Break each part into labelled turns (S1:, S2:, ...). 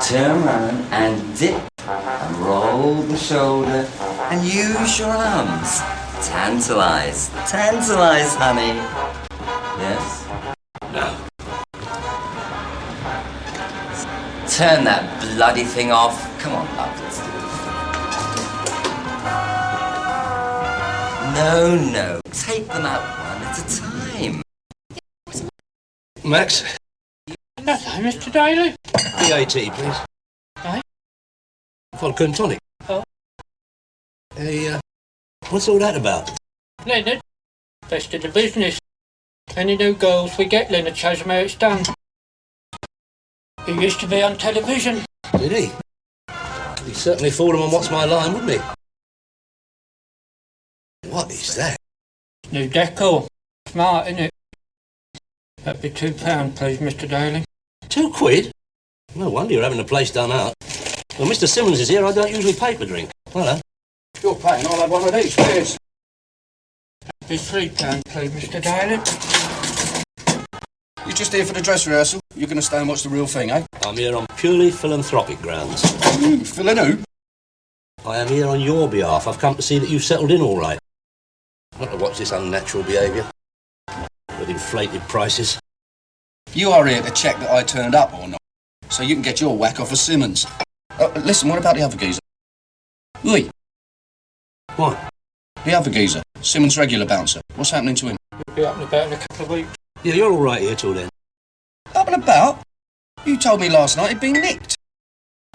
S1: Turn around and dip and roll the shoulder and use your arms. Tantalise. Tantalise, honey. Yes?
S2: No.
S1: Turn that bloody thing off. Come on, love, let's do it. No. Take them out one at a time.
S2: Max?
S3: Nothing, Mr. Daly.
S2: BAT, please.
S3: Aye?
S2: Vodka and tonic.
S3: Oh.
S2: Hey, what's all that about?
S3: Leonard, best of the business. Any new girls we get, Leonard shows them how it's done. He used to be on television.
S2: Did he? He'd certainly fooled him on What's My Line, wouldn't he? What is that?
S3: New decor. Smart, innit? That'd be £2, please, Mr. Daly.
S2: £2? No wonder you're having the place done out. Well, Mr. Simmons is here. I don't usually pay for drink. Hello.
S4: If you're paying, I'll have one of these. Cheers.
S3: That'd be £3, please, Mr. Daly.
S4: You just here for the dress rehearsal? You're going to stay and watch the real thing, eh?
S2: I'm here on purely philanthropic grounds.
S4: Filling who?
S2: I am here on your behalf. I've come to see that you've settled in all right. Not to watch this unnatural behaviour. With inflated prices.
S4: You are here to check that I turned up or not, so you can get your whack off of Simmons. Listen, what about the other geezer? Oi.
S2: What?
S4: The other geezer, Simmons' regular bouncer. What's happening to him?
S3: He'll be up and about in a couple of weeks.
S2: Yeah, you're all right here till then.
S4: Up and about? You told me last night he'd been nicked.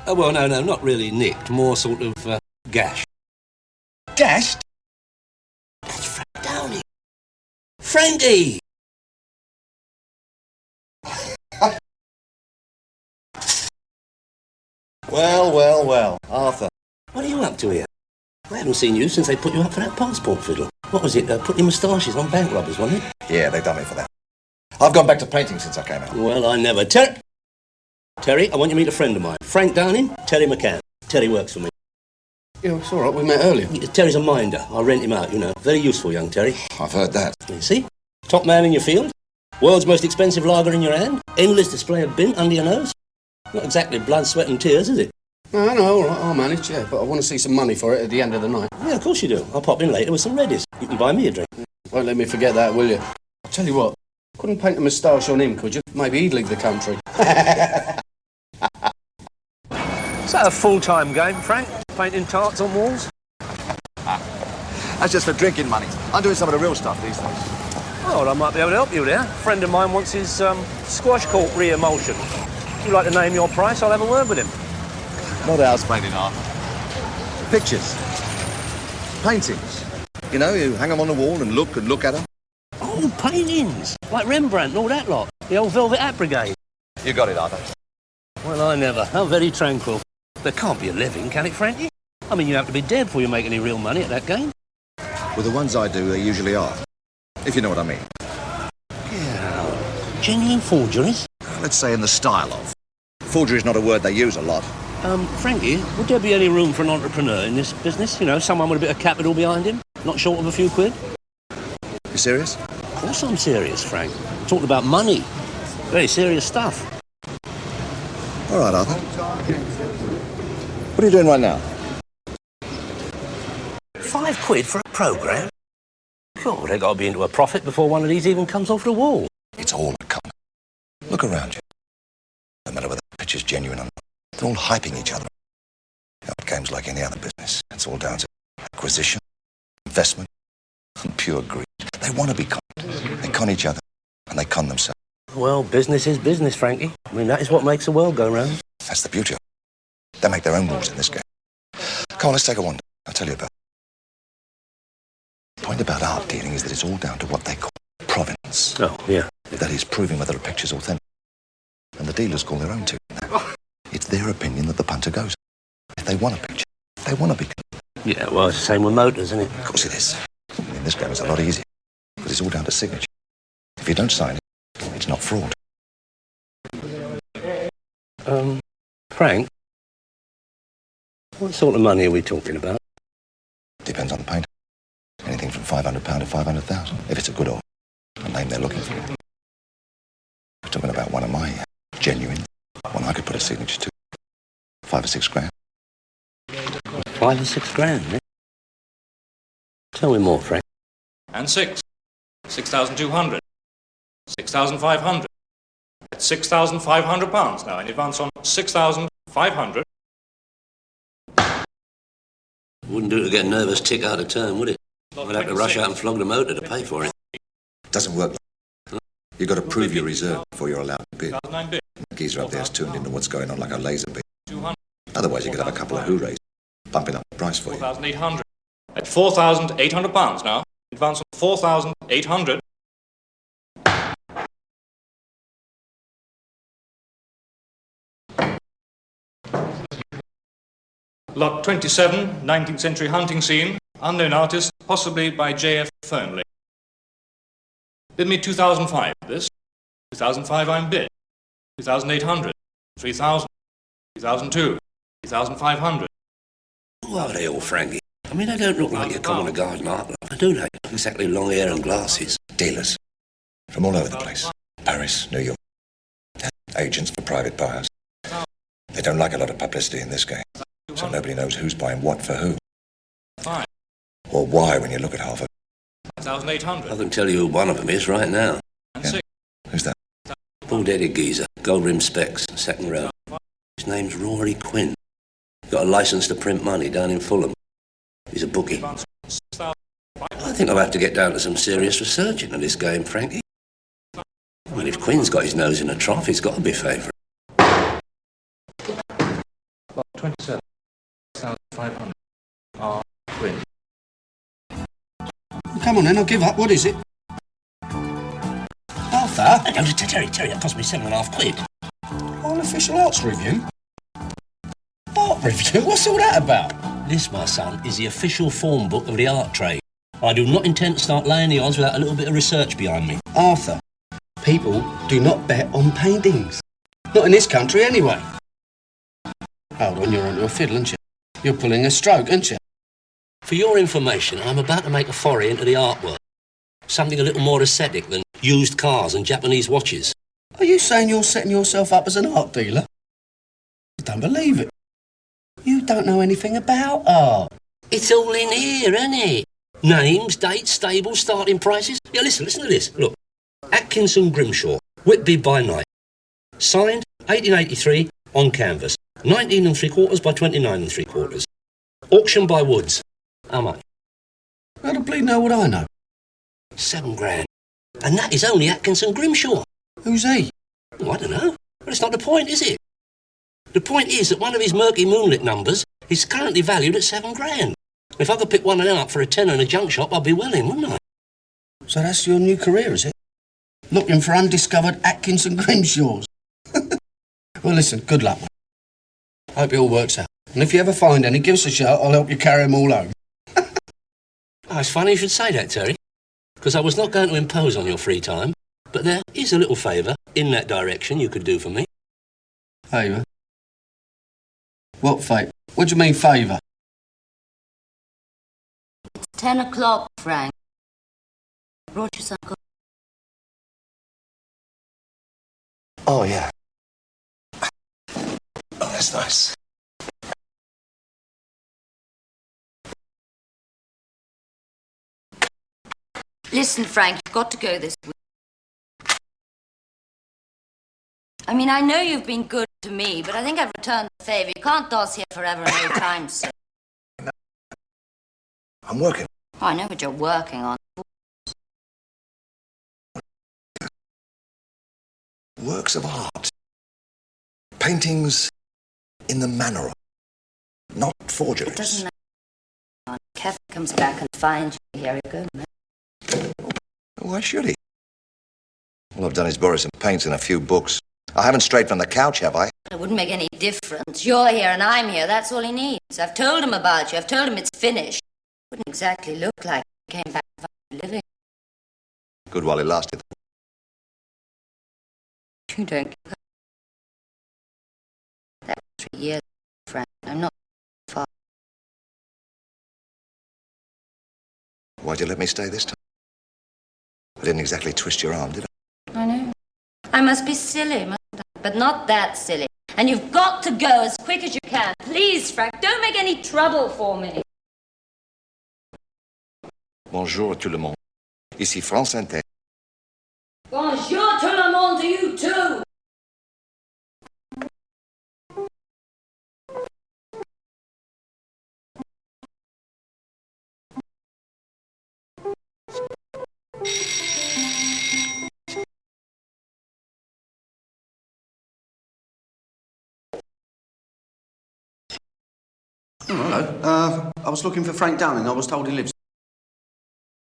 S2: Oh, well, no, not really nicked. More sort of, gashed.
S4: Gashed?
S2: That's Frank Downey. Frankie!
S5: Well, Arthur.
S2: What are you up to here? I haven't seen you since they put you up for that passport fiddle. What was it? Putting moustaches on bank robbers, wasn't it?
S5: Yeah, they've done me for that. I've gone back to painting since I came out.
S2: Well, I never. Terry, I want you to meet a friend of mine. Frank Downing, Terry McCann. Terry works for me.
S4: Yeah, it's all right. We met earlier.
S2: Terry's a minder. I rent him out, you know. Very useful, young Terry.
S5: I've heard that.
S2: You see? Top man in your field. World's most expensive lager in your hand. Endless display of bint under your nose. Not exactly blood, sweat and tears, is it?
S4: No, all right. I'll manage, yeah. But I want to see some money for it at the end of the night.
S2: Yeah, of course you do. I'll pop in later with some reddies. You can buy me a drink.
S4: Won't let me forget that, will you? I'll tell you what. Couldn't paint a moustache on him, could you? Maybe he'd leave the country.
S2: Is that a full-time game, Frank? Painting tarts on walls?
S5: That's just for drinking money. I'm doing some of the real stuff these days.
S2: Oh, well, I might be able to help you there. A friend of mine wants his squash court re-emulsion. If you'd like to name your price, I'll have a word with him.
S5: Not house painting, Arthur. Pictures. Paintings. You know, you hang them on the wall and look at them.
S2: Oh, paintings! Like Rembrandt and all that lot. The old Velvet Hat Brigade.
S5: You got it, Arthur.
S2: Well, I never. How very tranquil. There can't be a living, can it, Frankie? I mean, you have to be dead before you make any real money at that game.
S5: With the ones I do, they usually are. If you know what I mean.
S2: Yeah. Genuine forgeries?
S5: Let's say in the style of. Forgery is not a word they use a lot.
S2: Frankie, would there be any room for an entrepreneur in this business? You know, someone with a bit of capital behind him? Not short of a few quid?
S5: You serious?
S2: Of course I'm serious, Frank. I'm talking about money. Very serious stuff.
S5: All right, Arthur. What are you doing right now?
S2: £5 for a programme? God, they've got to be into a profit before one of these even comes off the wall.
S5: It's all a con. Look around you. No matter whether the picture's genuine or not, they're all hyping each other. You know, game's like any other business. It's all down to acquisition, investment, and pure greed. They want to be conned. They con each other, and they con themselves.
S2: Well, business is business, Frankie. I mean, that is what makes the world go round.
S5: That's the beauty of it. They make their own rules in this game. Come on, let's take a wander. I'll tell you about it. The point about art dealing is that it's all down to what they call provenance.
S2: Oh, yeah.
S5: That is, proving whether a picture's authentic. And the dealers call their own tune. It's their opinion that the punter goes. If they want a picture, they want to be.
S2: Yeah, well, it's the same with motors, isn't it?
S5: Of course it is. In this game, it's a lot easier. Because it's all down to signature. If you don't sign it, it's not fraud.
S2: Frank? What sort of money are we talking about?
S5: Depends on the painter. Anything from £500 to 500,000. If it's a good oil, a name they're looking for. We're talking about one of my genuine, one I could put a signature to. 5 or 6 grand.
S2: 5 or 6 grand, eh? Tell me more, Frank.
S6: And 6,200. 6,500. It's £6,500 now in advance on 6,500.
S2: Wouldn't do to get a nervous tick out of turn, would it? I'd have to rush out and flog the motor to pay for it.
S5: Doesn't work like that. You've got to prove your reserve before you're allowed to bid. The geezer up there's tuned into what's going on like a laser beam. Otherwise you could have a couple of hoorays bumping up the price for you.
S6: 4,800. At £4,800 now. Advance on 4,800. Lot 27, 19th century hunting scene. Unknown artist, possibly by J.F. Fernley. Bid me 2,005 this. 2,005 I'm bid. 2,800. 3,000. 2,002. 3,500.
S2: Who are they all, Frankie? I mean, they don't look like your common garden art, do they? Exactly long hair and glasses.
S5: Dealers from all over the place. Paris, New York. Agents for private buyers. They don't like a lot of publicity in this game, so nobody knows who's buying what for who.
S6: Fine.
S5: Or why when you look at half of it.
S6: 1,800.
S2: I can tell you who one of them is right now.
S6: And
S5: Yeah.
S6: 6.
S5: Who's that?
S2: Bald-headed geezer, gold-rimmed specs, second row. His name's Rory Quinn. Got a licence to print money down in Fulham. He's a bookie.
S6: Advance on 6,000.
S2: I think I'll have to get down to some serious research into this game, Frankie. I mean, if Quinn's got his nose in a trough, he's got to be favourite.
S6: Lot 27, 6,500. R. Quinn.
S4: Come on then, I'll give up. What is it? Arthur?
S2: Terry, that cost me £7.50.
S4: Unofficial arts review? Art review? What's all that about?
S2: This, my son, is the official form book of the art trade. I do not intend to start laying the odds without a little bit of research behind me.
S4: Arthur, people do not bet on paintings. Not in this country, anyway. Hold on, you're onto a fiddle, aren't you? You're pulling a stroke, aren't you?
S2: For your information, I'm about to make a foray into the artwork. Something a little more aesthetic than used cars and Japanese watches.
S4: Are you saying you're setting yourself up as an art dealer? I don't believe it. You don't know anything about art.
S2: It's all in here, isn't it? Names, dates, stables, starting prices. Yeah, listen to this. Look. Atkinson Grimshaw, Whitby by night. Signed, 1883, on canvas. 19 3/4 by 29 3/4. Auction by Woods. How much?
S4: How the bleed know what I know?
S2: £7 And that is only Atkinson Grimshaw.
S4: Who's he?
S2: Oh, I don't know. But it's not the point, is it? The point is that one of his murky moonlit numbers is currently valued at £7. If I could pick one of them up for a tenner in a junk shop, I'd be well in, wouldn't I?
S4: So that's your new career, is it? Looking for undiscovered Atkinson Grimshaws. Well, listen, good luck. Hope it all works out. And if you ever find any, give us a shout. I'll help you carry them all home.
S2: Oh, it's funny you should say that, Terry. Because I was not going to impose on your free time, but there is a little favour in that direction you could do for me.
S4: Favour? What favour? What do you mean, favour?
S7: It's 10 o'clock, Frank. Brought you some coffee.
S5: Oh, yeah. Oh, that's nice.
S7: Listen, Frank, you've got to go this week. I mean, I know you've been good to me, but I think I've returned the favour. You can't toss here forever and no time soon.
S5: I'm working.
S7: Oh, I know what you're working on.
S5: Works of art. Paintings in the manner of, not forgeries.
S7: It doesn't matter. Kevin comes back and finds you. Here you go, man.
S5: Why should he? All I've done is borrow some paints and a few books. I haven't strayed from the couch, have I?
S7: It wouldn't make any difference. You're here and I'm here. That's all he needs. I've told him about you. I've told him it's finished. Wouldn't exactly look like he came back for living.
S5: Good while it lasted.
S7: You don't. That was 3 years, Frank. I'm not far.
S5: Why'd you let me stay this time? I didn't exactly twist your arm, did I?
S7: I know. I must be silly, mustn't I? But not that silly. And you've got to go as quick as you can. Please, Frank, don't make any trouble for me.
S5: Bonjour tout le monde. Ici France Inter.
S7: Bonjour tout le monde to you too.
S4: Oh, hello. I was looking for Frank Downing. I was told he lives.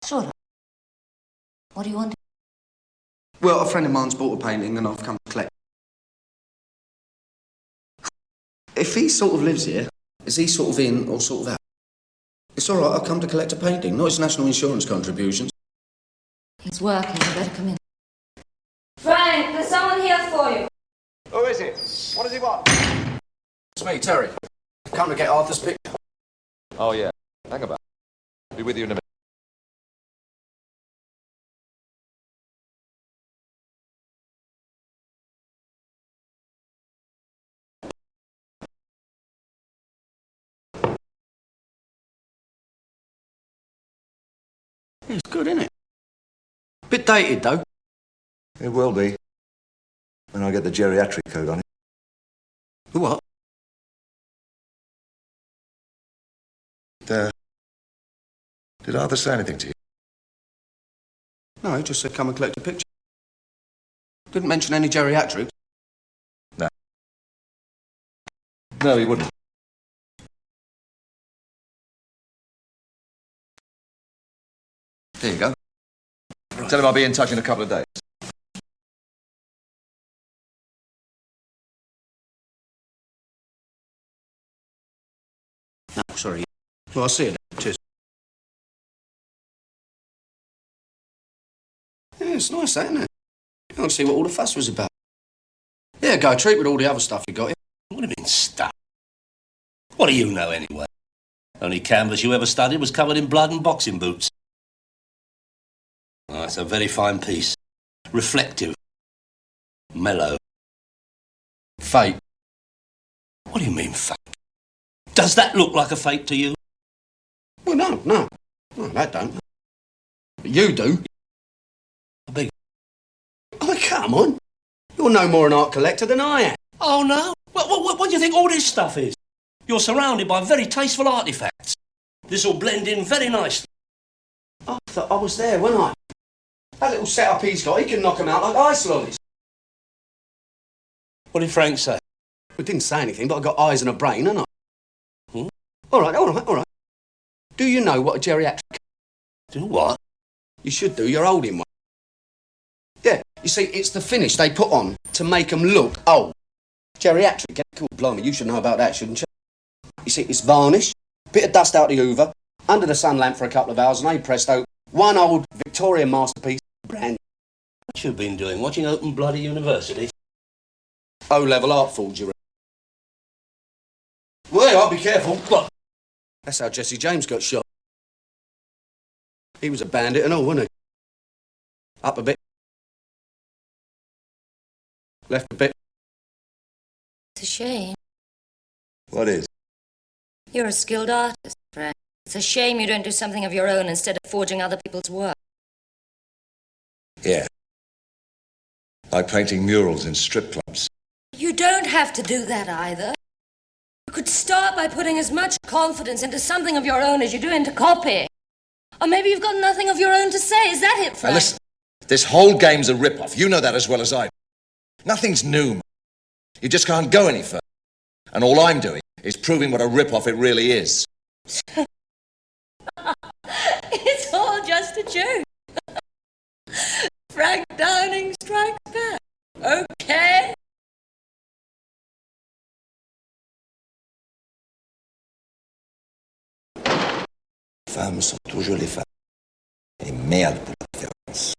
S7: Sort of. What do you want?
S4: Well, a friend of mine's bought a painting and I've come to collect. If he sort of lives here, is he sort of in or sort of out? It's all right, I've come to collect a painting, not his national insurance contributions.
S7: He's working. You better come in. Frank, there's someone here for you.
S5: Who is it? What does he want?
S4: It's me, Terry. I've come to get Arthur's picture.
S5: Oh, yeah. Hang about. Be with you in a minute.
S4: Yeah, it's good, isn't it? Bit dated, though.
S5: It will be. When I get the geriatric code on it.
S4: What?
S5: Did Arthur say anything to you?
S4: No, he just said come and collect a picture. Didn't mention any geriatrics.
S5: No. No, he wouldn't.
S4: There you go.
S5: Tell him I'll be in touch in a couple of days.
S4: No, sorry. Well, I'll see you then. Cheers. Yeah, it's nice, that, isn't it? I can't see what all the fuss was about. Yeah, go treat with all the other stuff you got here.
S2: What do you mean, stuff? What do you know, anyway? Only canvas you ever studied was covered in blood and boxing boots. Oh, it's a very fine piece. Reflective. Mellow.
S4: Fake.
S2: What do you mean, fake? Does that look like a fake to you?
S4: Well, no. No, that don't. But you do.
S2: I beg.
S4: Oh, come on. You're no more an art collector than I am.
S2: Oh, no? What do you think all this stuff is? You're surrounded by very tasteful artefacts. This will blend in very nicely.
S4: I thought I was there, wasn't I? That little setup he's got, he can knock 'em out like ice lollies.
S2: What did Frank say?
S4: We didn't say anything, but I got eyes and a brain, haven't I?
S2: Hmm?
S4: All right. Do you know what a geriatric?
S2: Do what?
S4: You should do. You're holding one. Yeah, you see, it's the finish they put on to make 'em look old. Geriatric. Get cool, blimey. You should know about that, shouldn't you? You see, it's varnish, bit of dust out the hoover, under the sun lamp for a couple of hours, and hey presto, one old Victorian masterpiece, brand.
S2: What you been doing? Watching Open Bloody University?
S4: O-level art forgery. Well, I'll be careful.
S2: What?
S4: That's how Jesse James got shot. He was a bandit and all, wasn't he? Up a bit. Left a bit.
S7: It's a shame.
S5: What is?
S7: You're a skilled artist, Frank. It's a shame you don't do something of your own instead of forging other people's work.
S5: Yeah. Like painting murals in strip clubs.
S7: You don't have to do that either. You could start by putting as much confidence into something of your own as you do into copy. Or maybe you've got nothing of your own to say. Is that it,
S5: Now
S7: Frank?
S5: listen, this whole game's a rip-off. You know that as well as I do. Nothing's new, man. You just can't go any further. And all I'm doing is proving what a rip-off it really is.
S7: It's all just a joke. Frank Downing strikes back. Okay?
S5: Femmes sont toujours les femmes. Et merde pour la différence.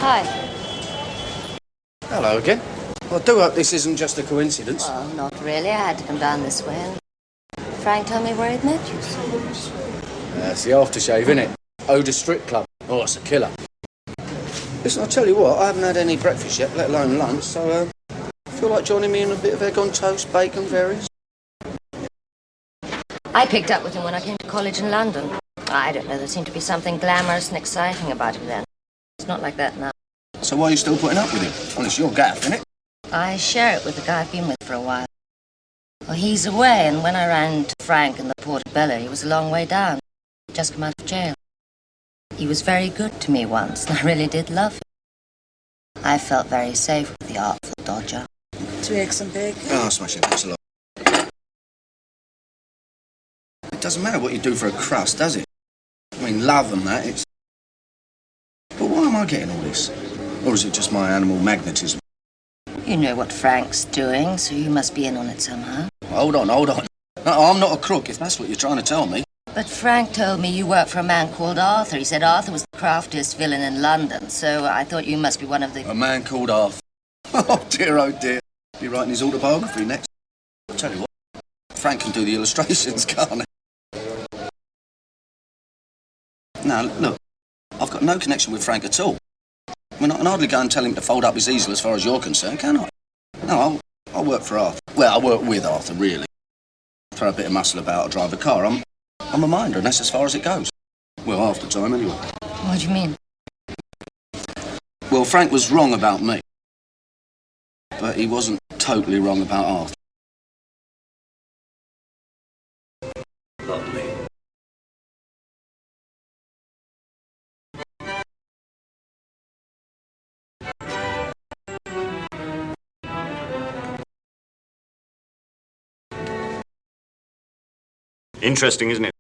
S7: Hi.
S4: Hello again. Well, I do hope this isn't just a coincidence.
S7: Well, not really. I had to come down this way. Frank told me where he'd met you.
S4: That's the aftershave, innit? Oda Strip Club. Oh, it's a killer. Listen, I'll tell you what, I haven't had any breakfast yet, let alone lunch, so feel like joining me in a bit of egg on toast, bacon, berries?
S7: I picked up with him when I came to college in London. I don't know, there seemed to be something glamorous and exciting about him then. It's not like that now.
S4: So why are you still putting up with him? Well, it's your gaff, isn't it?
S7: I share it with the guy I've been with for a while. Well, he's away, and when I ran to Frank in the Portobello, he was a long way down. He'd just come out of jail. He was very good to me once, and I really did love him. I felt very safe with the artful dodger.
S8: 2 eggs and bacon.
S4: Oh, smashing, thanks a lot. It doesn't matter what you do for a crust, does it? I mean, love and that, it's... But why am I getting all this? Or is it just my animal magnetism?
S7: You know what Frank's doing, so you must be in on it somehow.
S4: Hold on. No, I'm not a crook, if that's what you're trying to tell me.
S7: But Frank told me you work for a man called Arthur. He said Arthur was the craftiest villain in London, so I thought you must be one of the...
S4: A man called Arthur. Oh, dear. Be writing his autobiography next. I'll tell you what, Frank can do the illustrations, can't he? Now, look, I've got no connection with Frank at all. I mean, I can hardly go and tell him to fold up his easel as far as you're concerned, can I? No, I'll work for Arthur. Well, I work with Arthur, really. Throw a bit of muscle about or drive a car. I'm a minder, and that's as far as it goes. Well, half the time, anyway.
S7: What do you mean?
S4: Well, Frank was wrong about me. But he wasn't totally wrong about Arthur.
S2: Lovely.
S9: Interesting, isn't it?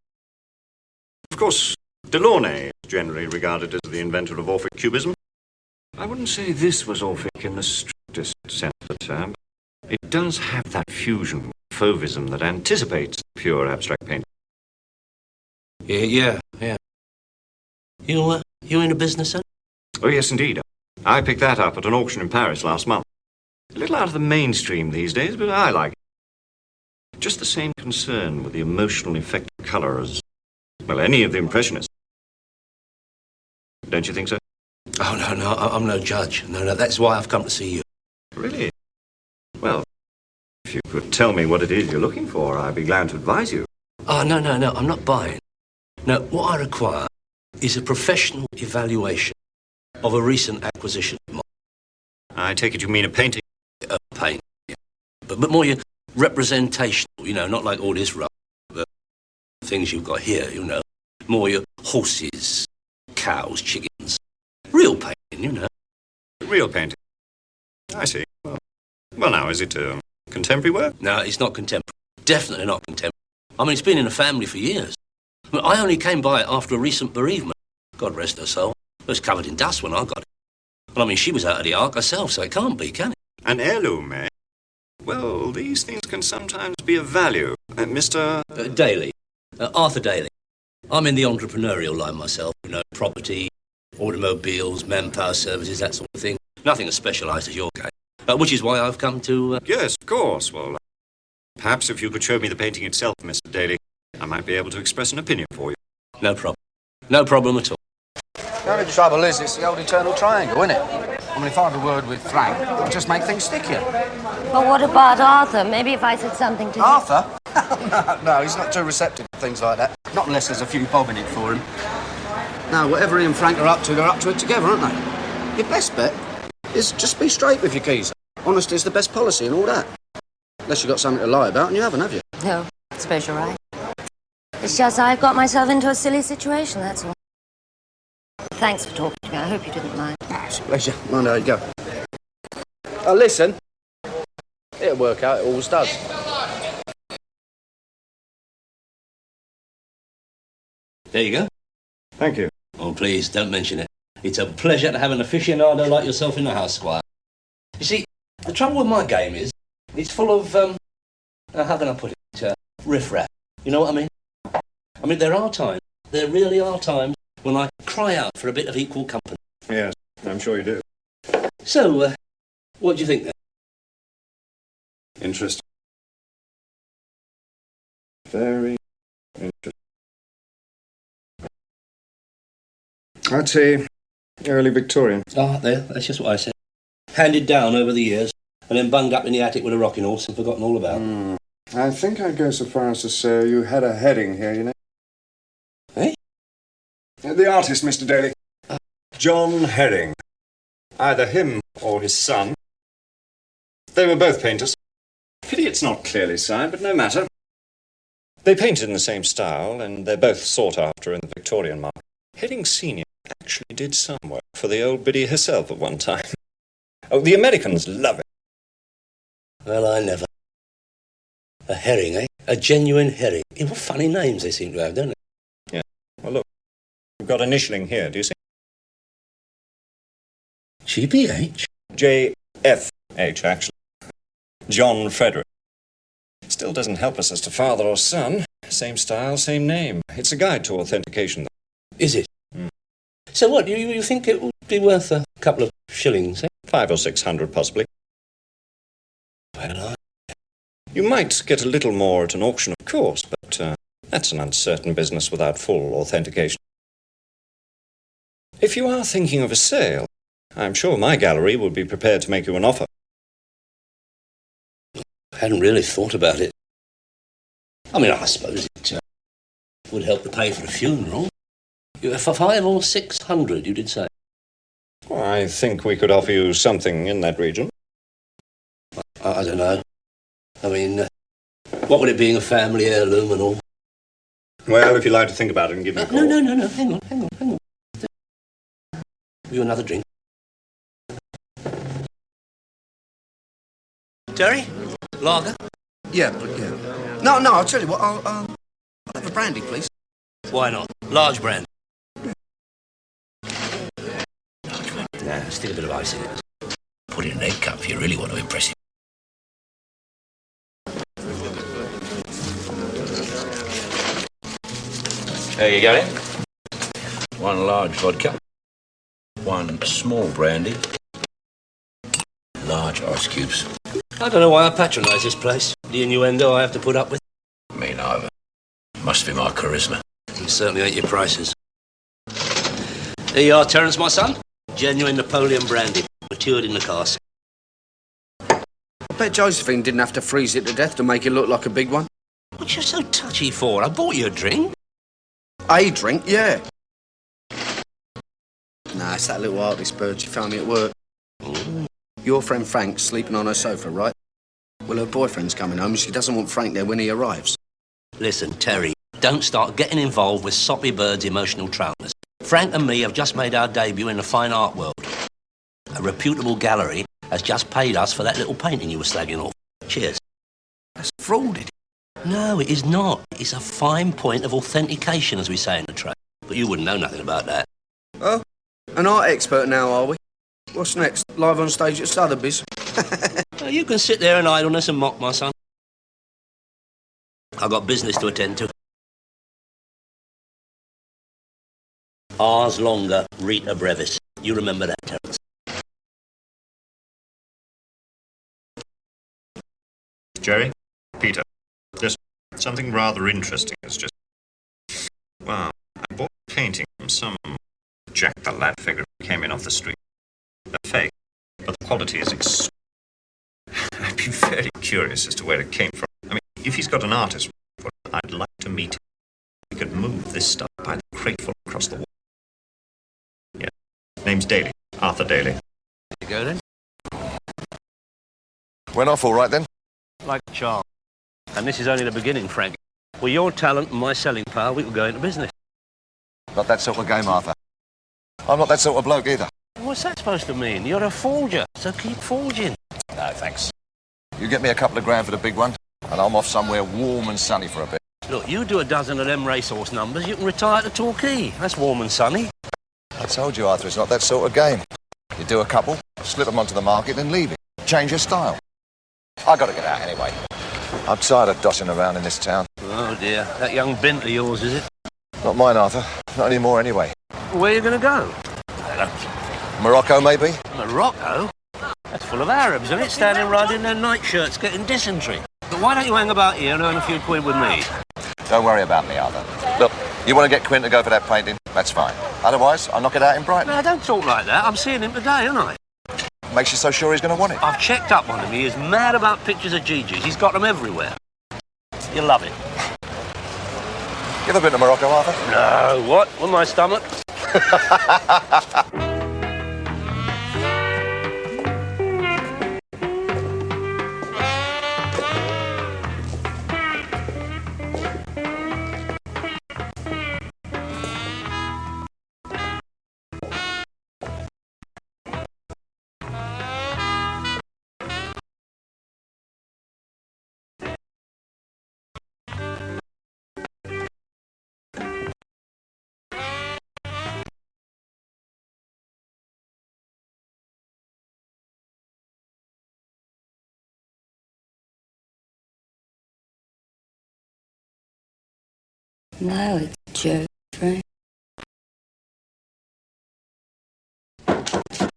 S9: Of course, Delaunay is generally regarded as the inventor of Orphic cubism. I wouldn't say this was Orphic in the strictest sense of the term. It does have that fusion with Fauvism that anticipates pure abstract painting.
S2: Yeah. You in a business, then?
S9: Oh, yes, indeed. I picked that up at an auction in Paris last month. A little out of the mainstream these days, but I like it. Just the same concern with the emotional effect of colour as, well, any of the Impressionists. Don't you think so?
S2: Oh, no, I'm no judge. No, that's why I've come to see you.
S9: Really? Well, if you could tell me what it is you're looking for, I'd be glad to advise you.
S2: Oh, no, I'm not buying. No, what I require is a professional evaluation of a recent acquisition of mine.
S9: I take it you mean a painting?
S2: A paint, yeah. But more your representational, not like all this rubbish, the things you've got here, More your horses, cows, chickens. Real painting,
S9: Real painting? I see. Well now, is it contemporary work?
S2: No, it's not contemporary. Definitely not contemporary. I mean, it's been in the family for years. I only came by it after a recent bereavement. God rest her soul. It was covered in dust when I got it. Well, I mean, she was out of the ark herself, so it can't be, can it?
S9: An heirloom, eh? Well, these things can sometimes be of value. Mr...
S2: Daly. Arthur Daly. I'm in the entrepreneurial line myself, property, automobiles, manpower services, that sort of thing. Nothing as specialised as your case. Which is why I've come to...
S9: Yes, of course. Well, perhaps if you could show me the painting itself, Mr. Daly, I might be able to express an opinion for you.
S2: No problem. No problem at all.
S4: The only trouble is, it's the old eternal triangle, isn't it? I mean, if I had a word with Frank, it would just make things stickier.
S7: But what about Arthur? Maybe if I said something to him...
S4: Arthur? No, he's not too receptive to things like that. Not unless there's a few bob in it for him. No, whatever he and Frank are up to, they're up to it together, aren't they? Your best bet is just be straight with your geezer. Honesty is the best policy and all that. Unless you've got something to lie about, and you haven't, have you?
S7: No, I suppose you're right. It's just I've got myself into a silly situation, that's all. Thanks for talking to me. I hope you didn't mind.
S4: It's a pleasure. Mind how you go. Listen. It'll work out. It always does.
S2: There you go.
S9: Thank you.
S2: Oh, please, don't mention it. It's a pleasure to have an aficionado like yourself in the house, Squire. You see, the trouble with my game is, it's full of, how can I put it, riff-raff. You know what I mean? I mean, there really are times, when I cry out for a bit of equal company.
S9: Yes, I'm sure you do.
S2: So, what do you think then?
S9: Interesting. Very interesting. I'd say early Victorian.
S2: Ah, there, that's just what I said. Handed down over the years, and then bunged up in the attic with a rocking horse and forgotten all about.
S9: I think I'd go so far as to say you had a heading here, you know.
S2: Eh?
S9: The artist, Mr. Daly. John Herring. Either him or his son. They were both painters. Pity it's not clearly signed, but no matter. They painted in the same style, and they're both sought after in the Victorian market. Herring Sr. actually did some work for the old biddy herself at one time. Oh, the Americans love it.
S2: Well, I never. A herring, eh? A genuine herring. Yeah, what funny names they seem to have, don't they?
S9: Yeah. Well, look. We've got initialing here, do you see?
S2: GBH?
S9: JFH, actually. John Frederick. Still doesn't help us as to father or son. Same style, same name. It's a guide to authentication, though.
S2: Is it? So what, you think it would be worth a couple of shillings, eh?
S9: 500 or 600, possibly.
S2: Well,
S9: You might get a little more at an auction, of course, but that's an uncertain business without full authentication. If you are thinking of a sale, I'm sure my gallery would be prepared to make you an offer.
S2: I hadn't really thought about it. I mean, I suppose it would help to pay for the funeral. For 500 or 600, you did say?
S9: Well, I think we could offer you something in that region.
S2: I don't know. I mean, what would it be, a family heirloom and all?
S9: Well, if you'd like to think about it and give me a call.
S2: No. Hang on. You another drink? Terry? Lager?
S4: Yeah, but yeah. No, I'll tell you what, I'll have a brandy, please.
S2: Why not? Large brand. Nah, stick a bit of ice in it. Put it in an egg cup if you really want to impress him.
S8: There you go, then. One large vodka, one small brandy, large ice cubes.
S2: I don't know why I patronise this place. The innuendo I have to put up with.
S8: Me neither. Must be my charisma.
S2: You certainly ain't your prices. There you are, Terence, my son. Genuine Napoleon brandy, matured in the cask.
S4: I bet Josephine didn't have to freeze it to death to make it look like a big one.
S2: What you so touchy for? I bought you a drink.
S4: A drink, yeah. Nah, it's that little artist bird she found me at work.
S2: Ooh.
S4: Your friend Frank's sleeping on her sofa, right? Well, her boyfriend's coming home and she doesn't want Frank there when he arrives.
S2: Listen, Terry, don't start getting involved with Soppy Bird's emotional traumas. Frank and me have just made our debut in the fine art world. A reputable gallery has just paid us for that little painting you were slagging off. Cheers.
S4: That's frauded.
S2: No, it is not. It's a fine point of authentication, as we say in the trade. But you wouldn't know nothing about that.
S4: Oh, an art expert now, are we? What's next? Live on stage at Sotheby's?
S2: Well, you can sit there in idleness and mock, my son. I've got business to attend to. Ars longa, Rita brevis. You remember that, Terence.
S9: Jerry? Peter? Just something rather interesting has just... Well, I bought a painting from some jack-the-lad figure who came in off the street. They're fake, but the quality is extreme. I'd be very curious as to where it came from. I mean, if he's got an artist, I'd like to meet him. We could move this stuff by the crateful across the wall. Yeah. Name's Daly. Arthur Daly.
S2: There you go, then.
S5: Went off all right, then?
S2: Like a charm. And this is only the beginning, Frank. With your talent and my selling power, we could go into business.
S5: Not that sort of game, Arthur. I'm not that sort of bloke either.
S2: What's that supposed to mean? You're a forger, so keep forging.
S5: No, thanks. You get me a couple of grand for the big one, and I'm off somewhere warm and sunny for a bit.
S2: Look, you do a dozen of them racehorse numbers, you can retire to Torquay. That's warm and sunny.
S5: I told you, Arthur, it's not that sort of game. You do a couple, slip them onto the market, and leave it. Change your style. I got to get out anyway. I'm tired of dossing around in this town.
S2: Oh, dear. That young bint of yours, is it?
S5: Not mine, Arthur. Not anymore, anyway.
S2: Where are you going to go?
S5: Morocco, maybe?
S2: Morocco? That's full of Arabs, isn't it? Standing right in their nightshirts, getting dysentery. But why don't you hang about here and earn a few quid with me?
S5: Don't worry about me, Arthur. Look, you want to get Quint to go for that painting? That's fine. Otherwise, I'll knock it out in Brighton.
S2: No, don't talk like that. I'm seeing him today, aren't I?
S5: Makes you so sure he's going to want it.
S2: I've checked up on him. He is mad about pictures of Gigi's. He's got them everywhere. You'll love it.
S5: You ever been to Morocco, Arthur?
S2: No, what? On my stomach?
S7: No, it's Joe, right?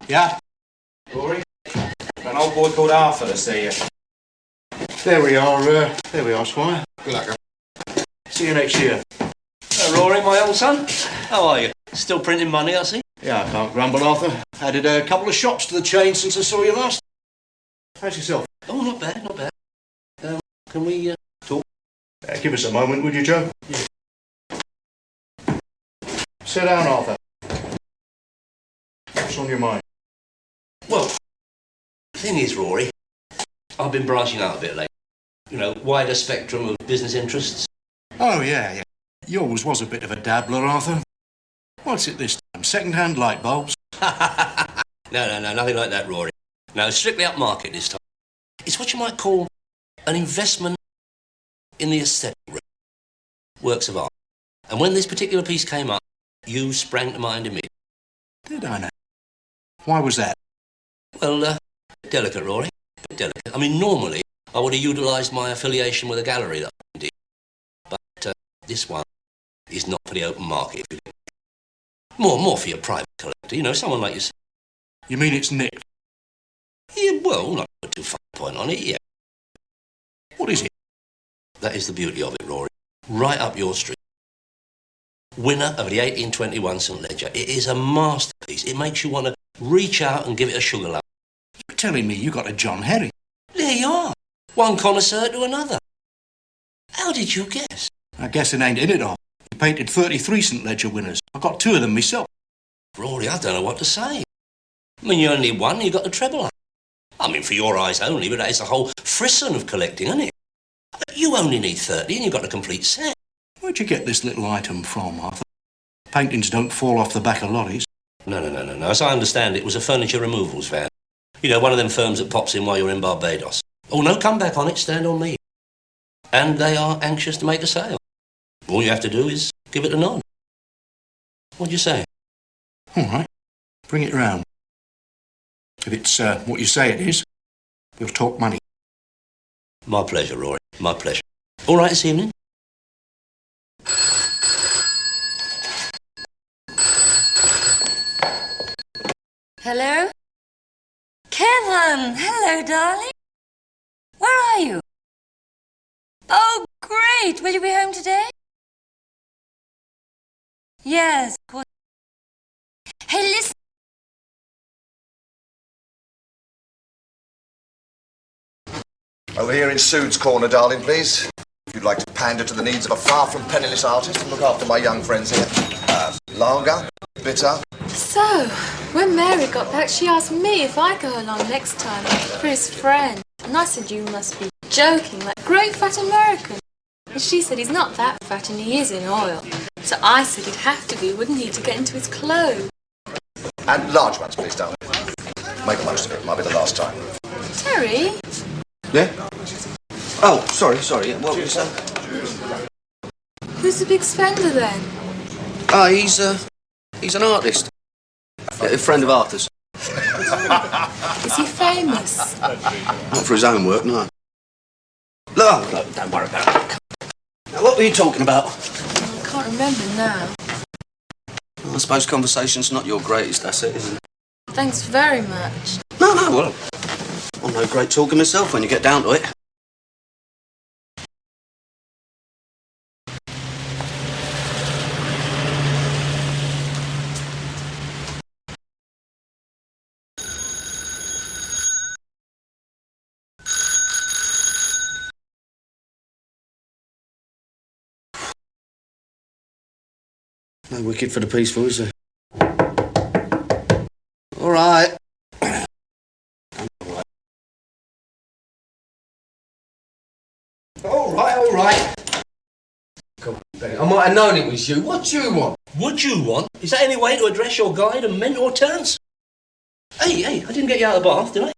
S10: Yeah? Rory? An old boy called Arthur to see you. There we are, Squire. Good luck. See you next year.
S2: Rory, my old son. How are you? Still printing money, I see.
S10: Yeah, I can't grumble, Arthur. Added a couple of shops to the chain since I saw you last. How's yourself?
S2: Oh, not bad, not bad. Can we talk?
S10: Give us a moment, would you, Joe? Yeah. Sit down, Arthur. What's on your mind?
S2: Well, the thing is, Rory, I've been branching out a bit lately. You know, wider spectrum of business interests.
S10: Oh, yeah. Yours was a bit of a dabbler, Arthur. What's it this time? Second-hand light bulbs?
S2: No, nothing like that, Rory. No, strictly upmarket this time. It's what you might call an investment in the aesthetic realm. Works of art. And when this particular piece came up, you sprang to mind immediately.
S10: Did I now? Why was that?
S2: Well, delicate, Rory. Delicate. I mean, normally, I would have utilised my affiliation with a gallery that I did. But this one is not for the open market. More for your private collector. You know, someone like yourself.
S10: You mean it's nicked?
S2: Yeah, well, not put too fine a point on it, yeah.
S10: What is it?
S2: That is the beauty of it, Rory. Right up your street. Winner of the 1821 St. Ledger. It is a masterpiece. It makes you want to reach out and give it a sugar lump.
S10: You're telling me you got a John Herring?
S2: There you are. One connoisseur to another. How did you guess?
S10: I guess it ain't in it all. You painted 33 St. Ledger winners. I got 2 of them myself.
S2: Rory, I don't know what to say. I mean, you only need one, you got the treble up. I mean, for your eyes only, but that is the whole frisson of collecting, isn't it? You only need 30 and you've got a complete set.
S10: Where'd you get this little item from, Arthur? Paintings don't fall off the back of lorries.
S2: No. As I understand it, was a furniture removals van. You know, one of them firms that pops in while you're in Barbados. Oh, no comeback on it, stand on me. And they are anxious to make a sale. All you have to do is give it a nod. What'd you say?
S10: All right. Bring it round. If it's what you say it is, we'll talk money.
S2: My pleasure, Rory. My pleasure. All right this evening?
S7: Hello? Kevin! Hello, darling. Where are you? Oh, great! Will you be home today? Yes, of course. Hey, listen.
S5: Over here in Sood's corner, darling, please. If you'd like to pander to the needs of a far from penniless artist and look after my young friends here. Lager, bitter.
S11: So, when Mary got back, she asked me if I'd go along next time for his friend. And I said, you must be joking, like great fat American. And she said, he's not that fat and he is in oil. So I said he'd have to be, wouldn't he, to get into his clothes.
S5: And large ones, please, darling. Make the most of it. Might be the last time.
S11: Terry?
S4: Yeah? Oh, sorry. What were you saying?
S11: Who's the big spender then?
S4: Oh, he's an artist. A friend of Arthur's.
S11: Is he famous?
S4: Not for his own work, no. No, don't worry about it. Now, what were you talking about?
S11: I can't remember now.
S4: Well, I suppose conversation's not your greatest asset, is it?
S11: Thanks very much.
S4: No, well, I'm no great talker myself when you get down to it. No wicked for the peaceful, is there? All right. All right. Come on, Benny. I might have known it was you. What do you want?
S2: Would you want? Is that any way to address your guide and mentor, Terence? Hey, I didn't get you out of the bath, did I?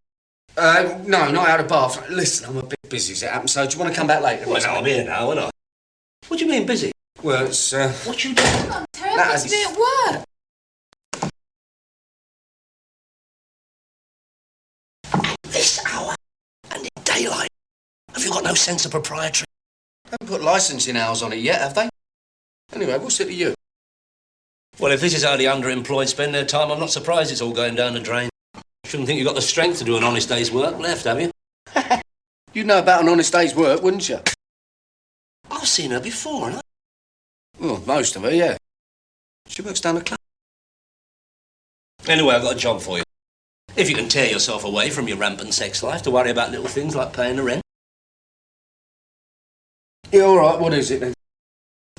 S4: No, not out of bath. Listen, I'm a bit busy as it happens, so do you want to come back later?
S2: Well, no, I'm here now, aren't I? What do you mean, busy?
S4: Well, it's,
S2: What you doing?
S11: Come on, Terence, must be at work.
S2: This hour? And in daylight? Have you got no sense of propriety?
S4: Haven't put licensing hours on it yet, have they? Anyway, what's it to you?
S2: Well, if this is how the underemployed spend their time, I'm not surprised it's all going down the drain. Shouldn't think you've got the strength to do an honest day's work left, have you?
S4: You'd know about an honest day's work, wouldn't you?
S2: I've seen her before, haven't I?
S4: Well, most of her, yeah. She works down the club.
S2: Anyway, I've got a job for you. If you can tear yourself away from your rampant sex life to worry about little things like paying the rent.
S4: Yeah, all right, what is it then?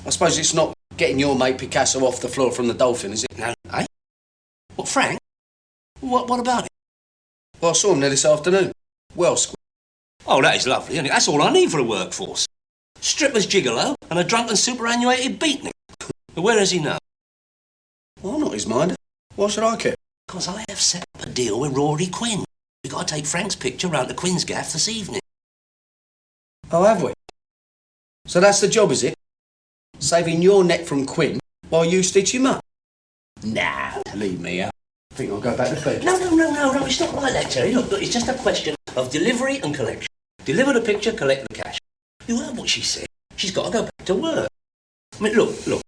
S4: I suppose it's not getting your mate Picasso off the floor from the Dolphin, is it?
S2: No, eh? What, Frank? What about it?
S4: Well, I saw him there this afternoon. Well,
S2: Oh, that is lovely, isn't it? That's all I need for a workforce. Stripper's gigolo and a drunken superannuated beatnik. Where is he now?
S4: Well, I'm not his mind. Why should I care?
S2: Because I have set up a deal with Rory Quinn. We've got to take Frank's picture round to Quinn's gaff this evening.
S4: Oh, have we? So that's the job, is it? Saving your neck from Quinn while you stitch him up? Nah, leave me out. I think I'll go back to bed.
S2: No, it's not like that, Terry. Look, it's just a question of delivery and collection. Deliver the picture, collect the cash. You heard what she said. She's got to go back to work. I mean, look.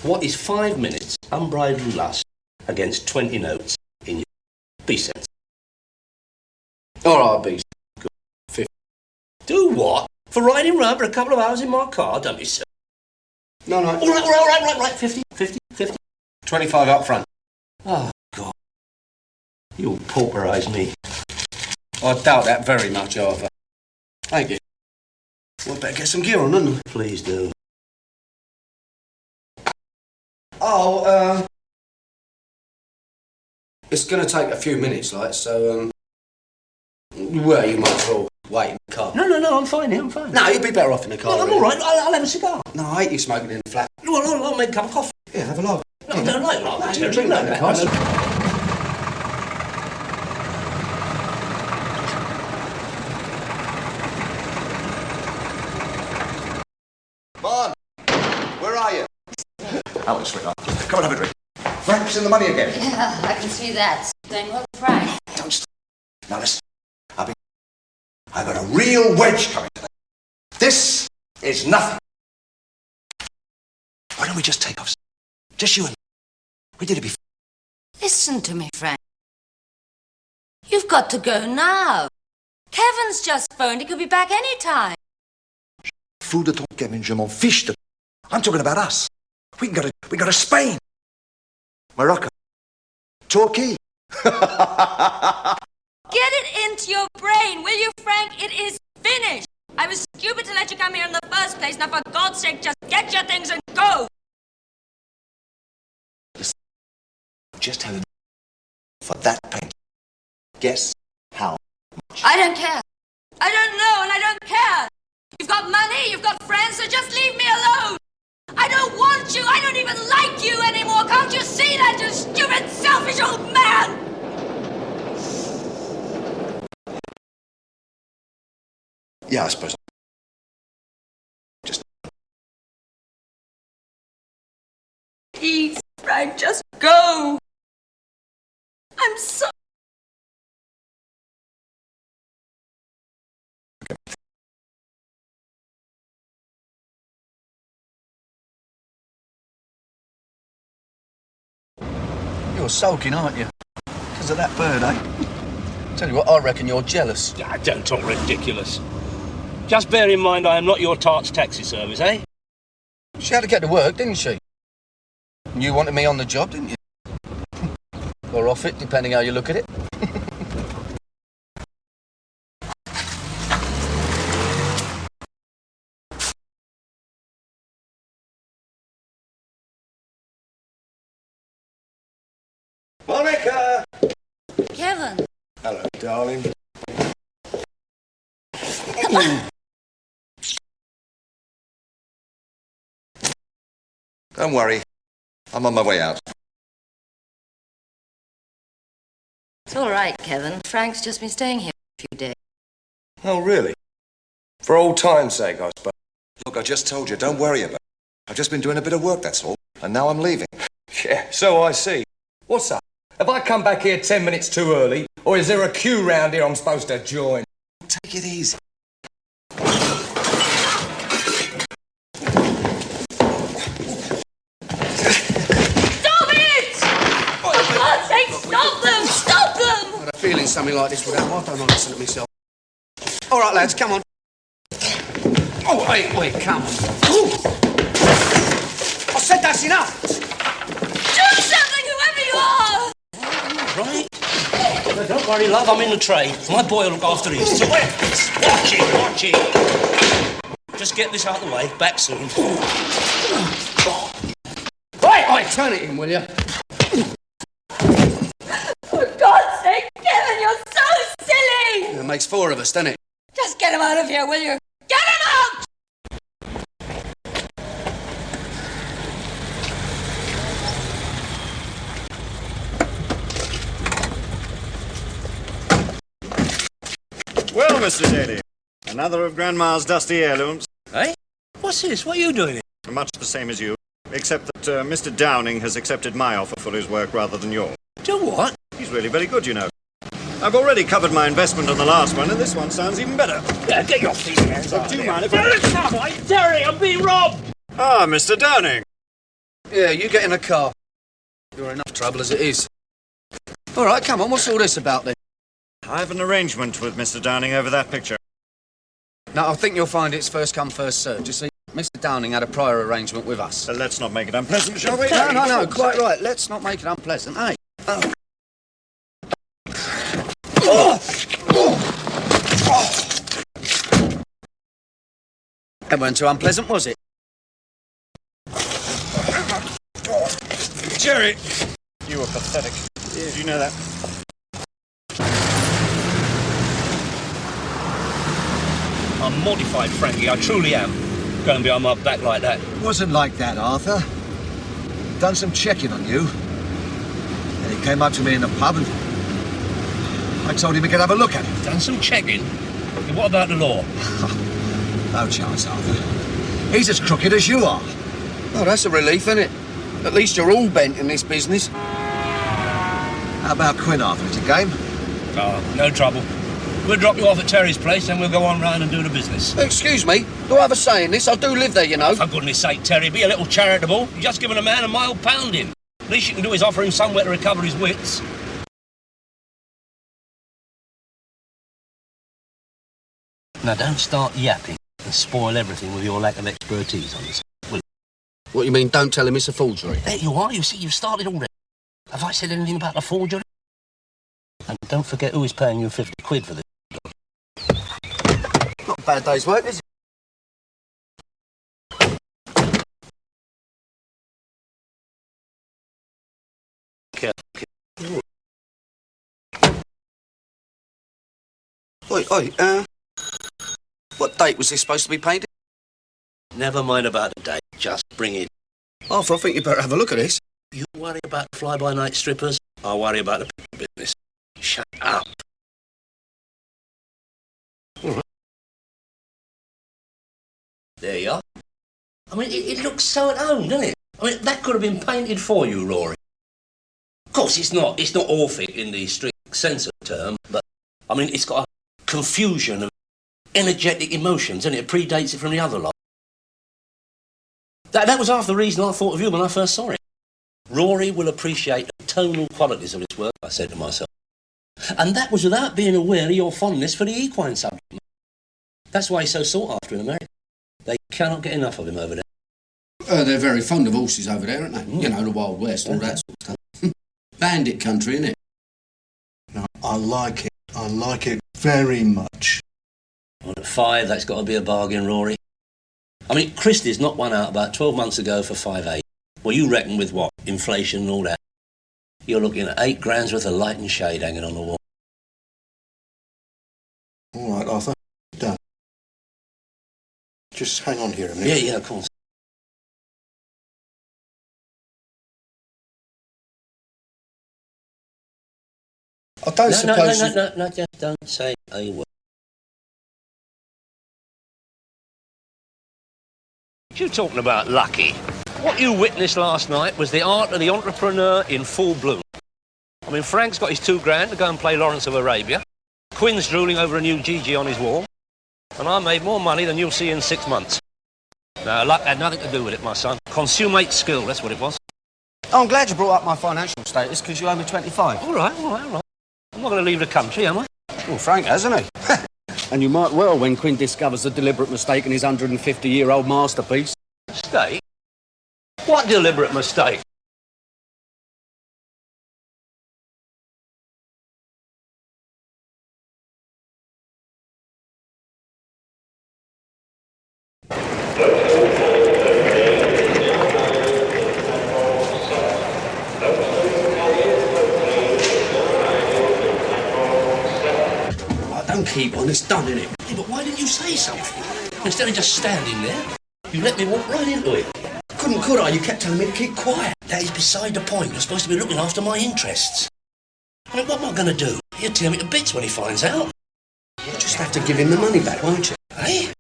S2: What is 5 minutes unbridled lust against 20 notes in your... Be sensible.
S4: All right, be good. 50.
S2: Do what? For riding round for a couple of hours in my car? Don't be silly.
S4: No.
S2: All right. 50.
S4: 25 up front.
S2: Oh, God. You'll pauperise me.
S4: I doubt that very much, Arthur. Thank you. Well, better get some gear on, hadn't I?
S2: Please do.
S4: Oh, it's going to take a few minutes, like, so, well, you might as well wait in the car.
S2: No, I'm fine here, I'm fine.
S4: No, you'd be better off in the car.
S2: No, I'm
S4: really.
S2: all right, I'll have a cigar.
S4: No, I hate you smoking in the flat.
S2: Well, I'll make a cup of coffee.
S4: Yeah, have a log.
S2: No, I don't like that.
S4: No, drink that, guys.
S5: Bon, where are you? Alex, sweetheart. Come and have a drink. Frank's in the money again.
S7: Yeah, I can see that. Going well, Frank.
S5: Don't stop. Now listen, I've got a real wedge coming today. This is nothing. Why don't we just take off? Just you and me. We did it before.
S7: Listen to me, Frank. You've got to go now. Kevin's just phoned. He could be back any time.
S5: Fous de ton Kevin, je m'en fiche de... I'm talking about us. We can go to Spain. Morocco. Turkey.
S7: Get it into your brain, will you, Frank? It is finished. I was stupid to let you come here in the first place. Now, for God's sake, just get your things and go.
S5: Just had enough for that paint. Guess how much?
S7: I don't care. I don't know, and I don't care. You've got money, you've got friends, so just leave me alone. I don't want you. I don't even like you anymore. Can't you see that, you stupid, selfish old man?
S5: Yeah, I suppose. Just...
S7: Please, Frank, just go. I'm so...
S4: You're sulking, aren't you? Because of that bird, eh? Tell you what, I reckon you're jealous.
S2: Ah, don't talk ridiculous. Just bear in mind I am not your tart's taxi service, eh?
S4: She had to get to work, didn't she? And you wanted me on the job, didn't you? Or off it, depending how you look at it.
S7: Kevin.
S5: Hello, darling. Don't worry. I'm on my way out.
S7: It's all right, Kevin. Frank's just been staying here a few days.
S5: Oh, really? For old time's sake, I suppose. Look, I just told you, don't worry about it. I've just been doing a bit of work, that's all. And now I'm leaving.
S12: Yeah, so I see. What's up? Have I come back here 10 minutes too early? Or is there a queue round here I'm supposed to join?
S5: Take it easy.
S11: Stop it! For God's sake, stop them! Stop them!
S4: I had a feeling something like this would happen. I don't want to listen to myself. All right, lads, come on. Oh, wait, come on. Ooh. I said that's enough.
S11: Do something, whoever you are!
S2: Right? No, don't worry, love, I'm in the tray. My boy will look after his. So watch it. Just get this out of the way. Back soon.
S4: Right, turn it in, will you?
S11: For God's sake, Kevin, you're so silly!
S4: It makes four of us, doesn't it?
S11: Just get him out of here, will you? Get him out!
S9: Well, Mr. Daly, another of Grandma's dusty heirlooms.
S2: Hey? What's this? What are you doing here?
S9: Much the same as you, except that Mr. Downing has accepted my offer for his work rather than yours.
S2: Do what?
S9: He's really very good, you know. I've already covered my investment on the last one, and this one sounds even better.
S2: Yeah, get your feet hands
S9: Look,
S2: off
S9: do you
S2: there.
S9: mind if I...
S2: Terry, I'm being robbed!
S9: Ah, Mr. Downing.
S4: Yeah, you get in a car. You're enough trouble as it is. All right, come on, what's all this about then?
S9: I have an arrangement with Mr. Downing over that picture.
S4: No, I think you'll find it's first come, first served. You see, Mr. Downing had a prior arrangement with us.
S9: Let's not make it unpleasant, shall we?
S4: No, quite right. Let's not make it unpleasant, eh? That weren't too unpleasant, was it?
S9: Jerry! You were pathetic. Did you know that?
S2: I'm mortified, Frankie. I truly am. Going behind my back like that.
S5: Wasn't like that, Arthur. Done some checking on you. And he came up to me in the pub and I told him he could have a look at it.
S2: Done some checking. And what about the law?
S5: No chance, Arthur. He's as crooked as you are.
S4: Oh, that's a relief, isn't it? At least you're all bent in this business.
S5: How about Quinn, Arthur? Is it game?
S2: Oh, no trouble. We'll drop you off at Terry's place, then we'll go on round and do the business.
S4: Excuse me, do I have a say in this? I do live there, you know.
S2: For goodness sake, Terry, be a little charitable. You've just given a man a mild pounding. Least you can do is offer him somewhere to recover his wits. Now, don't start yapping and spoil everything with your lack of expertise on this. Will
S4: What you mean, don't tell him it's a forgery?
S2: there you are. You see, you've started already. Have I said anything about the forgery? And don't forget who is paying you 50 quid for this.
S4: Not a bad day's work, is it? Oi, what date was this supposed to be painted?
S2: Never mind about the date. Just bring it.
S4: Arthur, I think you better have a look at this.
S2: You worry about the fly-by-night strippers. I'll worry about the picture business. Shut up.
S4: All right.
S2: There you are. I mean, it looks so at home, doesn't it? I mean, that could have been painted for you, Rory. Of course, it's not Orphic in the strict sense of the term, but, I mean, it's got a confusion of energetic emotions, and it predates it from the other lot. That was half the reason I thought of you when I first saw it. Rory will appreciate the tonal qualities of this work, I said to myself. And that was without being aware of your fondness for the equine subject. That's why he's so sought after in America. They cannot get enough of him over there.
S4: They're very fond of horses over there, aren't they? You know, the Wild West, all that sort of stuff. Bandit country, innit?
S13: No, I like it. I like it very much.
S2: Well, at 5, that's got to be a bargain, Rory. I mean, Christie's knocked one out about 12 months ago for 5.8. Well, you reckon with what? Inflation and all that. You're looking at 8 grand's worth of light and shade hanging on the wall.
S13: All right, Arthur. Done. Just hang on here a minute.
S2: Yeah, of course.
S4: I don't suppose...
S2: No, just don't say a word. You talking about lucky? What you witnessed last night was the art of the entrepreneur in full bloom. I mean, Frank's got his 2 grand to go and play Lawrence of Arabia. Quinn's drooling over a new Gigi on his wall. And I made more money than you'll see in 6 months. Now, luck had nothing to do with it, my son. Consummate skill, that's what it was.
S4: Oh, I'm glad you brought up my financial status, because you owe me 25.
S2: All right. I'm not going to leave the country, am I?
S4: Well, Frank hasn't he? And you might well when Quinn discovers the deliberate mistake in his 150-year-old masterpiece.
S2: Mistake? What deliberate mistake?
S4: Don't keep on, it's done, innit?
S2: Yeah, but why didn't you say something? Instead of just standing there, you let me walk right into it.
S4: Couldn't, could I? You kept telling me to keep quiet.
S2: That is beside the point. You're supposed to be looking after my interests. I mean, what am I going to do? He'll tear me to bits when he finds out.
S4: You'll just have to give him the money back, won't you?
S2: Eh?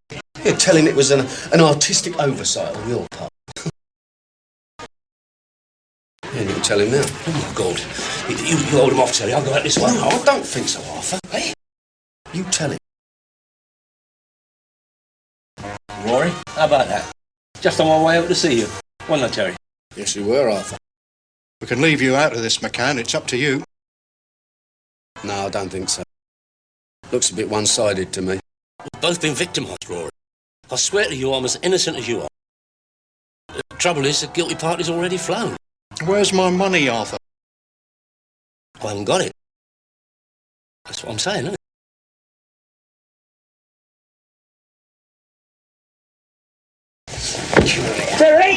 S4: You'll tell him it was an artistic oversight on your part. And you'll tell him now.
S2: Oh, my God. You hold him off, Terry. I'll go out this way.
S4: No, I don't think so, Arthur.
S2: Eh?
S4: You tell him.
S2: Rory, how about that? Just on my way over to see you. Wasn't I, Terry?
S13: Yes, you were, Arthur. We can leave you out of this, McCann. It's up to you.
S4: No, I don't think so. Looks a bit one-sided to me.
S2: We've both been victimised, Rory. I swear to you, I'm as innocent as you are. The trouble is, the guilty party's already flown.
S13: Where's my money, Arthur?
S2: I haven't got it. That's what I'm saying, isn't it? Terry!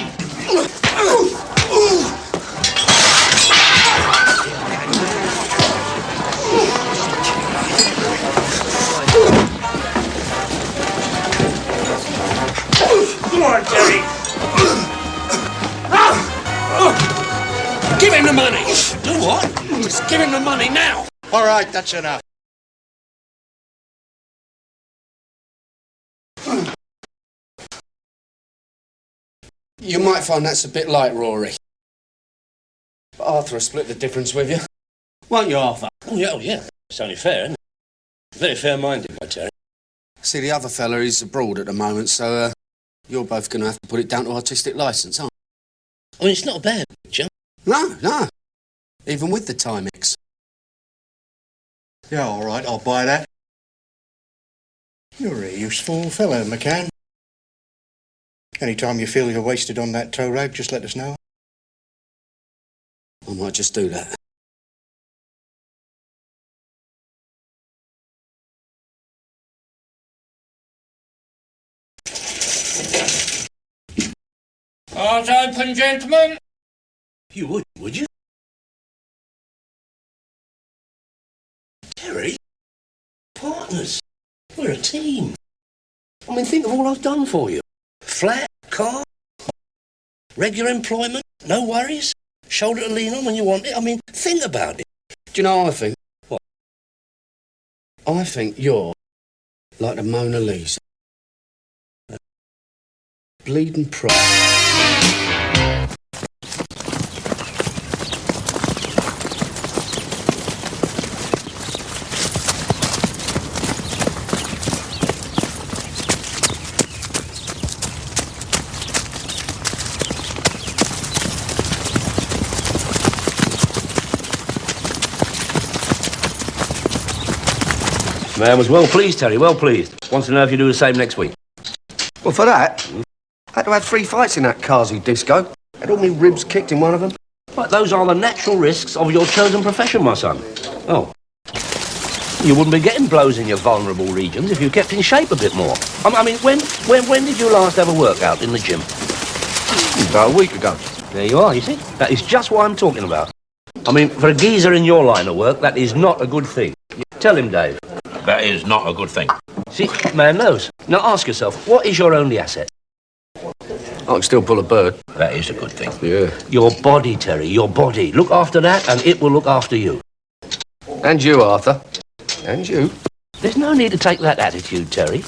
S2: Come on, Terry!
S4: Give him the money!
S2: Do what?
S4: Just give him the money now!
S13: All right, that's enough.
S4: You might find that's a bit light, Rory. But Arthur will split the difference with you. Won't you, Arthur?
S2: Oh, yeah. It's only fair, isn't it? Very fair-minded, my Terry.
S4: See, the other fella is abroad at the moment, so you're both going to have to put it down to artistic licence, aren't
S2: I mean, it's not a bad picture.
S4: you? No. Even with the Timex.
S13: Yeah, all right, I'll buy that. You're a useful fellow, McCann. Any time you feel you're wasted on that tow rag, just let us know.
S4: I might just do that.
S3: Eyes open, gentlemen.
S2: You would you? Terry? Partners. We're a team. I mean, think of all I've done for you. Flat, car, regular employment, no worries, shoulder to lean on when you want it. I mean, think about it.
S4: Do you know what I think?
S2: What?
S4: I think you're like the Mona Lisa. Bleeding pride.
S2: Man was well pleased, Terry, well pleased. Wants to know if you do the same next week.
S4: Well, for that, I had to have 3 fights in that Kazi disco. Had all my ribs kicked in one of them.
S2: But those are the natural risks of your chosen profession, my son. Oh. You wouldn't be getting blows in your vulnerable regions if you kept in shape a bit more. I mean, when did you last have a workout in the gym?
S4: About a week ago.
S2: There you are, you see? That is just what I'm talking about. I mean, for a geezer in your line of work, that is not a good thing. Tell him, Dave.
S8: That is not a good thing.
S2: See, man knows. Now ask yourself, what is your only asset?
S12: I can still pull a bird.
S8: That is a good thing.
S12: Yeah.
S2: Your body, Terry, your body. Look after that and it will look after you.
S12: And you, Arthur. And you.
S2: There's no need to take that attitude, Terry.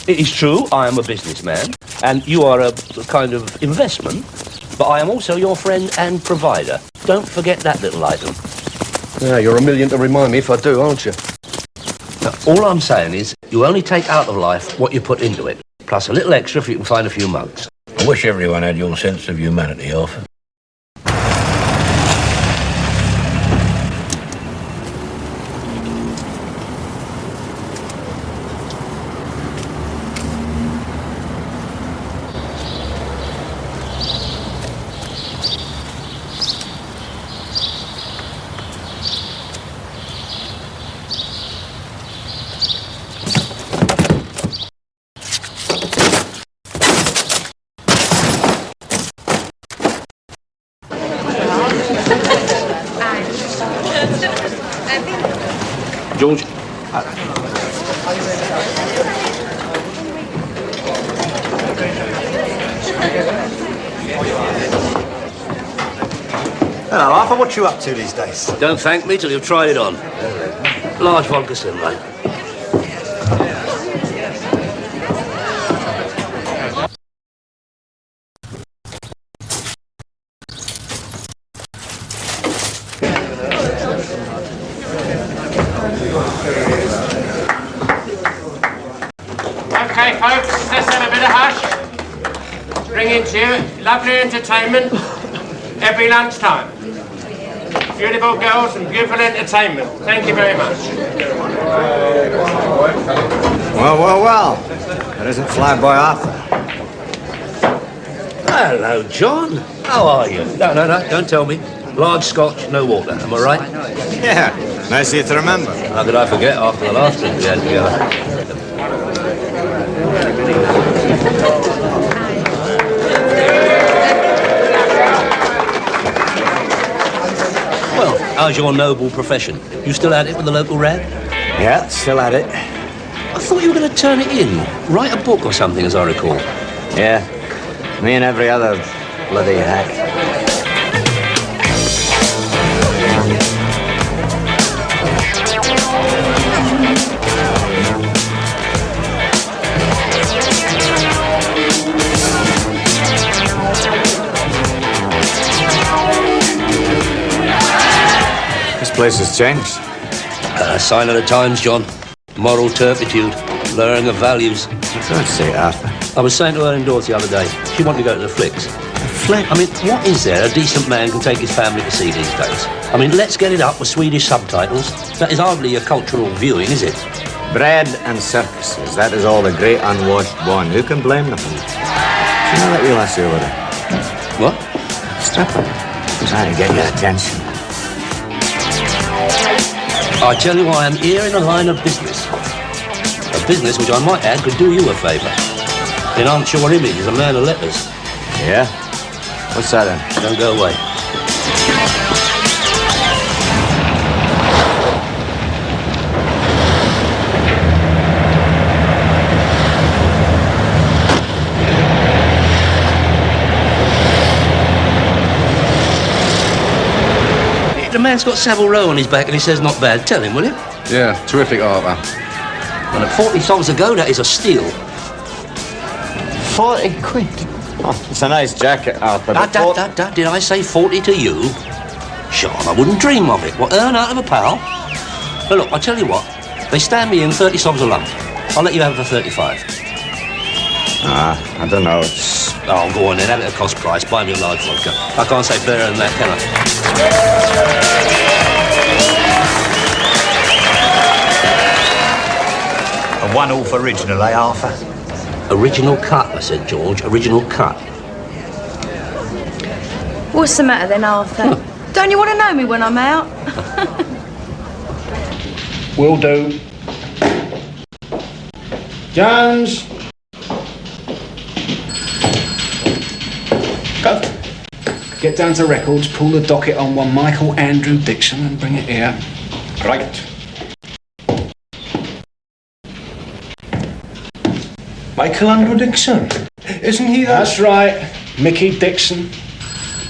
S2: It is true, I am a businessman, and you are a kind of investment, but I am also your friend and provider. Don't forget that little item.
S12: Yeah, you're a million to remind me if I do, aren't you?
S2: Now, all I'm saying is, you only take out of life what you put into it, plus a little extra if you can find a few mugs.
S8: I wish everyone had your sense of humanity, Arthur.
S2: George?
S10: Hello, Arthur. What you up to these days?
S2: Don't thank me till you've tried it on. Large vodka slim, mate.
S14: Okay, folks, let's have a bit of hush. Bring in to you lovely entertainment every lunchtime. Beautiful girls and beautiful entertainment. Thank you very much.
S10: Well. That isn't fly by Arthur.
S2: Hello, John. How are you? No, don't tell me. Large scotch, no water, am I right?
S10: Yeah, nice of you to remember.
S2: How could I forget after the last drink we had together? Well, how's your noble profession? You still at it with the local rag?
S10: Yeah, still at it.
S2: I thought you were going to turn it in. Write a book or something, as I recall.
S10: Yeah, me and every other bloody hack. This place has changed.
S2: A sign of the times, John. Moral turpitude, lowering of values.
S10: Don't say it, Arthur.
S2: I was saying to her indoors the other day, she wanted to go to the flicks.
S10: The flick?
S2: I mean, what is there a decent man can take his family to see these days? I mean, let's get it up with Swedish subtitles. That is hardly a cultural viewing, is it?
S10: Bread and circuses, that is all the great unwashed one. Who can blame them? Do you know that wee lassie over there?
S2: What?
S10: Stripper. Trying to get your attention.
S2: I tell you, I am here in a line of business. A business which I might add could do you a favour. Enhance your image as a man of letters.
S10: Yeah? What's that then?
S2: Don't go away. The man's got Savile Row on his back and he says not bad. Tell him, will you?
S12: Yeah, terrific, Arthur.
S2: Well, at 40 songs ago, that is a steal.
S10: 40 quid? Oh, it's a nice jacket, Arthur.
S2: Did I say 40 to you? Sean, I wouldn't dream of it. What, earn out of a pal? But look, I'll tell you what. They stand me in 30 sobs a lump. I'll let you have it for 35.
S10: I don't know. It's...
S2: Oh, go on then, have it at cost price. Buy me a large vodka. I can't say better than that, can I?
S10: A one-off original, eh, Arthur?
S2: Original cut, I said, George. Original cut.
S15: What's the matter then, Arthur? Don't you want to know me when I'm out?
S13: Will do. Jones! Go.
S10: get down to records, pull the docket on one Michael Andrew Dixon and bring it here.
S5: Right.
S10: Michael Andrew Dixon? Isn't he that? That's right. Mickey Dixon.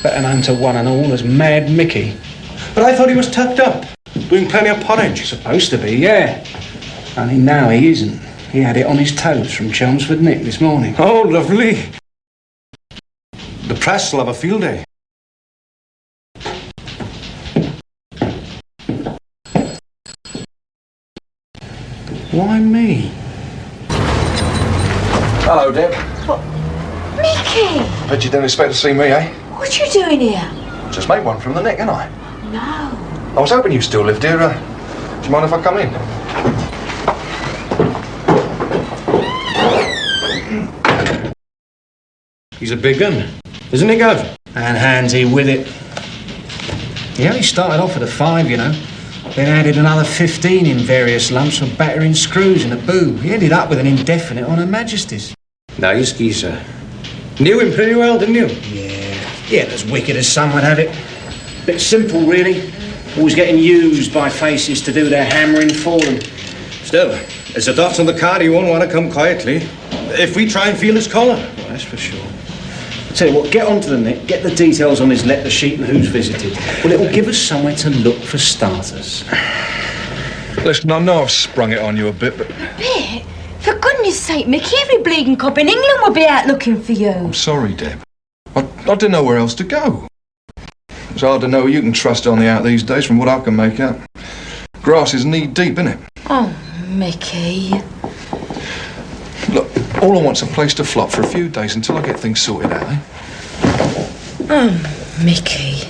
S10: Better known to one and all as Mad Mickey.
S5: But I thought he was tucked up, doing plenty of pottage.
S10: Supposed to be, yeah. Only now he isn't. He had it on his toes from Chelmsford Nick this morning.
S5: Oh, lovely. The press will have a field day.
S10: Why me?
S5: Hello, Deb.
S15: What? Mickey!
S5: Bet you didn't expect to see me, eh?
S15: What you doing here?
S5: Just made one from the neck, ain't I?
S15: No.
S5: I was hoping you still lived here. Do you mind if I come in?
S10: He's a big gun, isn't he, Gov? And handsy with it. He only started off at a 5, you know. Then added another 15 in various lumps for battering screws in a boo. He ended up with an indefinite on Her Majesty's. Nice geezer. Knew him pretty well, didn't you? Yeah. He ain't as wicked as some would have it. Bit simple, really. Always getting used by faces to do their hammering for them.
S5: Still, there's a dot on the card he won't want to come quietly. If we try and feel his collar.
S10: Well, that's for sure. Tell you what, get onto the net, get the details on his letter sheet and who's visited. Well, it'll give us somewhere to look for starters.
S5: Listen, I know I've sprung it on you a bit, but...
S15: A bit? For goodness sake, Mickey, every bleeding cop in England will be out looking for you.
S5: I'm sorry, Deb. I didn't know where else to go. It's hard to know who you can trust on the out these days from what I can make out. Grass is knee-deep, isn't it?
S15: Oh, Mickey.
S5: Look, all I want's a place to flop for a few days until I get things sorted out, eh?
S15: Oh, Mickey.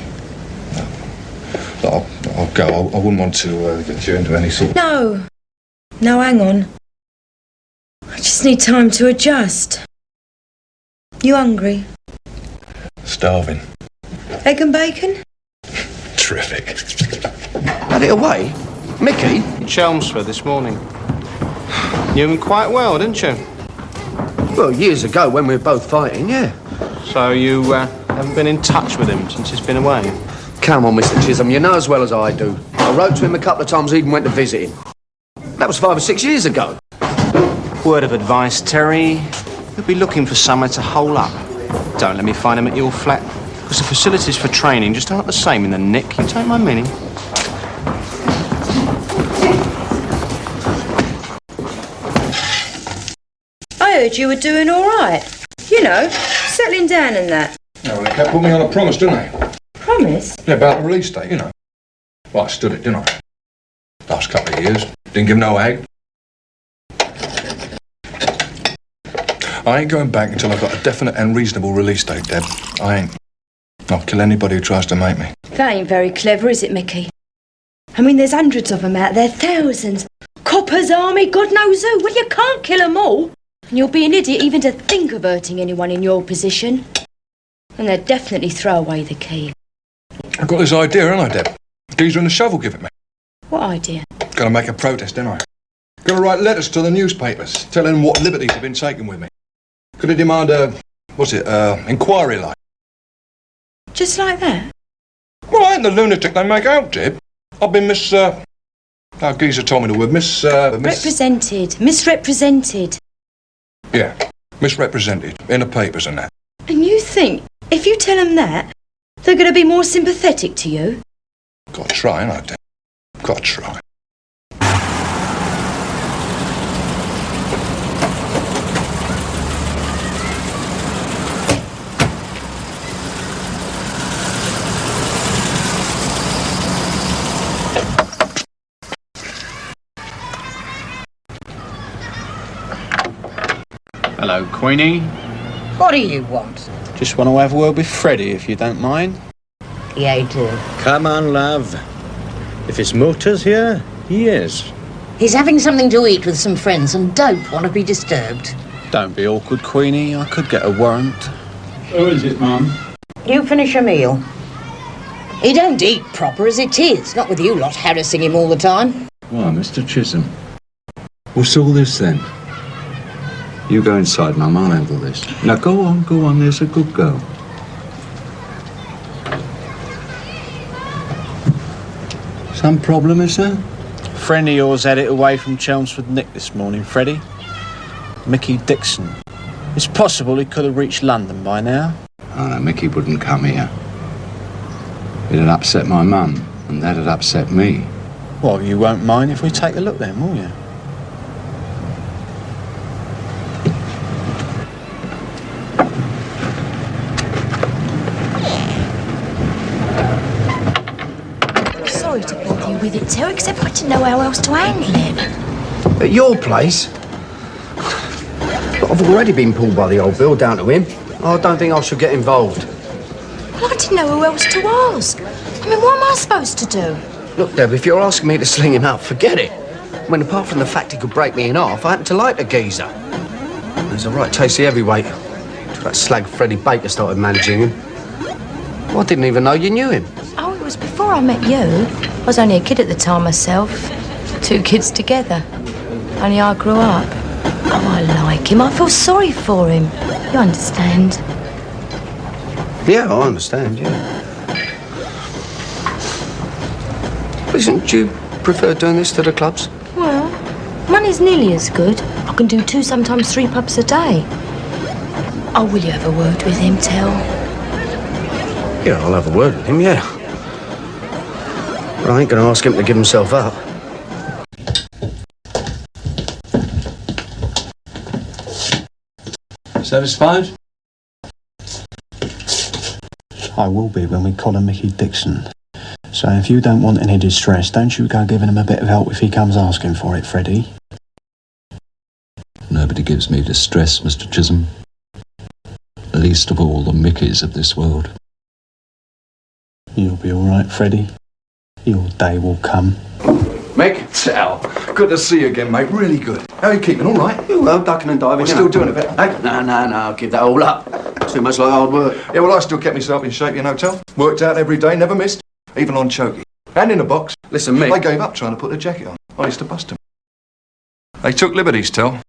S5: I'll go. I wouldn't want to get you into any sort...
S15: No. No, hang on. I just need time to adjust. You hungry?
S5: Starving.
S15: Egg and bacon?
S5: Terrific.
S4: Had it away? Mickey?
S10: Chelmsford this morning. Knew him quite well, didn't you?
S4: Well, years ago when we were both fighting, yeah.
S10: So you haven't been in touch with him since he's been away?
S4: Come on, Mr. Chisholm, you know as well as I do. I wrote to him a couple of times, even went to visit him. That was 5 or 6 years ago.
S10: Word of advice, Terry. He'll be looking for somewhere to hole up. Don't let me find him at your flat. Because the facilities for training just aren't the same in the nick. You take my meaning.
S15: I heard you were doing all right. You know, settling down and that.
S5: Yeah, well, they kept putting me on a promise, didn't they?
S15: Promise?
S5: Yeah, about the release date, you know. Well, I stood it, didn't I? Last couple of years. Didn't give no ag. I ain't going back until I've got a definite and reasonable release date, Deb. I ain't. I'll kill anybody who tries to make me.
S15: That ain't very clever, is it, Mickey? I mean, there's hundreds of them out there, thousands. Coppers, Army, God knows who. Well, you can't kill them all. And you'll be an idiot even to think of hurting anyone in your position. And they'd definitely throw away the key.
S5: I've got this idea, haven't I, Deb? Geezer and the shovel give it me.
S15: What idea?
S5: Gotta make a protest, ain't I? Gotta write letters to the newspapers, telling them what liberties have been taken with me. Could I demand inquiry like?
S15: Just like that?
S5: Well, I ain't the lunatic they make out, Deb. I've been Geezer told me the word,
S15: Represented. Misrepresented.
S5: Yeah, misrepresented in the papers and that.
S15: And you think, if you tell them that, they're going to be more sympathetic to you?
S5: Gotta try, ain't I, Deb? Gotta try.
S10: Hello, Queenie.
S16: What do you want?
S10: Just want to have a word with Freddie, if you don't mind.
S16: Yeah, I do.
S8: Come on, love. If it's Motors here, he is.
S16: He's having something to eat with some friends and don't want to be disturbed.
S10: Don't be awkward, Queenie. I could get a warrant.
S3: Who is it, Mum?
S16: You finish your meal. He don't eat proper as it is, not with you lot harassing him all the time.
S17: Why, Mr. Chisholm? What's all this then? You go inside, Mum, I'll handle this. Now go on, there's a good girl. Some problem, is there?
S10: Friend of yours had it away from Chelmsford Nick this morning, Freddie. Mickey Dixon. It's possible he could have reached London by now.
S17: Oh, no, Mickey wouldn't come here. It'd upset my mum, and that'd upset me.
S10: Well, you won't mind if we take a look then, will you?
S15: Sorry to bother you with it, Terry, except I didn't know how else to handle it.
S4: At your place? But I've already been pulled by the old bill down to him. I don't think I should get involved.
S15: Well, I didn't know who else to ask. I mean, what am I supposed to do?
S4: Look, Deb, if you're asking me to sling him out, forget it. I mean, apart from the fact he could break me in half, I happen to like the geezer. He's a right tasty heavyweight. Till that slag Freddie Baker started managing him. Well, I didn't even know you knew him.
S15: Oh, it was before I met you. I was only a kid at the time myself. 2 kids together. Only I grew up. Oh, I like him. I feel sorry for him. You understand?
S4: Yeah, I understand, yeah. Listen, do you prefer doing this to the clubs?
S15: Well, money's nearly as good. I can do 2, sometimes 3 pubs a day. Oh, will you have a word with him, Tel?
S4: Yeah, I'll have a word with him, yeah. But I ain't going to ask him to give himself up.
S17: Satisfied?
S10: I will be when we collar Mickey Dixon. So if you don't want any distress, don't you go giving him a bit of help if he comes asking for it, Freddie.
S17: Nobody gives me distress, Mr. Chisholm. Least of all the Mickeys of this world.
S10: You'll be all right, Freddie. Your day will come.
S5: Mick, Sal, good to see you again, mate. Really good. How are you keeping? All right?
S4: Well, ducking and diving.
S5: We're still doing a bit, eh?
S4: No, I'll give that all up. Too much like hard work.
S5: Yeah, well, I still kept myself in shape, you know, Tel. Worked out every day, never missed. Even on chokey. And in a box.
S4: Listen, Mick.
S5: They gave up trying to put the jacket on. I used to bust them. They took liberties, Tel.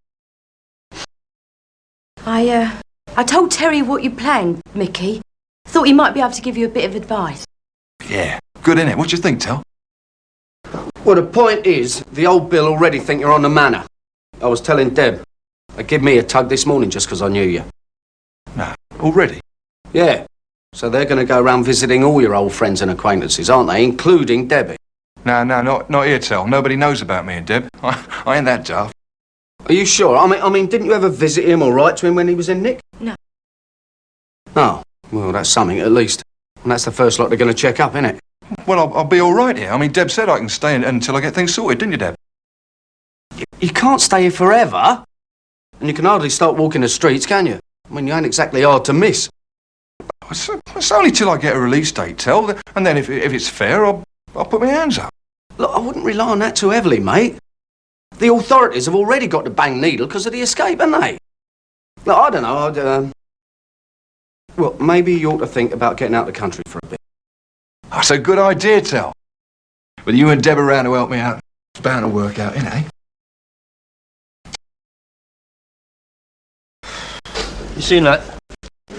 S15: I told Terry what you planned, Mickey. Thought he might be able to give you a bit of advice.
S5: Yeah. Good, innit? What do you think, Tel?
S4: Well, the point is, the old Bill already think you're on the manor. I was telling Deb. They give me a tug this morning just 'cause I knew you.
S5: No. Already?
S4: Yeah. So they're going to go around visiting all your old friends and acquaintances, aren't they? Including Debbie.
S5: No, not here, Tel. Nobody knows about me and Deb. I ain't that daft.
S4: Are you sure? I mean, didn't you ever visit him or write to him when he was in Nick?
S15: No.
S4: Oh, well, that's something at least. And that's the first lot they're going to check up, innit?
S5: Well, I'll be all right here. I mean, Deb said I can stay until I get things sorted, didn't you, Deb?
S4: You can't stay here forever. And you can hardly start walking the streets, can you? I mean, you ain't exactly hard to miss.
S5: It's only till I get a release date, Tel. And then if it's fair, I'll put my hands up.
S4: Look, I wouldn't rely on that too heavily, mate. The authorities have already got the bang needle because of the escape, haven't they? Look, I don't know, well, maybe you ought to think about getting out of the country for a bit.
S5: That's a good idea, Tel. With you and Deb around to help me out, it's bound to work out, innit?
S2: You seen that?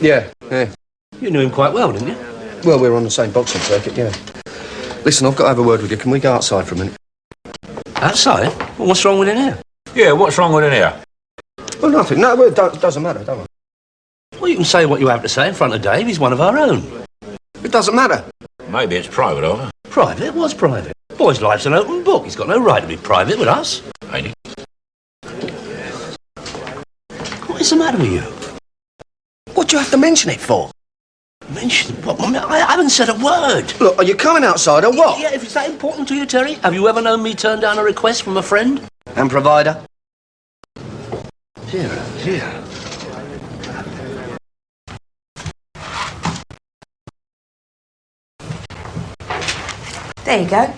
S4: Yeah.
S2: You knew him quite well, didn't you?
S4: Well, we're on the same boxing circuit, yeah. Listen, I've got to have a word with you. Can we go outside for a minute?
S2: Outside? Well, what's wrong with in here?
S8: Yeah, what's wrong with in here?
S4: Well, nothing. No, it doesn't matter, don't it?
S2: Well, you can say what you have to say in front of Dave. He's one of our own.
S4: It doesn't matter.
S8: Maybe it's private, Oliver.
S2: Private? What's private? Boy's life's an open book. He's got no right to be private with us.
S8: Ain't he?
S2: What is the matter with you?
S4: What do you have to mention it for?
S2: Mention what? I haven't said a word.
S4: Look, are you coming outside or what?
S2: Yeah, if it's that important to you, Terry. Have you ever known me turn down a request from a friend?
S4: And provider?
S2: Here.
S15: There you go.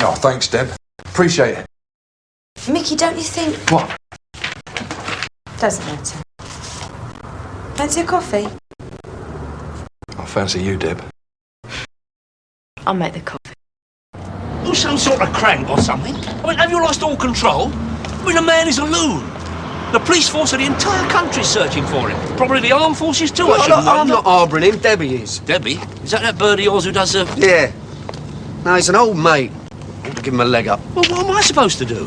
S5: Oh, thanks, Deb. Appreciate it.
S15: Mickey, don't you think...
S5: What?
S15: Doesn't matter. Fancy a coffee?
S5: I fancy you, Deb.
S15: I'll make the coffee.
S2: You some sort of crank or something? I mean, have you lost all control? I mean, the man is a loon. The police force of the entire country's searching for him. Probably the armed forces too, I should know.
S4: I'm not harbouring him. Debbie is.
S2: Debbie? Is that bird of yours who does the...
S4: Yeah. No, he's an old mate. give him a leg up.
S2: Well, what am I supposed to do?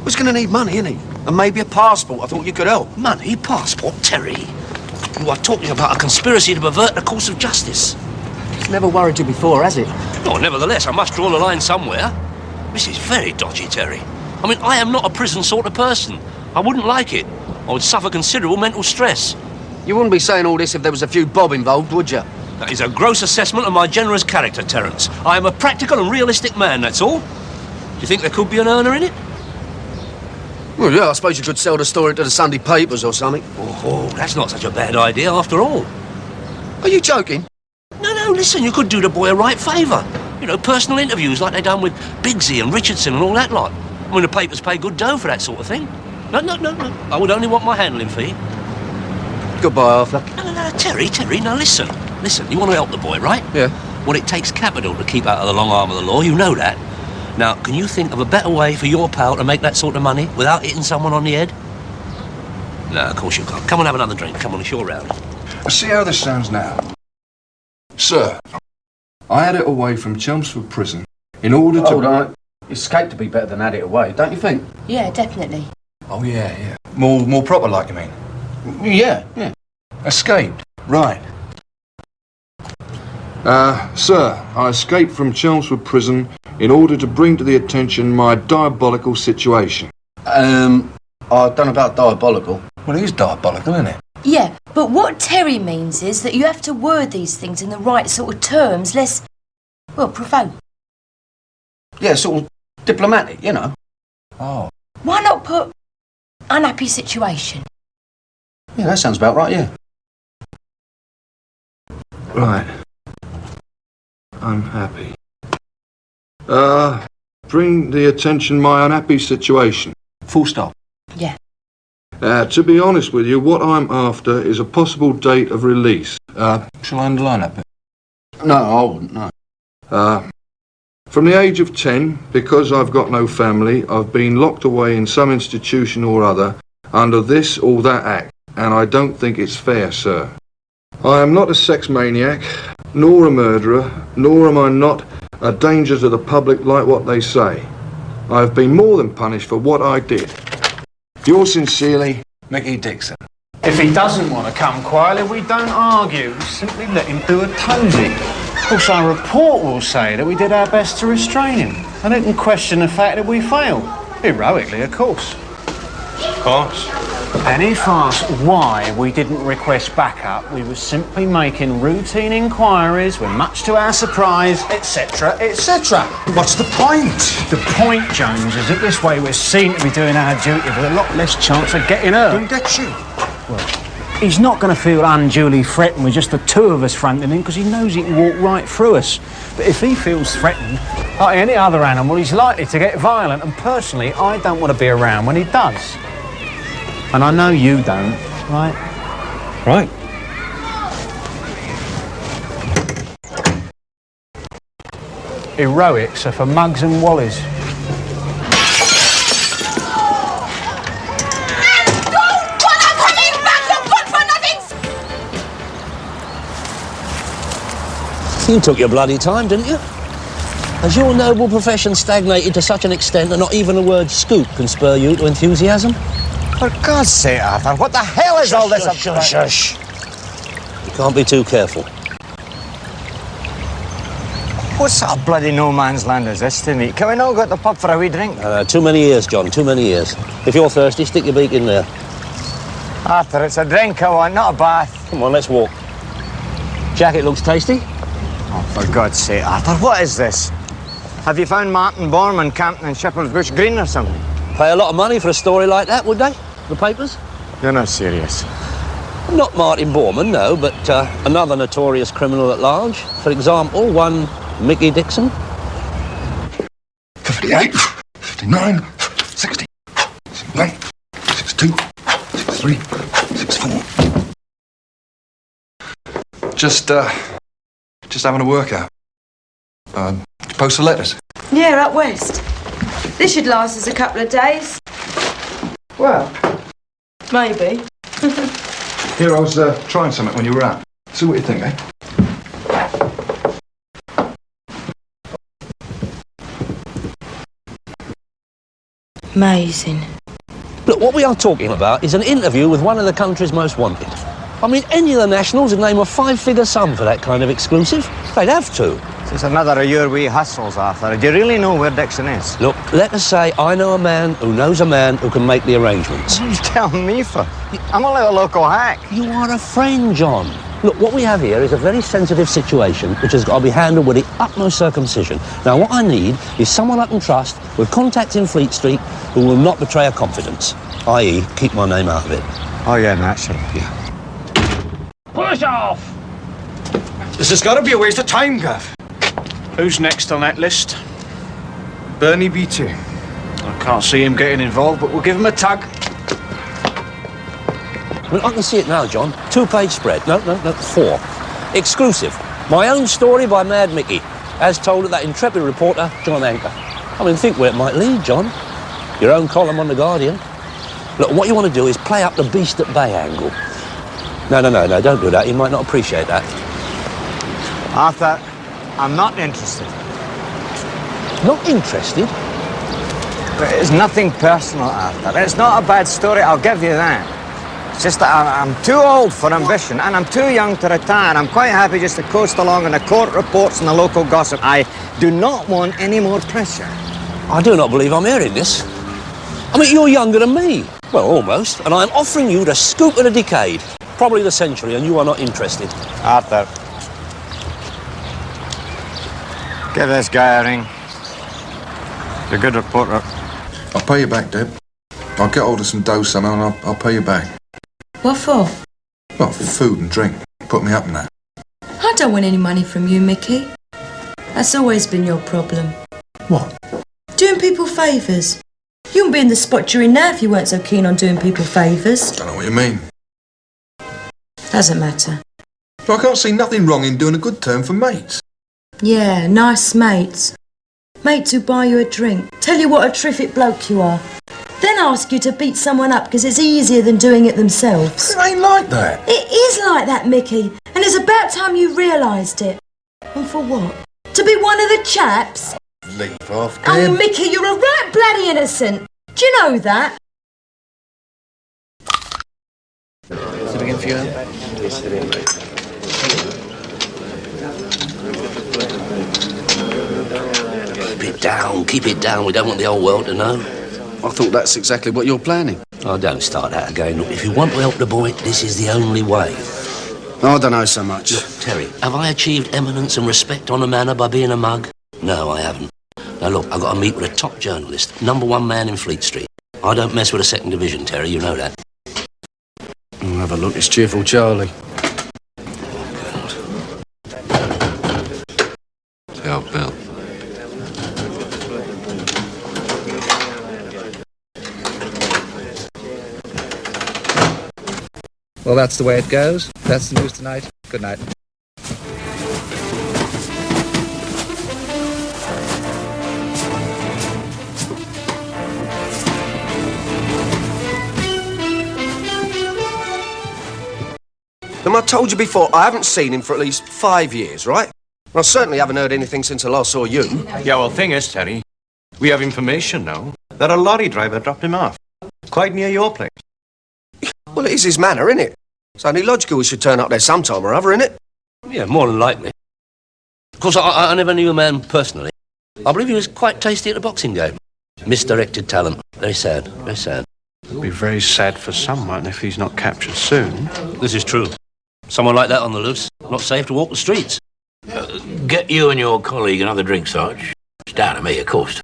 S4: He's going to need money, isn't he? And maybe a passport. I thought you could help.
S2: Money? Passport? Terry? You are talking about a conspiracy to pervert the course of justice.
S4: It's never worried you before, has it?
S2: Oh, nevertheless, I must draw the line somewhere. This is very dodgy, Terry. I mean, I am not a prison sort of person. I wouldn't like it. I would suffer considerable mental stress.
S4: You wouldn't be saying all this if there was a few bob involved, would you?
S2: That is a gross assessment of my generous character, Terence. I am a practical and realistic man, that's all. Do you think there could be an earner in it?
S4: Well, yeah, I suppose you could sell the story to the Sunday papers or something.
S2: Oh, that's not such a bad idea after all.
S4: Are you joking?
S2: No, listen, you could do the boy a right favour. You know, personal interviews like they done with Bigsy and Richardson and all that lot. I mean, the papers pay good dough for that sort of thing. No. I would only want my handling fee.
S4: Goodbye, Arthur.
S2: No, Terry, now listen. Listen, you want to help the boy, right?
S4: Yeah.
S2: Well, it takes capital to keep out of the long arm of the law, you know that. Now, can you think of a better way for your pal to make that sort of money without hitting someone on the head? No, of course you can't. Come on, have another drink. Come on, it's your round.
S17: See how this sounds now. Sir, I had it away from Chelmsford Prison in order to...
S10: Hold on. Escape to be better than had it away, don't you think?
S15: Yeah, definitely.
S17: Oh, yeah. More proper like, you mean?
S10: Yeah.
S17: Escaped. Right. Sir, I escaped from Chelmsford Prison in order to bring to the attention my diabolical situation.
S10: I don't know about diabolical.
S17: Well, it is diabolical, isn't it?
S15: Yeah, but what Terry means is that you have to word these things in the right sort of terms, less, well, provoke.
S10: Yeah, sort of diplomatic, you know.
S17: Oh.
S15: Why not put unhappy situation?
S10: Yeah, that sounds about right, yeah.
S17: Right. I'm happy. Bring the attention my unhappy situation.
S10: Full stop.
S15: Yeah.
S17: To be honest with you, what I'm after is a possible date of release. Shall I underline that bit?
S10: No, I wouldn't, no.
S17: From the age of 10, because I've got no family, I've been locked away in some institution or other under this or that act, and I don't think it's fair, sir. I am not a sex maniac, nor a murderer, nor am I not a danger to the public like what they say. I have been more than punished for what I did. Yours sincerely, Mickey Dixon.
S10: If he doesn't want to come quietly, we don't argue. Simply let him do a tosy. Of course, our report will say that we did our best to restrain him, and it can question the fact that we failed. Heroically, of course. Of course. And if asked why we didn't request backup, we were simply making routine inquiries with, much to our surprise, etc., etc.
S17: What's the point?
S10: The point, Jones, is that this way we're seen to be doing our duty with a lot less chance of getting hurt.
S17: Who gets you?
S10: Well, he's not going to feel unduly threatened with just the two of us fronting him, because he knows he can walk right through us. But if he feels threatened, like any other animal, he's likely to get violent, and personally, I don't want to be around when he does. And I know you don't, right?
S17: Right.
S10: Heroics are for mugs and wallies.
S2: You took your bloody time, didn't you? Has your noble profession stagnated to such an extent that not even the word scoop can spur you to enthusiasm?
S12: For God's sake, Arthur, what the hell is all this?
S2: Shush. You can't be too careful.
S12: What sort of bloody no man's land is this to me? Can we not go to the pub for a wee drink?
S2: Too many years, John, too many years. If you're thirsty, stick your beak in there.
S12: Arthur, it's a drink I want, not a bath.
S2: Come on, let's walk. Jacket looks tasty.
S12: Oh, for God's sake, Arthur, what is this? Have you found Martin Borman camping in Shepherd's Bush Green or something?
S2: Pay a lot of money for a story like that, would they? The papers?
S12: You're not serious.
S2: Not Martin Borman, no, but another notorious criminal at large. For example, one Mickey Dixon.
S17: 58, 59, 60, 61, 62, 63, 64. Just having a workout. Post the letters.
S15: Yeah, up west. This should last us a couple of days. Well, maybe.
S17: Here, I was trying something when you were out. See what you think, eh?
S15: Amazing.
S2: Look, what we are talking about is an interview with one of the country's most wanted. I mean, any of the nationals would name a five-figure sum for that kind of exclusive. They'd have to.
S18: It's another of your wee hustles, Arthur. Do you really know where Dixon is?
S2: Look, let us say I know a man who knows a man who can make the arrangements.
S18: What are you telling me for? I'm only a local hack.
S2: You are a friend, John. Look, what we have here is a very sensitive situation which has got to be handled with the utmost circumcision. Now, what I need is someone I can trust with contacts in Fleet Street who will not betray a confidence, i.e. keep my name out of it.
S18: Oh, yeah, naturally.
S2: Yeah.
S10: Push off!
S12: This has got to be a waste of time, Gav.
S10: Who's next on that list? Bernie B2. I can't see him getting involved, but we'll give him a tug.
S2: Well, I can see it now, John. 2-page spread. No, 4. Exclusive. My own story by Mad Mickey, as told to that intrepid reporter, John Anker. I mean, think where it might lead, John. Your own column on The Guardian. Look, what you want to do is play up the beast at bay angle. No, don't do that. He might not appreciate that.
S18: Arthur, I'm not interested.
S2: Not interested?
S18: It's nothing personal, Arthur. It's not a bad story, I'll give you that. It's just that I'm too old for ambition, and I'm too young to retire. I'm quite happy just to coast along on the court reports and the local gossip. I do not want any more pressure.
S2: I do not believe I'm hearing this. I mean, you're younger than me. Well, almost. And I'm offering you the scoop of the decade. Probably the century, and you are not interested.
S18: Arthur. Give this guy a ring. He's a good reporter.
S17: I'll pay you back, Deb. I'll get hold of some dough somehow and I'll pay you back.
S15: What for?
S17: Well, for food and drink. Put me up in that.
S15: I don't want any money from you, Mickey. That's always been your problem.
S17: What?
S15: Doing people favours. You wouldn't be in the spot you're in now if you weren't so keen on doing people favours.
S17: Don't know what you mean.
S15: Doesn't matter.
S17: But I can't see nothing wrong in doing a good turn for mates.
S15: Yeah, nice mates. Mates who buy you a drink, tell you what a terrific bloke you are, then ask you to beat someone up because it's easier than doing it themselves.
S17: It ain't like that.
S15: It is like that, Mickey, and it's about time you realised it. And for what? To be one of the chaps?
S17: Leave off, Deb.
S15: Oh, Mickey, you're a right bloody innocent. Do you know that?
S4: Sitting in for you.
S2: Keep it down. We don't want the whole world to know.
S4: I thought that's exactly what you're planning.
S2: Oh, don't start that again. Look, if you want to help the boy, this is the only way.
S4: I don't know so much.
S2: Look, Terry, have I achieved eminence and respect on a manor by being a mug? No, I haven't. Now, look, I've got to meet with a top journalist, #1 man in Fleet Street. I don't mess with a second division, Terry, you know that.
S4: I'll have a look. It's Cheerful Charlie.
S17: Tell Bill.
S6: Well, that's the way it goes. That's the news tonight. Good night.
S12: I told you before, I haven't seen him for at least 5 years, right? And I certainly haven't heard anything since I last saw you.
S9: Yeah, well, thing is, Terry, we have information now that a lorry driver dropped him off, quite near your place.
S12: Well, it is his manor, isn't it? It's only logical he should turn up there sometime or other, isn't it?
S2: Yeah, more than likely. Of course, I never knew a man personally. I believe he was quite tasty at the boxing game. Misdirected talent. Very sad, very sad.
S6: It'll be very sad for someone if he's not captured soon.
S2: This is true. Someone like that on the loose, not safe to walk the streets.
S8: Get you and your colleague another drink, Sarge. It's down to me, of course.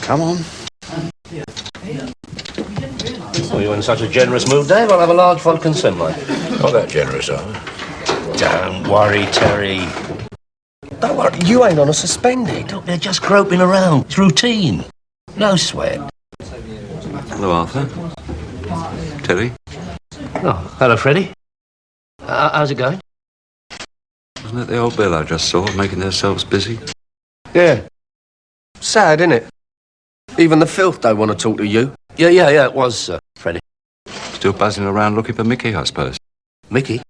S4: Come on.
S2: Well, you're in such a generous mood, Dave. I'll have a large vodka and Semline.
S8: Not that generous, are we?
S2: Don't worry, Terry.
S12: Don't worry, you ain't on a suspended.
S2: Look, they're just groping around. It's routine. No sweat.
S9: Hello, Arthur. Terry.
S2: Oh, hello, Freddie. How's it going?
S9: Wasn't it the old Bill I just saw making themselves busy?
S12: Yeah. Sad, isn't it? Even the filth don't want to talk to you.
S2: Yeah, it was, Freddie.
S9: Still buzzing around looking for Mickey, I suppose.
S2: Mickey?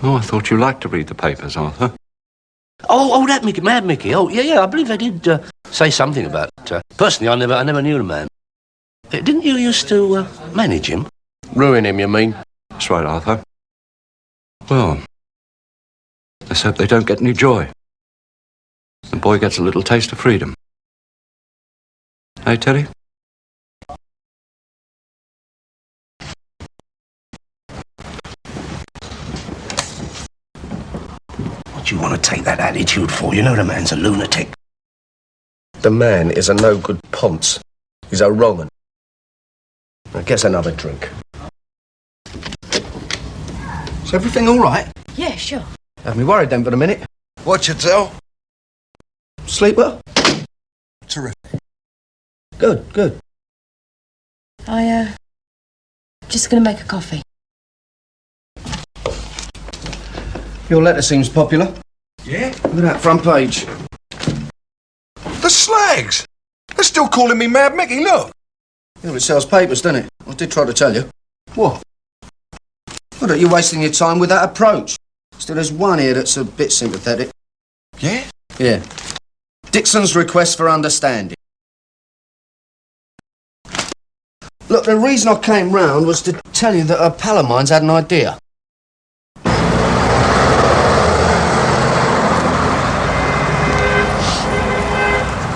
S9: Oh, I thought you liked to read the papers, Arthur.
S2: Oh, that Mickey, Mad Mickey. Oh, yeah, I believe they did say something about it. Personally, I never knew the man. Didn't you used to manage him?
S12: Ruin him, you mean?
S6: That's right, Arthur. Well, let's hope they don't get any joy. The boy gets a little taste of freedom. Hey, Terry?
S2: What do you want to take that attitude for? You know the man's a lunatic.
S12: The man is a no-good ponce. He's a wrong 'un. Now, get another drink. Is everything all right?
S15: Yeah, sure.
S12: Have me worried then for a minute.
S5: What's your tell?
S12: Sleep well?
S5: Terrific.
S12: Good.
S15: Just gonna make a coffee.
S12: Your letter seems popular.
S5: Yeah?
S12: Look at that front page.
S5: The slags! They're still calling me Mad Mickey, look!
S12: Yeah, well, it sells papers, doesn't it? I did try to tell you. What? Well, that you're wasting your time with that approach. Still, there's one here that's a bit sympathetic.
S5: Yeah?
S12: Yeah. Dixon's request for understanding. Look, the reason I came round was to tell you that a pal of mine's had an idea.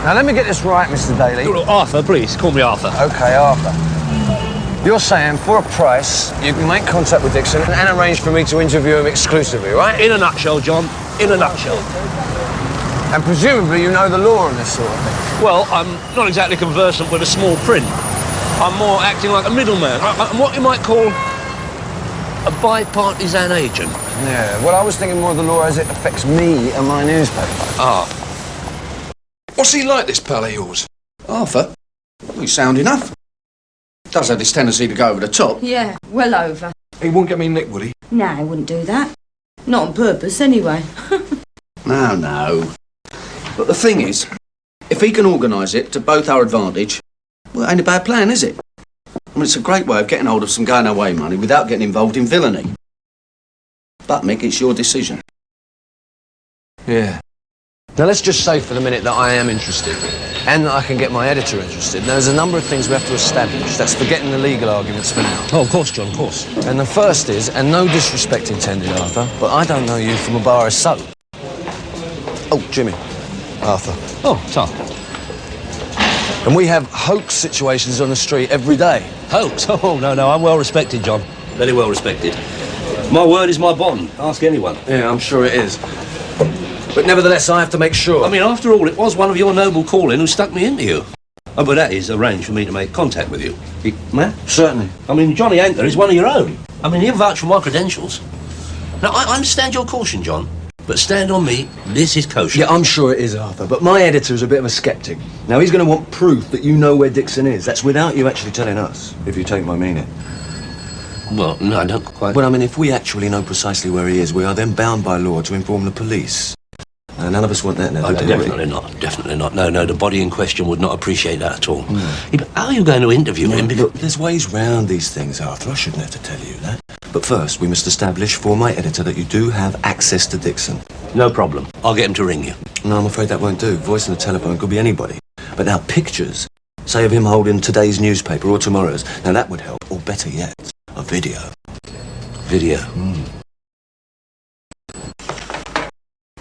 S18: Now, let me get this right, Mr. Daly.
S2: Look, Arthur, please, call me Arthur.
S18: OK, Arthur. You're saying, for a price, you can make contact with Dixon and arrange for me to interview him exclusively, right?
S2: In a nutshell, John. In a nutshell.
S18: And presumably you know the law on this sort of thing.
S2: Well, I'm not exactly conversant with a small print. I'm more acting like a middleman. I'm what you might call a bipartisan agent.
S18: Yeah, well, I was thinking more of the law as it affects me and my newspaper.
S2: Ah.
S5: What's he like, this pal of yours?
S12: Arthur? Well, he's sound enough. Does have this tendency to go over the top.
S15: Yeah, well over.
S5: He wouldn't get me nicked, would he?
S15: No, I wouldn't do that. Not on purpose, anyway.
S12: No. But the thing is, if he can organise it to both our advantage, well, it ain't a bad plan, is it? I mean, it's a great way of getting hold of some going-away money without getting involved in villainy. But, Mick, it's your decision.
S18: Yeah. Now, let's just say for the minute that I am interested, and that I can get my editor interested. Now, there's a number of things we have to establish. That's forgetting the legal arguments for now.
S2: Oh, of course, John, of course.
S18: And the first is, and no disrespect intended, Arthur, but I don't know you from a bar of soap. Oh, Jimmy. Arthur.
S2: Oh, Tom.
S18: And we have hoax situations on the street every day.
S2: Hoax? Oh, no, I'm well respected, John. Very well respected. My word is my bond. Ask anyone.
S18: Yeah, I'm sure it is. But nevertheless, I have to make sure.
S2: I mean, after all, it was one of your noble calling who stuck me into you. Oh, but that is arranged for me to make contact with you. Man?
S18: Certainly.
S2: I mean, Johnny Anchor is one of your own. I mean, he'll vouch for my credentials. Now, I understand your caution, John, but stand on me, this is kosher.
S18: Yeah, I'm sure it is, Arthur, but my editor's a bit of a sceptic. Now, he's going to want proof that you know where Dixon is. That's without you actually telling us, if you take my meaning.
S2: Well, no, I don't quite...
S18: Well, I mean, if we actually know precisely where he is, we are then bound by law to inform the police. And none of us want that now.
S2: Oh, definitely not. No, the body in question would not appreciate that at all. Yeah, but how are you going to interview him?
S18: Look, there's ways round these things, Arthur. I shouldn't have to tell you that. But first, we must establish for my editor that you do have access to Dixon.
S2: No problem. I'll get him to ring you.
S18: No, I'm afraid that won't do. Voice on the telephone could be anybody. But now, pictures, say of him holding today's newspaper or tomorrow's. Now, that would help. Or better yet, a video.
S2: Video?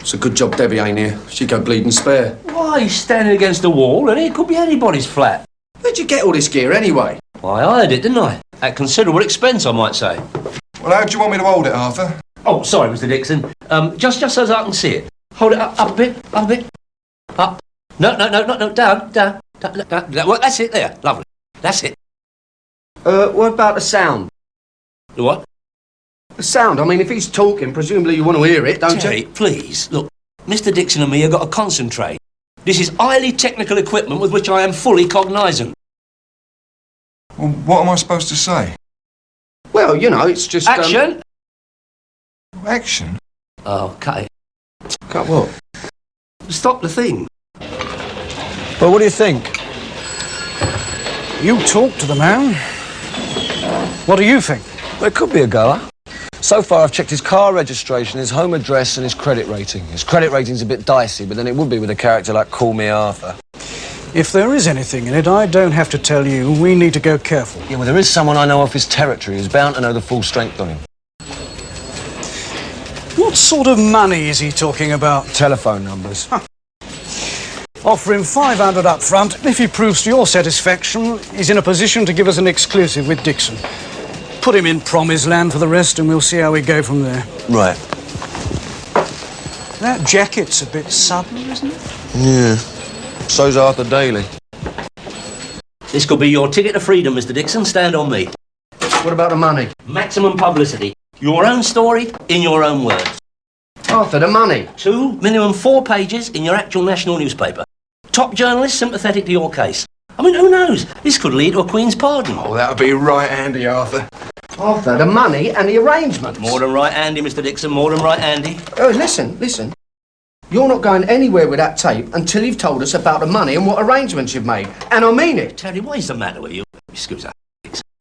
S12: It's a good job Debbie ain't here. She'd go bleeding spare.
S2: Why, he's standing against the wall, and it could be anybody's flat.
S12: Where'd you get all this gear, anyway?
S2: I hired it, didn't I? At considerable expense, I might say.
S5: Well, how do you want me to hold it, Arthur?
S2: Oh, sorry, Mr. Dixon. Just so as I can see it. Hold it up a bit, up. No, down. Well, that's it there, lovely. That's it.
S12: What about the sound?
S2: The what?
S12: The sound. I mean, if he's talking, presumably you want to hear it, don't
S2: Terry,
S12: you?
S2: Please, look, Mr. Dixon and me have got to concentrate. This is highly technical equipment with which I am fully cognisant.
S5: Well, what am I supposed to say?
S12: Well, you know, it's just...
S2: Action!
S5: Action?
S2: Oh, cut it.
S12: Cut what?
S2: Stop the thing.
S10: Well, what do you think? You talk to the man. What do you think?
S18: Well, it could be a goer.
S12: So far, I've checked his car registration, his home address, and his credit rating. His credit rating's a bit dicey, but then it would be with a character like Call Me Arthur.
S19: If there is anything in it, I don't have to tell you. We need to go careful.
S12: Yeah, well, there is someone I know off his territory who's bound to know the full strength on him.
S19: What sort of money is he talking about?
S12: Telephone numbers.
S19: Huh. Offer him 500 up front. If he proves to your satisfaction, he's in a position to give us an exclusive with Dixon. Put him in promised land for the rest, and we'll see how we go from there.
S12: Right.
S19: That jacket's a bit sudden, isn't it?
S12: Yeah. So's Arthur Daly.
S2: This could be your ticket to freedom, Mr. Dixon. Stand on me.
S12: What about the money?
S2: Maximum publicity. Your own story, in your own words.
S12: Arthur, the money.
S2: 2, minimum 4 pages in your actual national newspaper. Top journalist sympathetic to your case. I mean, who knows? This could lead to a Queen's pardon.
S17: Oh, that would be right handy, Arthur.
S12: Arthur, the money and the arrangements.
S2: More than right handy, Mr. Dixon, more than right handy.
S12: Oh, listen. You're not going anywhere with that tape until you've told us about the money and what arrangements you've made. And I mean it.
S2: Terry, what is the matter with you? Excuse me.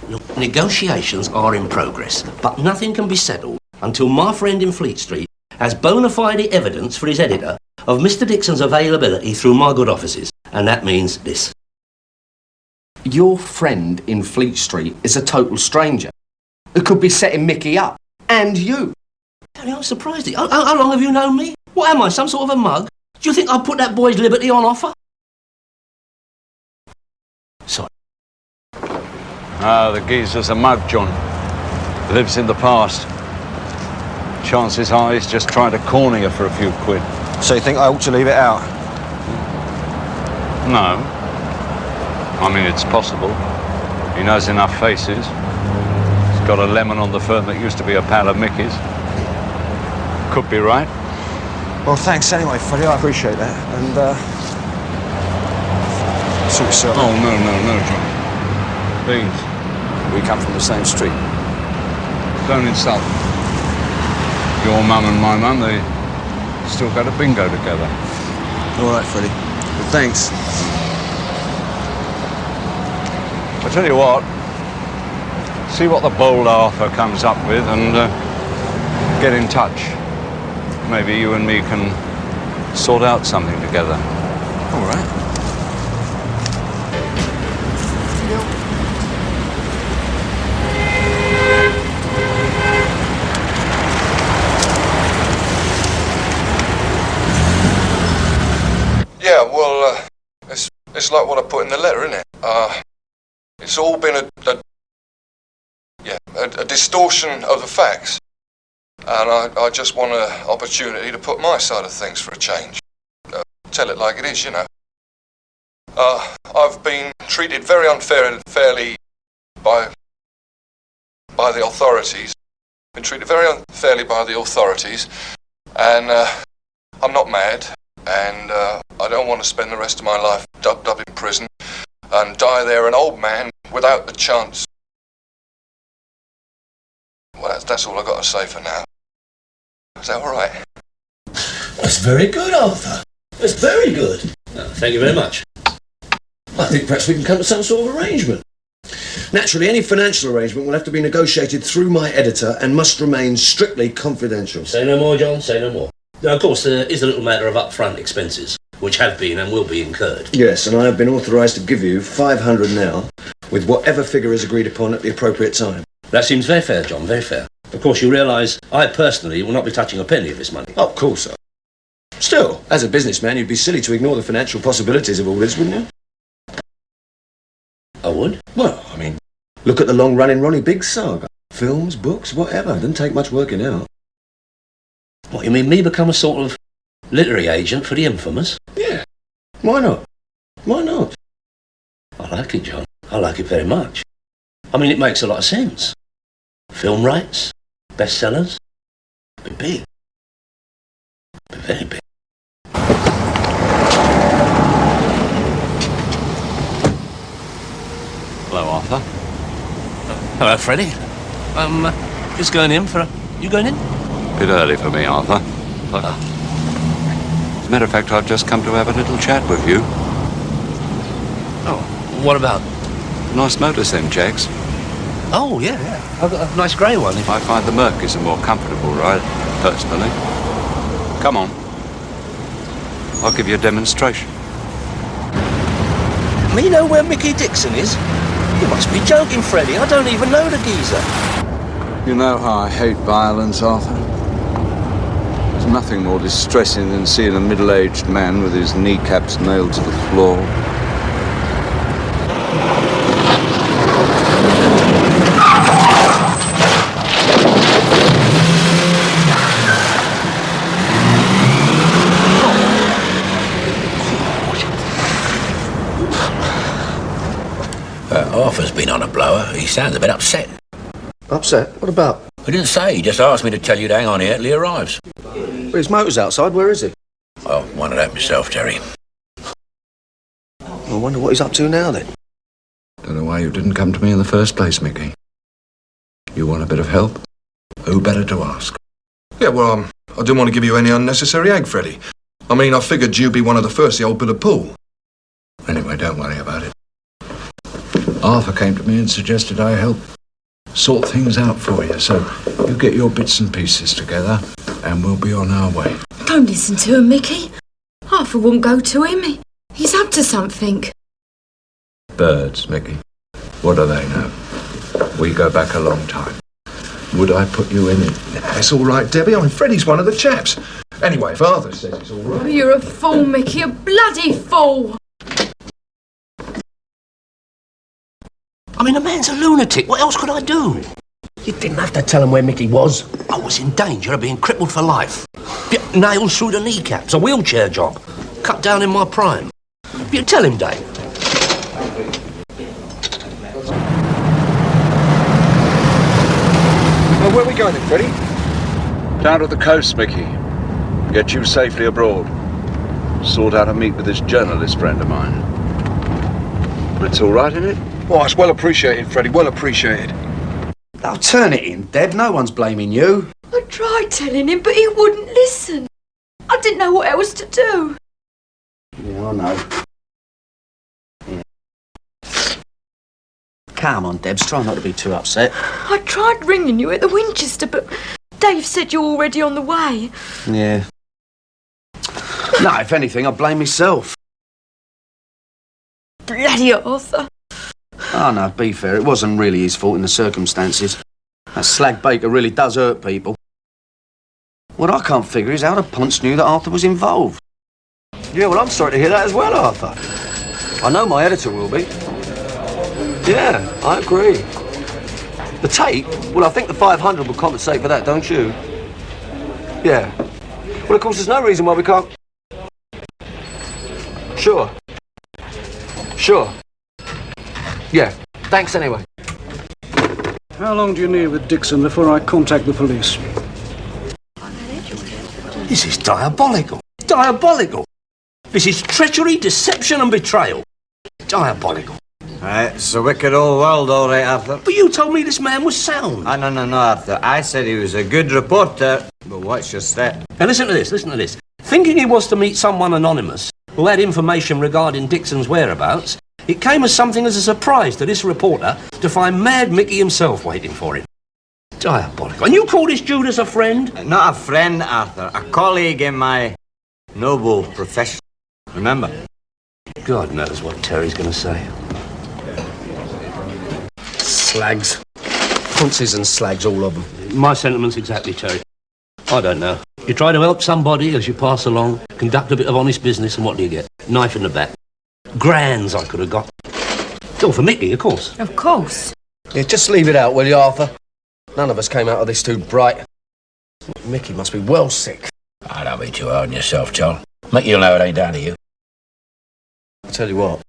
S2: Look, negotiations are in progress, but nothing can be settled until my friend in Fleet Street has bona fide evidence for his editor of Mr. Dixon's availability through my good offices. And that means this.
S12: Your friend in Fleet Street is a total stranger who could be setting Mickey up. And you.
S2: Terry, I'm surprised. How long have you known me? What am I, some sort of a mug? Do you think I'll put that boy's liberty on offer? Sorry.
S18: Ah, the geezer's a mug, John. Lives in the past. Chances are he's just trying to corner you for a few quid.
S12: So you think I ought to leave it out?
S18: No. I mean, it's possible. He knows enough faces. He's got a lemon on the firm that used to be a pal of Mickey's. Could be right.
S12: Well, thanks anyway, Freddie. I appreciate that. And, suit yourself.
S18: Oh, no, John. Please.
S12: We come from the same street.
S18: Don't insult. Your mum and my mum, they still go to bingo together.
S12: All right, Freddie. Well, thanks.
S18: I tell you what, see what the bold Arthur comes up with and get in touch. Maybe you and me can sort out something together.
S12: All right.
S17: Yeah, well, it's like what I put in the letter, isn't it? It's all been a distortion of the facts. And I just want an opportunity to put my side of things for a change. Tell it like it is, you know. I've been treated very unfairly by the authorities. Been treated very unfairly by the authorities. And I'm not mad. And I don't want to spend the rest of my life dubbed up in prison and die there an old man without the chance. Well, that's all I've got to say for now. Is that all right?
S4: That's very good, Arthur. That's very good.
S2: Thank you very much.
S4: I think perhaps we can come to some sort of arrangement. Naturally, any financial arrangement will have to be negotiated through my editor and must remain strictly confidential.
S2: Say no more, John, say no more. Now, of course, there is a little matter of upfront expenses, which have been and will be incurred.
S4: Yes, and I have been authorised to give you 500 now, with whatever figure is agreed upon at the appropriate time.
S2: That seems very fair, John, very fair. Of course, you realise I personally will not be touching a penny of this money.
S4: Oh, of course, sir. Still, as a businessman, you'd be silly to ignore the financial possibilities of all this, wouldn't you?
S2: I would?
S4: Well, I mean, look at the long-running Ronnie Biggs saga. Films, books, whatever. It didn't take much working out.
S2: What, you mean me become a sort of literary agent for the infamous?
S4: Yeah. Why not? Why not?
S2: I like it, John. I like it very much. I mean, it makes a lot of sense. Film rights, bestsellers, be big. Be very big.
S18: Hello, Arthur.
S2: Hello, Freddie. Just going in for a... You going in?
S6: Bit early for me, Arthur. But, as a matter of fact, I've just come to have a little chat with you.
S2: Oh, what about?
S6: Nice motors, them, Jags.
S2: Oh, yeah. I've got a nice grey one.
S6: I find the Merc is a more comfortable ride, personally. Come on. I'll give you a demonstration.
S2: You know where Mickey Dixon is? You must be joking, Freddie. I don't even know the geezer.
S20: You know how I hate violence, Arthur. There's nothing more distressing than seeing a middle-aged man with his kneecaps nailed to the floor.
S8: Arthur's been on a blower. He sounds a bit upset.
S12: Upset? What about?
S8: He didn't say. He just asked me to tell you to hang on here till he arrives.
S12: Well, his motor's outside. Where is he?
S8: Well, wondered that myself, Terry.
S12: I wonder what he's up to now, then.
S6: Don't know why you didn't come to me in the first place, Mickey. You want a bit of help? Who better to ask?
S17: Yeah, well, I didn't want to give you any unnecessary egg, Freddie. I mean, I figured you'd be one of the first the old bill of pull.
S6: Anyway, don't worry about it. Arthur came to me and suggested I help sort things out for you, so you get your bits and pieces together and we'll be on our way.
S15: Don't listen to him, Mickey. Arthur won't go to him. He's up to something.
S6: Birds, Mickey. What do they know? We go back a long time. Would I put you in it?
S17: Nah, it's all right, Debbie. I mean, Freddie's one of the chaps. Anyway, if Arthur says it's all right...
S15: Oh, you're a fool, Mickey, a bloody fool.
S2: I mean, the man's a lunatic. What else could I do?
S4: You didn't have to tell him where Mickey was.
S2: I was in danger of being crippled for life. Nails through the kneecaps, a wheelchair job. Cut down in my prime. You tell him, Dave.
S17: Well, where are we going then, Freddie?
S6: Down to the coast, Mickey. Get you safely abroad. Sort out a meet with this journalist friend of mine. It's all right, isn't it?
S17: Oh, it's well appreciated, Freddie, well appreciated.
S12: I'll turn it in, Deb. No one's blaming you.
S15: I tried telling him, but he wouldn't listen. I didn't know what else to do.
S12: Yeah, I know. Yeah. Come on, Debs, try not to be too upset.
S15: I tried ringing you at the Winchester, but Dave said you're already on the way.
S12: Yeah. No, if anything, I blame myself.
S15: Bloody Arthur.
S12: Oh, no, be fair, it wasn't really his fault in the circumstances. That slag baker really does hurt people. What I can't figure is how the punch knew that Arthur was involved. Yeah, well, I'm sorry to hear that as well, Arthur. I know my editor will be. Yeah, I agree. The tape? Well, I think the 500 will compensate for that, don't you? Yeah. Well, of course, there's no reason why we can't... Sure. Sure. Yeah. Thanks anyway.
S19: How long do you need with Dixon before I contact the police?
S2: This is diabolical. Diabolical. This is treachery, deception and betrayal. Diabolical.
S18: It's a wicked old world, all right, Arthur.
S2: But you told me this man was sound.
S18: No, Arthur. I said he was a good reporter. But what's your step?
S2: Now listen to this. Thinking he was to meet someone anonymous who had information regarding Dixon's whereabouts, it came as something as a surprise to this reporter to find Mad Mickey himself waiting for him. Diabolical. And you call this Judas a friend?
S18: Not a friend, Arthur. A colleague in my noble profession. Remember?
S2: God knows what Terry's going to say.
S12: Slags. Ponces and slags, all of them.
S2: My sentiments exactly, Terry. I don't know. You try to help somebody as you pass along, conduct a bit of honest business, and what do you get? Knife in the back. Grands I could have got. All for Mickey, of course.
S15: Of course.
S12: Yeah, just leave it out, will you, Arthur? None of us came out of this too bright. Mickey must be well sick.
S8: Oh, don't be too hard on yourself, John. Mickey'll know it ain't down to you.
S12: I'll tell you what.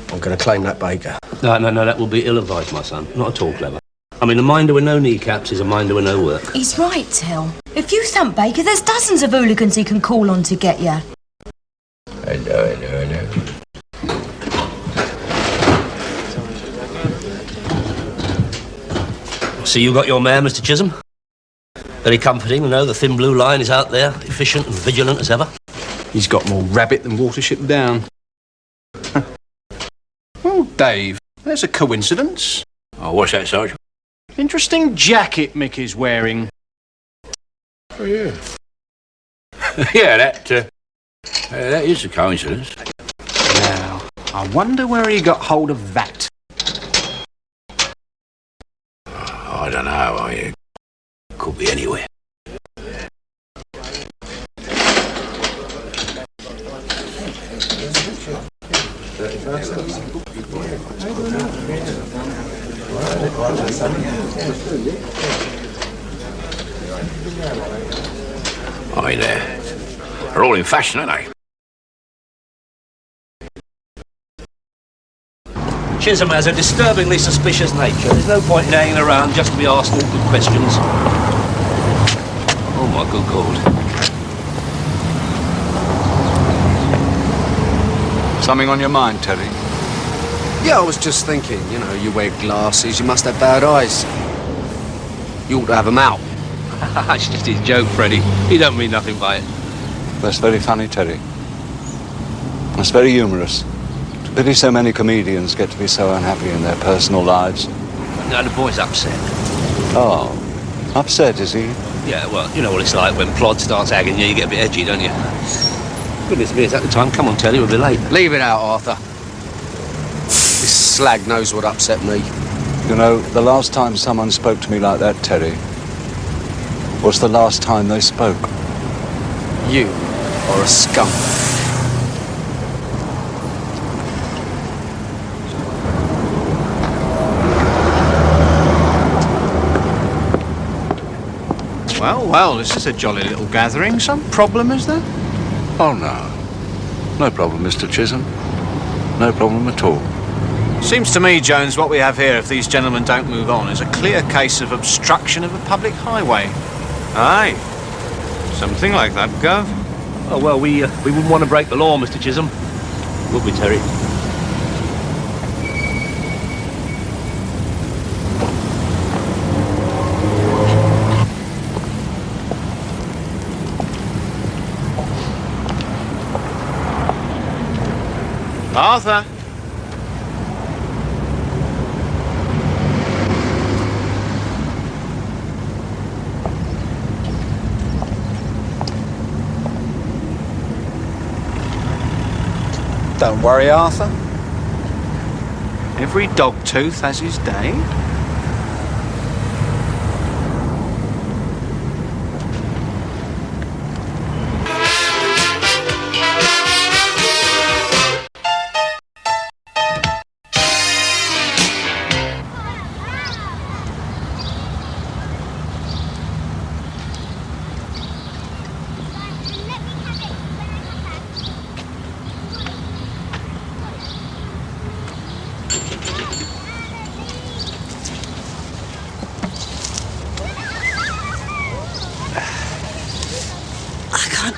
S12: I'm going to claim that baker.
S2: No, that will be ill-advised, my son. Not at all clever. I mean, a minder with no kneecaps is a minder with no work.
S15: He's right, Till. If you thump Baker, there's dozens of hooligans he can call on to get you.
S8: I know.
S2: So you got your man, Mr. Chisholm? Very comforting to know the thin blue line is out there, efficient and vigilant as ever.
S12: He's got more rabbit than Watership Down.
S4: Well, Dave, there's a coincidence.
S8: Oh, what's that, Sergeant?
S10: Interesting jacket Mickey's wearing.
S8: Oh, yeah. Yeah, that is a coincidence.
S10: Now, I wonder where he got hold of that.
S8: I don't know. It could be anywhere. I mean, they're all in fashion, aren't they?
S2: Chisholm has a disturbingly suspicious nature. There's no point in hanging around just to be asked awkward questions. Oh, my good God.
S20: Something on your mind, Terry?
S12: Yeah, I was just thinking, you know, you wear glasses, you must have bad eyes. You ought to have them out.
S2: It's just his joke, Freddie. He don't mean nothing by it.
S20: That's very funny, Terry. That's very humorous. It's a pity so many comedians get to be so unhappy in their personal lives.
S2: No, the boy's upset.
S20: Oh, upset, is he?
S2: Yeah, well, you know what it's like when Plod starts agging you, you get a bit edgy, don't you? Goodness me, it's at the time. Come on, Telly, we'll be late.
S12: Leave it out, Arthur. This slag knows what upset me.
S20: You know, the last time someone spoke to me like that, Terry, was the last time they spoke.
S12: You are a skunk.
S10: Well, this is a jolly little gathering. Some problem, is there?
S20: Oh, no. No problem, Mr. Chisholm. No problem at all.
S10: Seems to me, Jones, what we have here, if these gentlemen don't move on, is a clear case of obstruction of a public highway. Aye. Something like that, Gov.
S2: Oh, well, we wouldn't want to break the law, Mr. Chisholm. Would we, Terry?
S10: Arthur. Don't worry, Arthur. Every dog tooth has his day.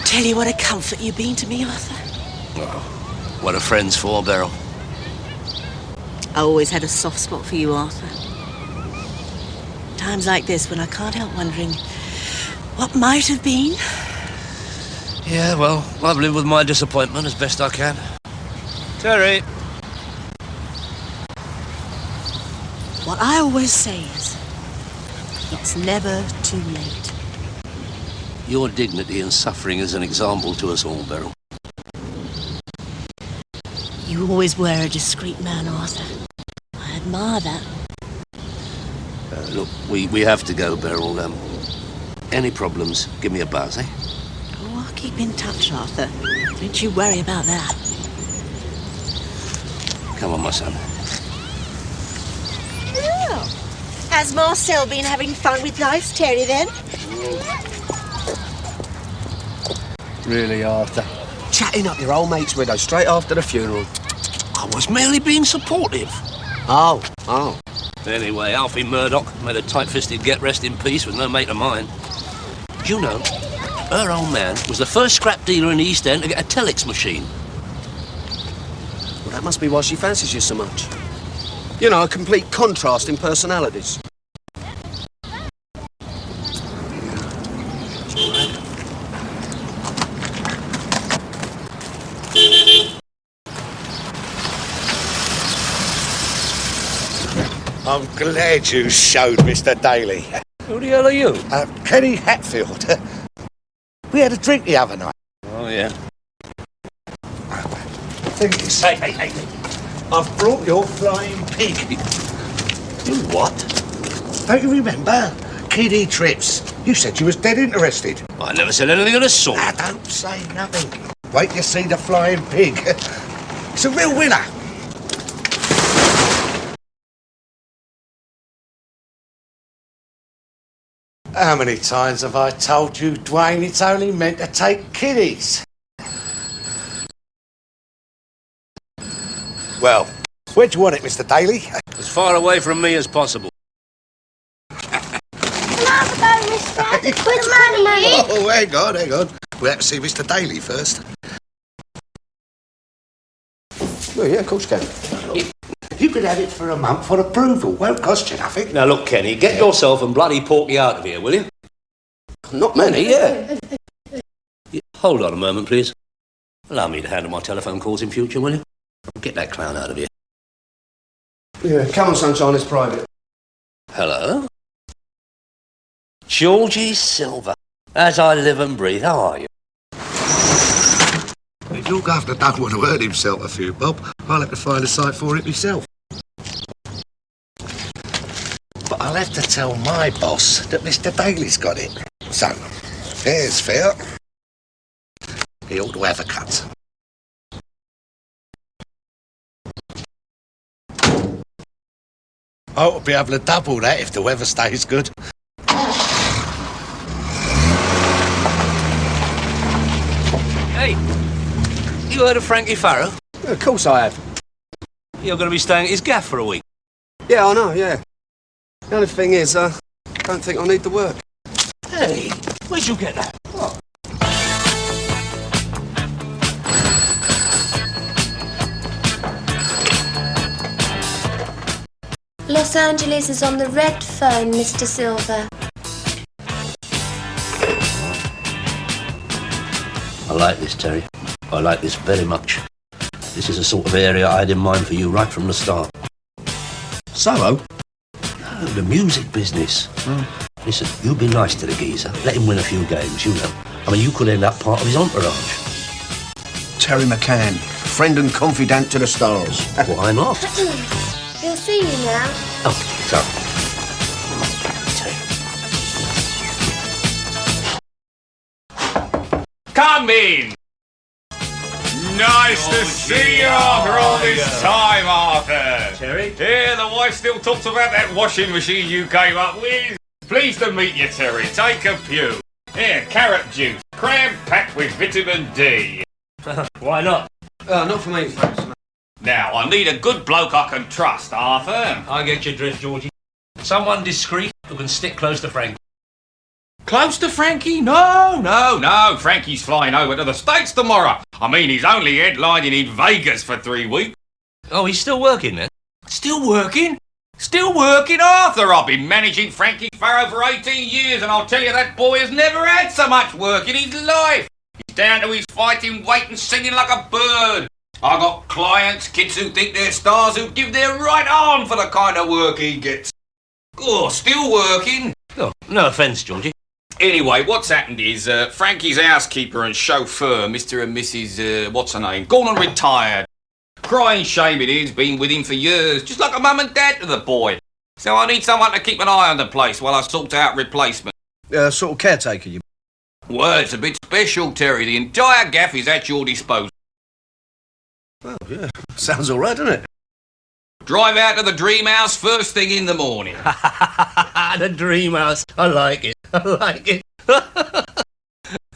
S21: Tell you what a comfort you've been to me, Arthur.
S2: Oh, what are friends for, Beryl?
S21: I always had a soft spot for you, Arthur. Times like this when I can't help wondering what might have been.
S2: Yeah, well, I've lived with my disappointment as best I can. Terry.
S21: What I always say is, it's never too late.
S2: Your dignity and suffering is an example to us all, Beryl.
S21: You always were a discreet man, Arthur. I admire that.
S2: Look, we have to go, Beryl. Any problems, give me a buzz, eh?
S21: Oh, I'll keep in touch, Arthur. Don't you worry about that.
S2: Come on, my son.
S21: Oh. Has Marcel been having fun with life, Terry, then?
S12: Really, Arthur? Chatting up your old mate's widow straight after the funeral.
S2: I was merely being supportive.
S12: Oh.
S2: Anyway, Alfie Murdoch made a tight-fisted get rest in peace with no mate of mine. Do you know, her old man was the first scrap dealer in the East End to get a telex machine.
S12: Well, that must be why she fancies you so much. You know, a complete contrast in personalities.
S1: I'm glad you showed Mr. Daly.
S2: Who the hell are you?
S1: Kenny Hatfield. We had a drink the other night.
S2: Oh, yeah.
S1: Hey. I've brought your flying pig.
S2: You what?
S1: Don't you remember? Kiddie Trips. You said you was dead interested.
S2: I never said anything of the sort.
S1: Don't say nothing. Wait till you see the flying pig. It's a real winner. How many times have I told you, Dwayne, it's only meant to take kiddies? Well, where'd you want it, Mr. Daly?
S2: As far away from me as possible.
S1: Oh, hang on. We'll have to see Mr. Daly first.
S4: Well, yeah, of course you can.
S1: You could have it for a month for approval. Won't cost you nothing.
S2: Now, look, Kenny, get yourself and bloody Porky out of here, will you?
S4: Not many, yeah.
S2: Hold on a moment, please. Allow me to handle my telephone calls in future, will you? Get that clown out of here.
S4: Yeah, come on, sunshine, it's private.
S2: Hello? Georgie Silver. As I live and breathe, how are you?
S1: If your governor don't want to earn himself a few bob, I'll have to find a site for it myself. But I'll have to tell my boss that Mr. Daly's got it. So, fair's fair. He ought to have a cut. I ought to be able to double that if the weather stays good.
S2: Hey, you heard of Frankie Farrow?
S4: Yeah, of course I have.
S2: You're going to be staying at his gaff for a week.
S4: Yeah, I know, yeah. The only thing is, I don't think I need the work.
S2: Hey, where'd you get that? What?
S11: Los Angeles is on the red phone, Mr. Silver.
S2: I like this, Terry. I like this very much. This is the sort of area I had in mind for you right from the start.
S4: Solo?
S2: No, the music business. Listen, you be nice to the geezer. Let him win a few games, you know. I mean, you could end up part of his entourage.
S4: Terry McCann, friend and confidant to the stars.
S2: Why not?
S11: He'll see you now.
S2: Oh, sorry.
S22: Come in! Nice to see you after all this time, Arthur.
S2: Terry?
S22: Yeah, the wife still talks about that washing machine you came up with. Pleased to meet you, Terry. Take a pew. Here, carrot juice. Crab packed with vitamin D.
S2: Why not?
S4: Not for me, thanks.
S22: Now, I need a good bloke I can trust, Arthur.
S2: I get your drift, Georgie. Someone discreet who can stick close to Frank.
S22: Close to Frankie? No. Frankie's flying over to the States tomorrow. I mean, he's only headlining in Vegas for 3 weeks.
S2: Oh, he's still working then?
S22: Still working? Still working, Arthur. I've been managing Frankie Farrow for 18 years, and I'll tell you that boy has never had so much work in his life. He's down to his fighting weight and singing like a bird. I got clients, kids who think they're stars, who'd give their right arm for the kind of work he gets. Oh, still working.
S2: Oh, no offence, Georgie.
S22: Anyway, what's happened is Frankie's housekeeper and chauffeur, Mr. and Mrs. What's her name, gone and retired. Crying shame it is, been with him for years, just like a mum and dad to the boy. So I need someone to keep an eye on the place while I sort out replacement.
S4: Sort of caretaker, you
S22: Well, it's a bit special, Terry. The entire gaff is at your disposal.
S4: Well, yeah. Sounds all right, doesn't it?
S22: Drive out to the Dream House first thing in the morning.
S2: The Dream House. I like it. I like it.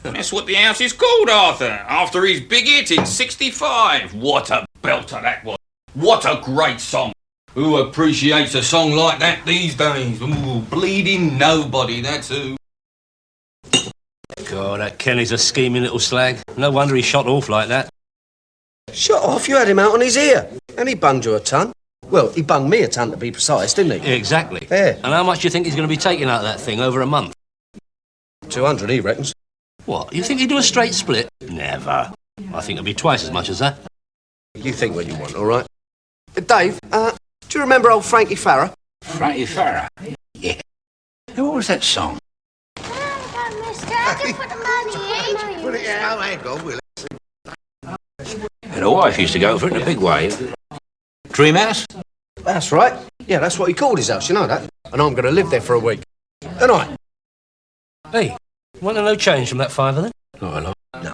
S22: That's what the house is called, Arthur, after his big hit in '65. What a belter that was. What a great song. Who appreciates a song like that these days? Ooh, bleeding nobody, that's who.
S2: God, that Kenny's a scheming little slag. No wonder he shot off like that.
S4: Shut off, you had him out on his ear. And he bunged you a ton. Well, he bunged me a ton, to be precise, didn't he?
S2: Exactly.
S4: Yeah.
S2: And how much do you think he's going to be taking out of that thing over a month?
S4: 200, he reckons.
S2: What, you think he'd do a straight split? Never. I think it'll be twice as much as that.
S4: You think what you want, all right? Dave, do you remember old Frankie Farrow?
S8: Frankie Farrar? Yeah. Hey, what was that song?
S1: Put it out, hang on, will it?
S8: And the wife used to go for it in a big way. Dream House?
S4: That's right. Yeah, that's what he called his house, you know that. And I'm going to live there for a week. And I.
S2: Hey, want no change from that fiver then?
S8: Not a lot.
S2: No.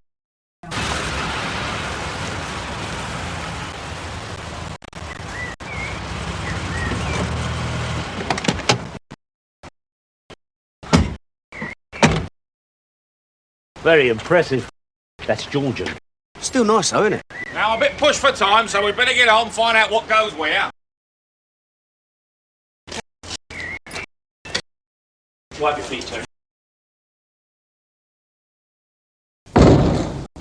S7: Very impressive. That's Georgian.
S4: Still nice, though, isn't it?
S22: Now, I'm a bit pushed for time, so we'd better get on and find out what goes where.
S7: Wipe your feet, Terry.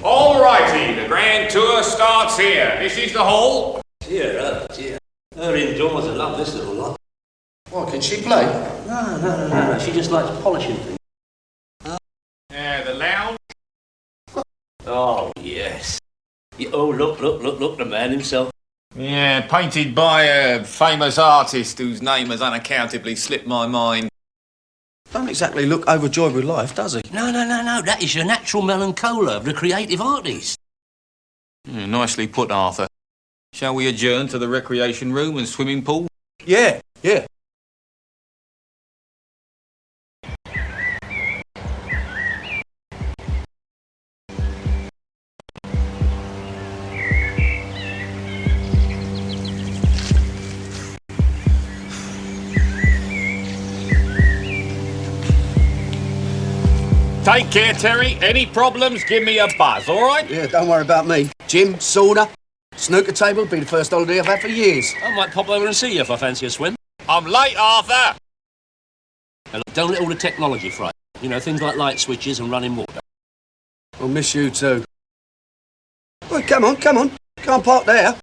S22: All righty, the grand tour starts here. This is the hall.
S2: Dear. Her indoors, I love this little lot.
S4: Why, can she play?
S2: No. She just likes polishing things.
S22: Yeah, the lounge.
S2: Oh, yes. Oh, look, the man himself.
S22: Yeah, painted by a famous artist whose name has unaccountably slipped my mind.
S4: Don't exactly look overjoyed with life, does he?
S2: No. That is your natural melancholia of the creative artist.
S22: Yeah, nicely put, Arthur. Shall we adjourn to the recreation room and swimming pool?
S4: Yeah.
S22: Take care, Terry. Any problems, give me a buzz, all right?
S4: Yeah, don't worry about me. Gym, sauna, snooker table, be the first holiday I've had for years.
S2: I might pop over and see you if I fancy a swim.
S22: I'm late, Arthur.
S2: And look, don't let all the technology frighten you. You know, things like light switches and running water.
S4: I'll miss you too. Well, come on. Can't park there.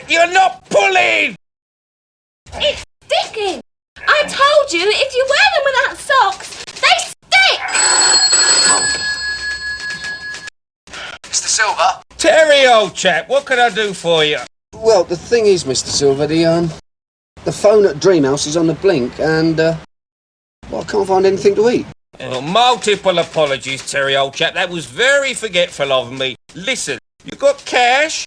S22: You're not pulling!
S11: It's sticking! I told you, if you wear them without socks, they stick!
S4: Mr. Silver?
S22: Terry, old chap, what can I do for you?
S4: Well, the thing is, Mr. Silver, the phone at Dreamhouse is on the blink and, well, I can't find anything to eat.
S22: Well, multiple apologies, Terry, old chap. That was very forgetful of me. Listen, you got cash?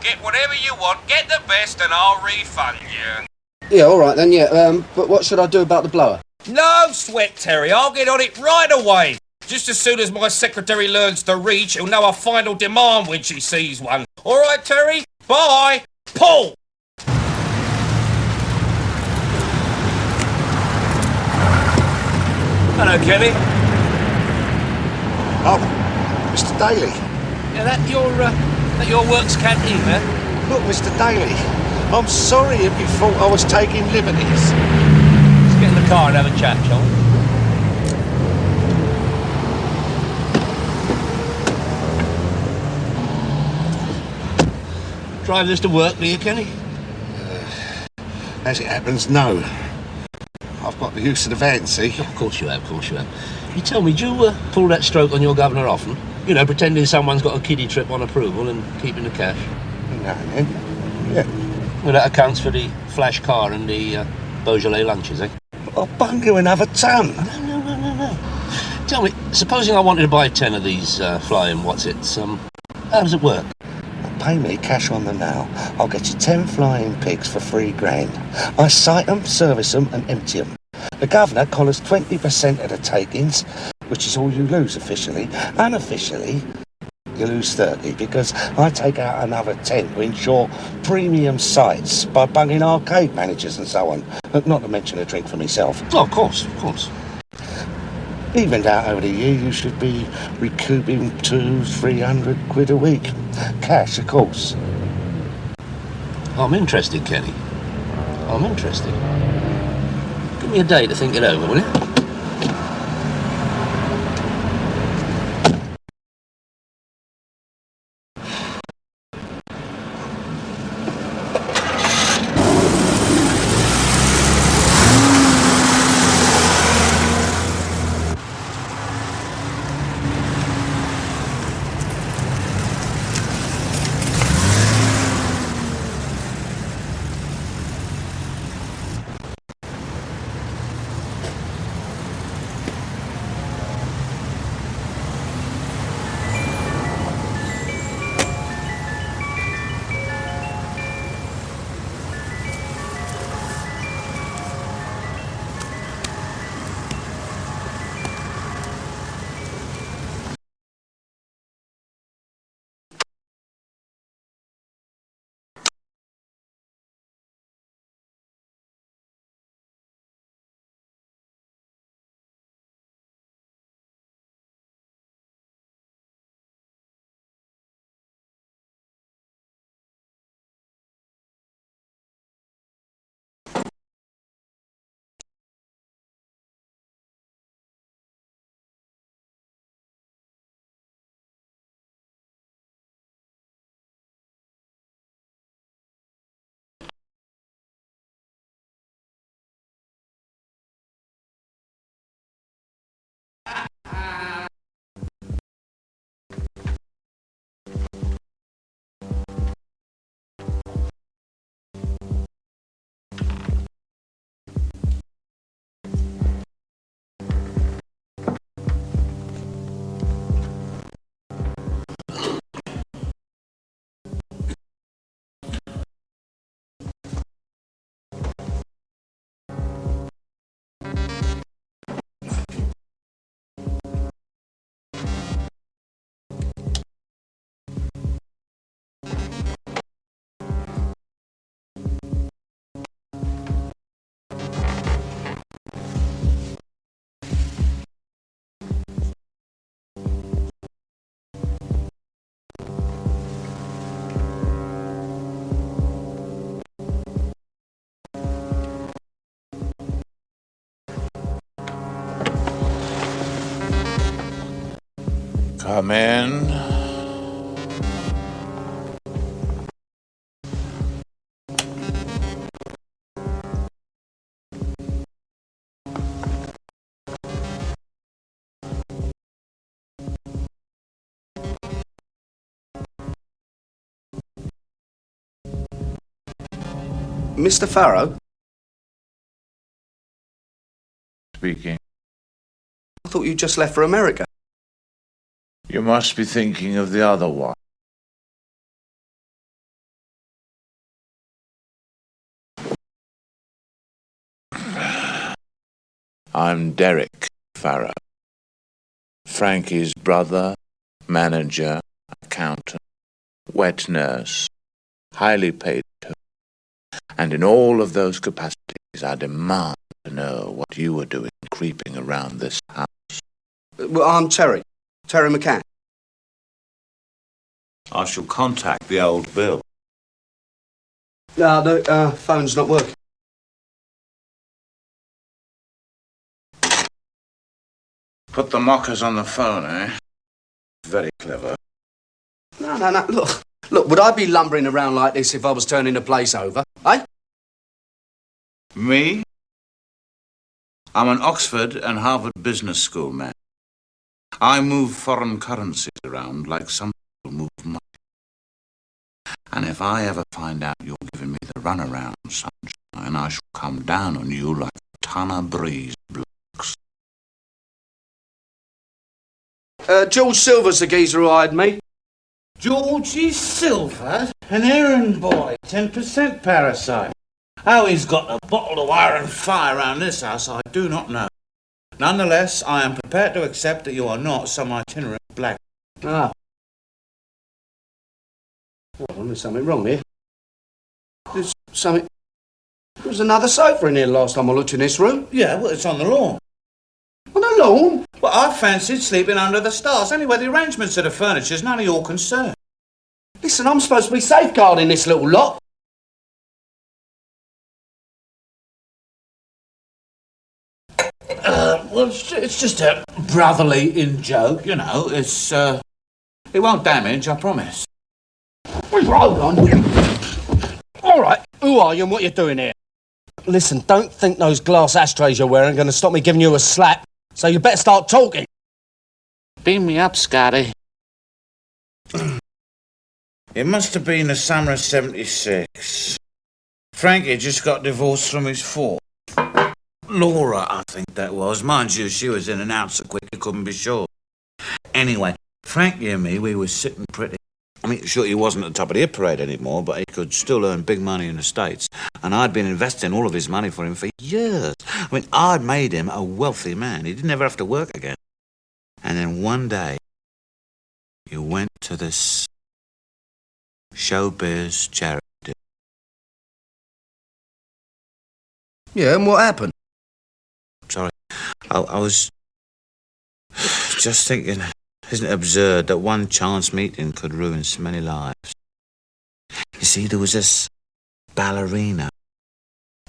S22: Get whatever you want, get the best, and I'll refund you.
S4: Yeah, all right then, yeah. But what should I do about the blower?
S22: No sweat, Terry. I'll get on it right away. Just as soon as my secretary learns to read, she'll know a final demand when she sees one. All right, Terry? Bye. Paul!
S2: Hello, Kelly.
S1: Oh, Mr. Daly.
S2: Yeah, that your works canteen, eh?
S1: Look, Mr. Daly, I'm sorry if you thought I was taking liberties.
S2: Let's get in the car and have a chat, shall we? Drive this to work, do you, Kenny?
S1: As it happens, no. I've got the use of the van, see?
S2: Of course you have. You tell me, do you pull that stroke on your governor often? You know, pretending someone's got a kiddie trip on approval and keeping the cash?
S1: No, then. Yeah.
S2: Well, that accounts for the flash car and the Beaujolais lunches, eh?
S1: I'll bung you another ton.
S2: No. Tell me, supposing I wanted to buy 10 of these flying what's-its, how does it work?
S1: Pay me cash on the now. I'll get you 10 flying pigs for $3,000. I sight them, service them, and empty them. The governor collars 20% of the takings, which is all you lose officially. Unofficially, you lose 30 because I take out another 10 to ensure premium sites by bunging arcade managers and so on. Not to mention a drink for myself.
S2: Oh, of course, of course.
S1: Evened out over the year, you should be recouping 200-300 quid a week. Cash, of course.
S2: I'm interested, Kenny. I'm interested. Give me a day to think it over, will you?
S6: Come in.
S12: Mr. Farrow?
S6: Speaking.
S12: I thought you just left for America.
S6: You must be thinking of the other one. I'm Derek Farrow. Frankie's brother, manager, accountant, wet nurse, highly paid too. And in all of those capacities, I demand to know what you were doing creeping around this house.
S12: Well, I'm Terry McCann.
S20: I shall contact the old Bill.
S12: No, the phone's not working.
S6: Put the mockers on the phone, eh? Very clever.
S12: No. Look, would I be lumbering around like this if I was turning the place over, eh?
S20: Me? I'm an Oxford and Harvard Business School man. I move foreign currencies around like some people move money. And if I ever find out you're giving me the runaround, sunshine, I shall come down on you like a ton of breeze blocks.
S12: George Silver's the geezer who hired me.
S13: Georgie Silver? An errand boy, 10% parasite. How he's got a bottle of iron fire around this house, I do not know. Nonetheless, I am prepared to accept that you are not some itinerant black.
S12: Ah,
S4: Well, there's something wrong here. There's something... There was another sofa in here last time I looked in this room.
S13: Yeah, well, it's on the lawn.
S4: On the lawn?
S13: Well, I fancied sleeping under the stars. Anyway, the arrangements of the furniture's none of your concern.
S4: Listen, I'm supposed to be safeguarding this little lot.
S13: Well, it's just a brotherly in-joke, you know. It's, it won't damage, I promise.
S4: Hold on. All right, who are you and what you doing here? Listen, don't think those glass ashtrays you're wearing are going to stop me giving you a slap, so you better start talking.
S13: Beam me up, Scotty. It must have been the summer of '76. Frankie just got divorced from his fourth. Laura, I think that was. Mind you, she was in and out so quick you couldn't be sure. Anyway, Frankie and me, we were sitting pretty... I mean, sure, he wasn't at the top of the hit parade anymore, but he could still earn big money in the States. And I'd been investing all of his money for him for years. I mean, I'd made him a wealthy man. He didn't ever have to work again. And then one day, he went to this showbiz charity.
S4: Yeah, and what happened?
S13: Sorry, I was just thinking, isn't it absurd that one chance meeting could ruin so many lives? You see, there was this ballerina.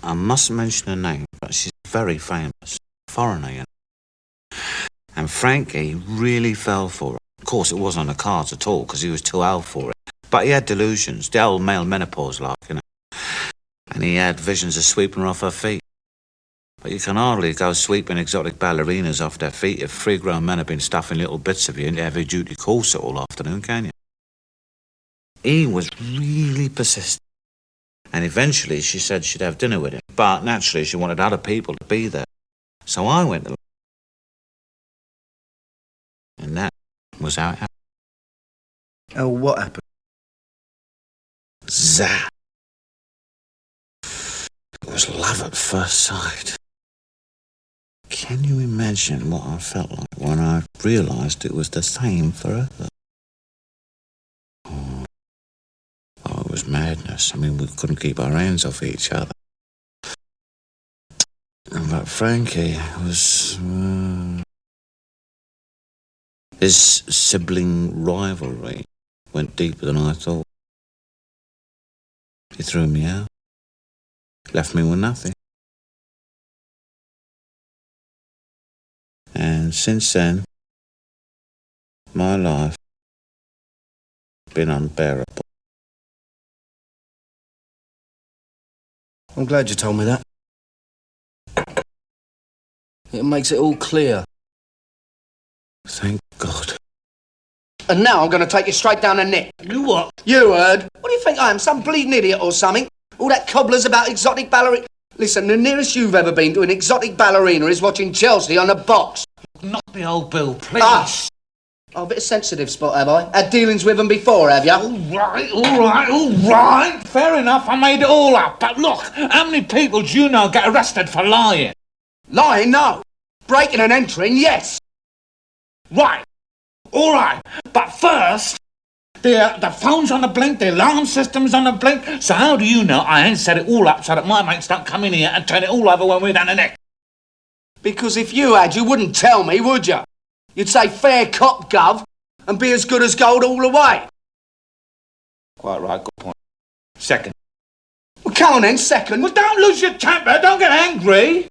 S13: I mustn't mention her name, but she's very famous. Foreigner, you know. And Frankie really fell for her. Of course, it wasn't on the cards at all, because he was too old for it. But he had delusions, the old male menopause like, you know. And he had visions of sweeping her off her feet. But you can hardly go sweeping exotic ballerinas off their feet if 3 grown men have been stuffing little bits of you into heavy-duty corset all afternoon, can you? He was really persistent. And eventually she said she'd have dinner with him. But naturally she wanted other people to be there. So I went along. And that was how it happened.
S4: Oh, what happened?
S13: Zap. It was love at first sight. Can you imagine what I felt like when I realised it was the same for her? Oh, it was madness. I mean, we couldn't keep our hands off each other. But Frankie was... his sibling rivalry went deeper than I thought. He threw me out. Left me with nothing. And since then, my life has been unbearable.
S4: I'm glad you told me that. It makes it all clear.
S13: Thank God.
S4: And now I'm going to take you straight down the neck.
S13: You what?
S4: You heard. What do you think I am, some bleeding idiot or something? All that cobblers about exotic ballerina... Listen, the nearest you've ever been to an exotic ballerina is watching Chelsea on a box.
S13: Knock the old bill, please.
S4: Ah! Oh, a bit of sensitive spot, have I? Had dealings with them before, have you?
S13: All right. Fair enough, I made it all up. But look, how many people do you know get arrested for lying?
S4: Lying? No. Breaking and entering, yes.
S13: Right. All right. But first, the phone's on the blink, the alarm system's on the blink. So how do you know I ain't set it all up so that my mates don't come in here and turn it all over when we're down the neck?
S4: Because if you had, you wouldn't tell me, would you? You'd say fair cop, gov, and be as good as gold all the way.
S13: Quite right, good point. Second.
S4: Well, come on then, second.
S13: Well, don't lose your temper, don't get angry.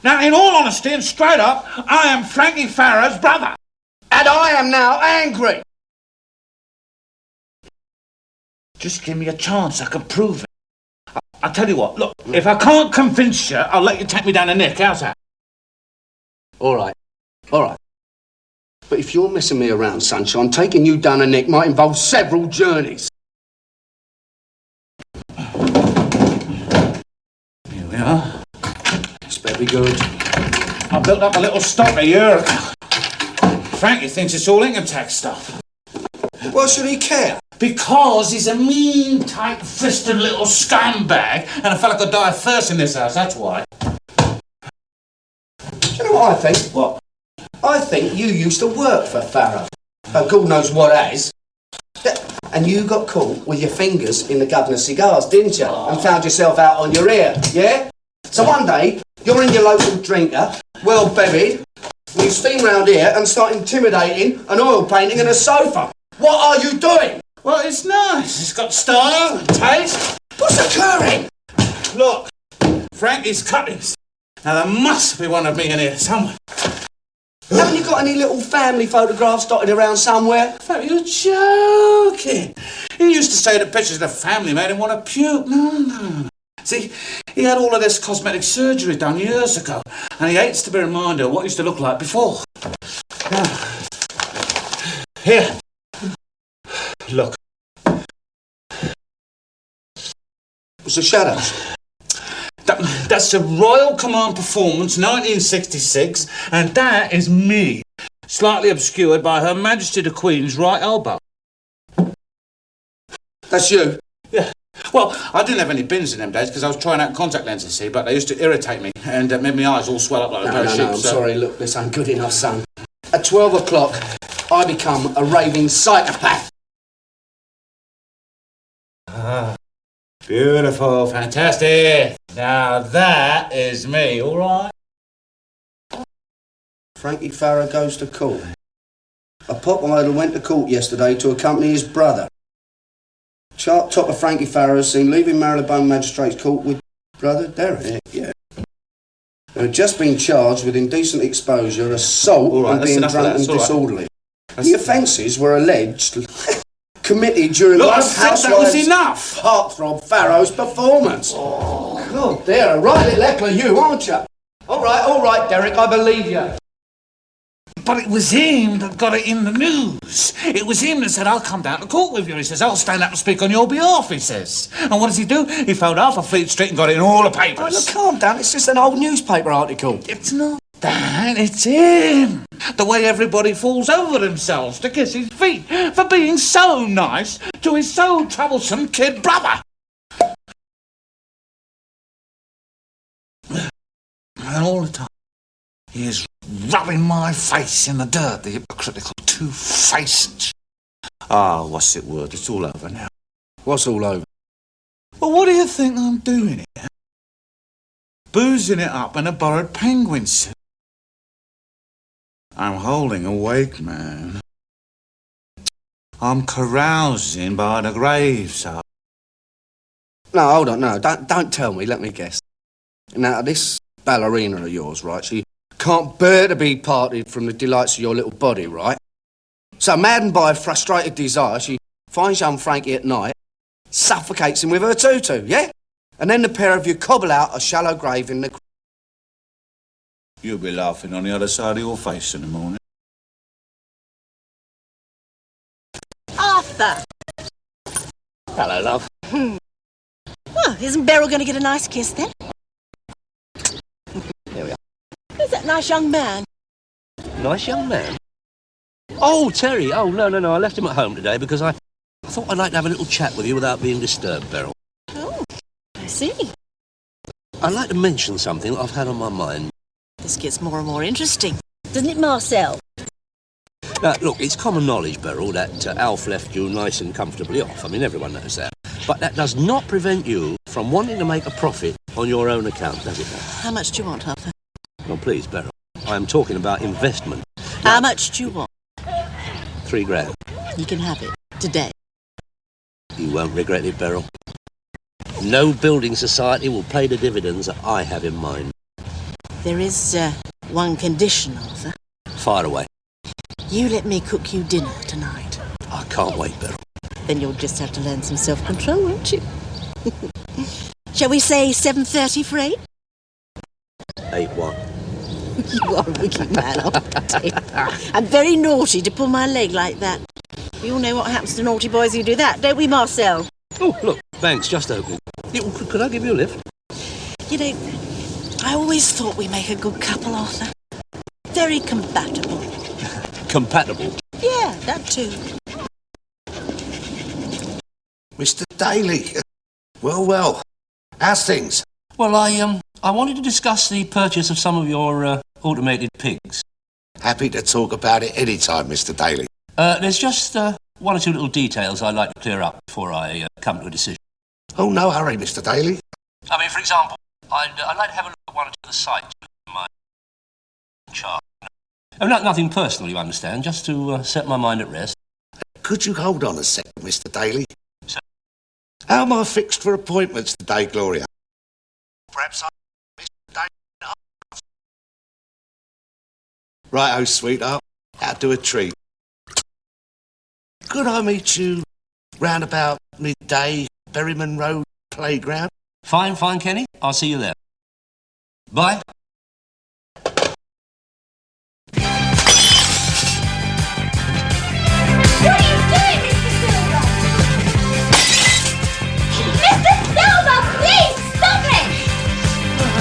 S13: Now, in all honesty and straight up, I am Frankie Farrow's brother.
S4: And I am now angry.
S13: Just give me a chance, I can prove it. I'll tell you what, look, if I can't convince you, I'll let you take me down the neck, how's that?
S4: All right. But if you're messing me around, Sunshine, taking you down the neck might involve several journeys.
S13: Here we are.
S4: This better be good.
S13: I built up a little stock here. Frankie thinks it's all income tax stuff.
S4: Why should he care?
S13: Because he's a mean, tight-fisted little scumbag, and a fella could die of thirst in this house, that's why.
S4: Do you know what I think?
S13: What?
S4: I think you used to work for Farrow. Oh, God knows what as. And you got caught with your fingers in the governor's cigars, didn't you? And found yourself out on your ear, yeah? So one day, you're in your local drinker, well buried, and you steam round here and start intimidating an oil painting and a sofa. What are you doing?
S3: Well, it's nice. It's got style and taste.
S4: What's occurring?
S3: Look, Frankie's cuttings. Now, there must be one of me in here somewhere.
S4: Haven't you got any little family photographs dotted around somewhere?
S3: You're joking. He used to say that pictures of the family made him want to puke. No. See, he had all of this cosmetic surgery done years ago, and he hates to be reminded of what he used to look like before. Here. Look.
S4: What's the shadows?
S3: That's the Royal Command Performance 1966, and that is me, slightly obscured by Her Majesty the Queen's right elbow.
S4: That's you?
S3: Yeah. Well, I didn't have any bins in them days because I was trying out contact lenses, see, but they used to irritate me and made my eyes all swell up like a pair of sheep.
S4: I'm sorry, look, this ain't good enough, son. At 12 o'clock, I become a raving psychopath.
S3: Beautiful, fantastic. Now that is me, all right?
S4: Frankie Farrow goes to court. A pop idol went to court yesterday to accompany his brother. Chart top of Frankie Farrow seen leaving Marylebone Magistrates Court with brother Derek. Yeah. They had just been charged with indecent exposure, assault, and being drunk and disorderly. The offences were alleged committed during
S3: Look,
S4: one
S3: I said that was enough.
S4: Heartthrob Farrow's performance. Oh, God, they're a right little heckler, you, aren't you? All right, Derek, I believe you.
S3: But it was him that got it in the news. It was him that said, I'll come down to court with you. He says, I'll stand up and speak on your behalf, he says. And what does he do? He phoned half of Fleet Street and got it in all the papers.
S4: Oh, look, calm down. It's just an old newspaper article.
S3: It's not that. It's him. The way everybody falls over themselves to kiss his feet for being so nice to his so troublesome kid brother. And all the time, he is rubbing my face in the dirt, the hypocritical two-faced... what's it worth? It's all over now.
S4: What's all over?
S3: Well, what do you think I'm doing here? Boozing it up in a borrowed penguin suit. I'm holding a wake, man. I'm carousing by the graveside.
S4: No, hold on, no, don't tell me, let me guess. Now, this ballerina of yours, right, she can't bear to be parted from the delights of your little body, right? So, maddened by a frustrated desire, she finds young Frankie at night, suffocates him with her tutu, yeah? And then the pair of you cobble out a shallow grave in the...
S3: You'll be laughing on the other side of your face in the morning.
S21: Arthur!
S2: Hello, love.
S21: Well, isn't Beryl going to get a nice kiss then?
S2: There we are.
S21: Who's that nice young man?
S2: Nice young man? Oh, Terry. Oh, no. I left him at home today because I thought I'd like to have a little chat with you without being disturbed, Beryl.
S21: Oh, I see.
S2: I'd like to mention something that I've had on my mind.
S21: This gets more and more interesting. Doesn't it, Marcel?
S2: Now, look, it's common knowledge, Beryl, that Alf left you nice and comfortably off. I mean, everyone knows that. But that does not prevent you from wanting to make a profit on your own account, does it?
S21: How much do you want, Arthur?
S2: Well, please, Beryl. I'm talking about investment.
S21: How much do you want?
S2: $3,000.
S21: You can have it. Today.
S2: You won't regret it, Beryl. No building society will pay the dividends that I have in mind.
S21: There is one condition, Arthur.
S2: Fire away.
S21: You let me cook you dinner tonight.
S2: I can't wait, Beryl.
S21: Then you'll just have to learn some self-control, won't you? Shall we say 7:30 for 8?
S2: 8-1.
S21: You are a wicked man, aren't you? I'm very naughty to pull my leg like that. We all know what happens to naughty boys who do that, don't we, Marcel?
S2: Oh, look, banks just opening. Could I give you a lift?
S21: You know, I always thought we make a good couple, Arthur. Very compatible.
S2: Compatible?
S21: Yeah, that too.
S1: Mr. Daly. Well. How's things?
S2: Well, I wanted to discuss the purchase of some of your automated pigs.
S1: Happy to talk about it any time, Mr. Daly.
S2: There's just one or two little details I'd like to clear up before I come to a decision.
S1: Oh, no hurry, Mr. Daly.
S2: I mean, for example, I'd like to have a look at one or two of the sites in my chart. Oh, nothing personal, you understand, just to set my mind at rest.
S1: Could you hold on a second, Mr. Daly?
S2: Sir?
S1: How am I fixed for appointments today, Gloria? Perhaps I... Mr. Daly... Right-o, sweetheart. I'll do a treat. Could I meet you round about midday, Berryman Road Playground?
S2: Fine, Kenny. I'll see you there. Bye.
S14: What are you doing, Mr. Silver? Mr. Silver, please stop it!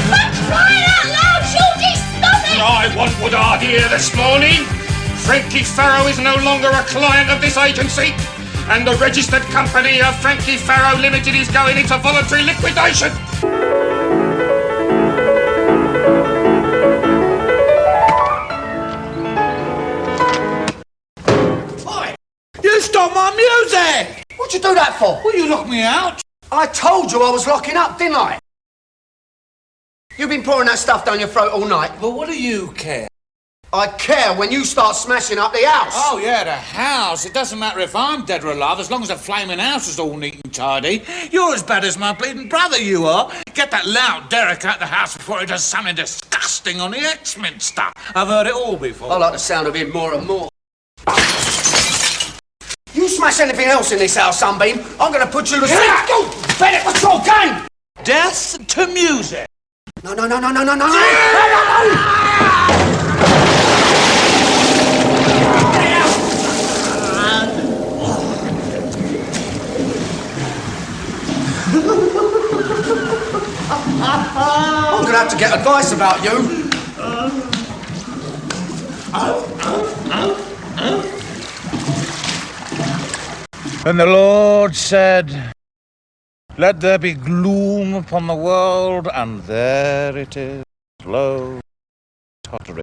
S14: For crying out loud, Georgie, stop it!
S22: I want what I hear this morning. Frankie Farrow is no longer a client of this agency, and the registered company of Frankie Farrow Limited is going into voluntary liquidation.
S3: You stole my music!
S12: What'd you do that for?
S3: Well, you locked me out.
S12: I told you I was locking up, didn't I? You've been pouring that stuff down your throat all night.
S3: But what do you care?
S12: I care when you start smashing up the house.
S3: Oh, yeah, the house. It doesn't matter if I'm dead or alive, as long as the flaming house is all neat and tidy. You're as bad as my bleeding brother, you are. Get that loud Derek out the house before he does something disgusting on the X-Men stuff. I've heard it all before.
S12: I like the sound of him more and more. You smash anything else in this house, Sunbeam, I'm going to put you to sleep.
S3: Go! Bennett, what's your game? Death to music.
S12: No. I'm going to have to get advice about you.
S22: And the Lord said, "Let there be gloom upon the world," and there it is, slow, tottering.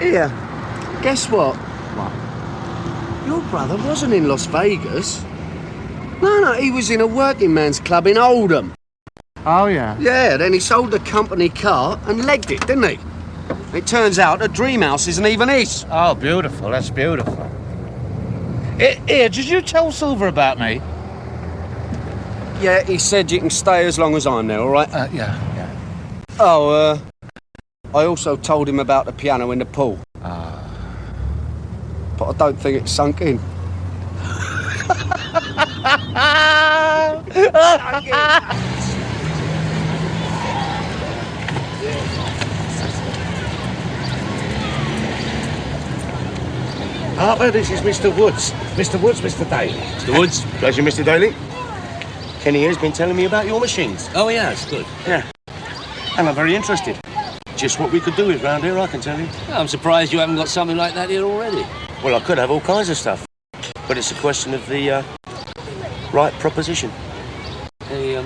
S12: Here, guess what? What? Your brother wasn't in Las Vegas. No, he was in a working man's club in Oldham.
S22: Oh, yeah?
S12: Yeah, then he sold the company car and legged it, didn't he? It turns out the dream house isn't even his.
S22: Oh, beautiful, that's beautiful. Here, did you tell Silver about me?
S12: Yeah, he said you can stay as long as I'm there, all right?
S22: Yeah.
S12: Oh, I also told him about the piano in the pool. But I don't think it's sunk in.
S1: Harper, this is Mr. Woods. Mr. Woods, Mr. Daly.
S16: Mr. Woods, pleasure, Mr. Daly. Kenny here's been telling me about your machines.
S2: Oh, he has? Good.
S16: Yeah. And I'm very interested. Just what we could do with round here, I can tell you.
S2: I'm surprised you haven't got something like that here already.
S16: Well, I could have all kinds of stuff. But it's a question of the right proposition.
S2: Hey,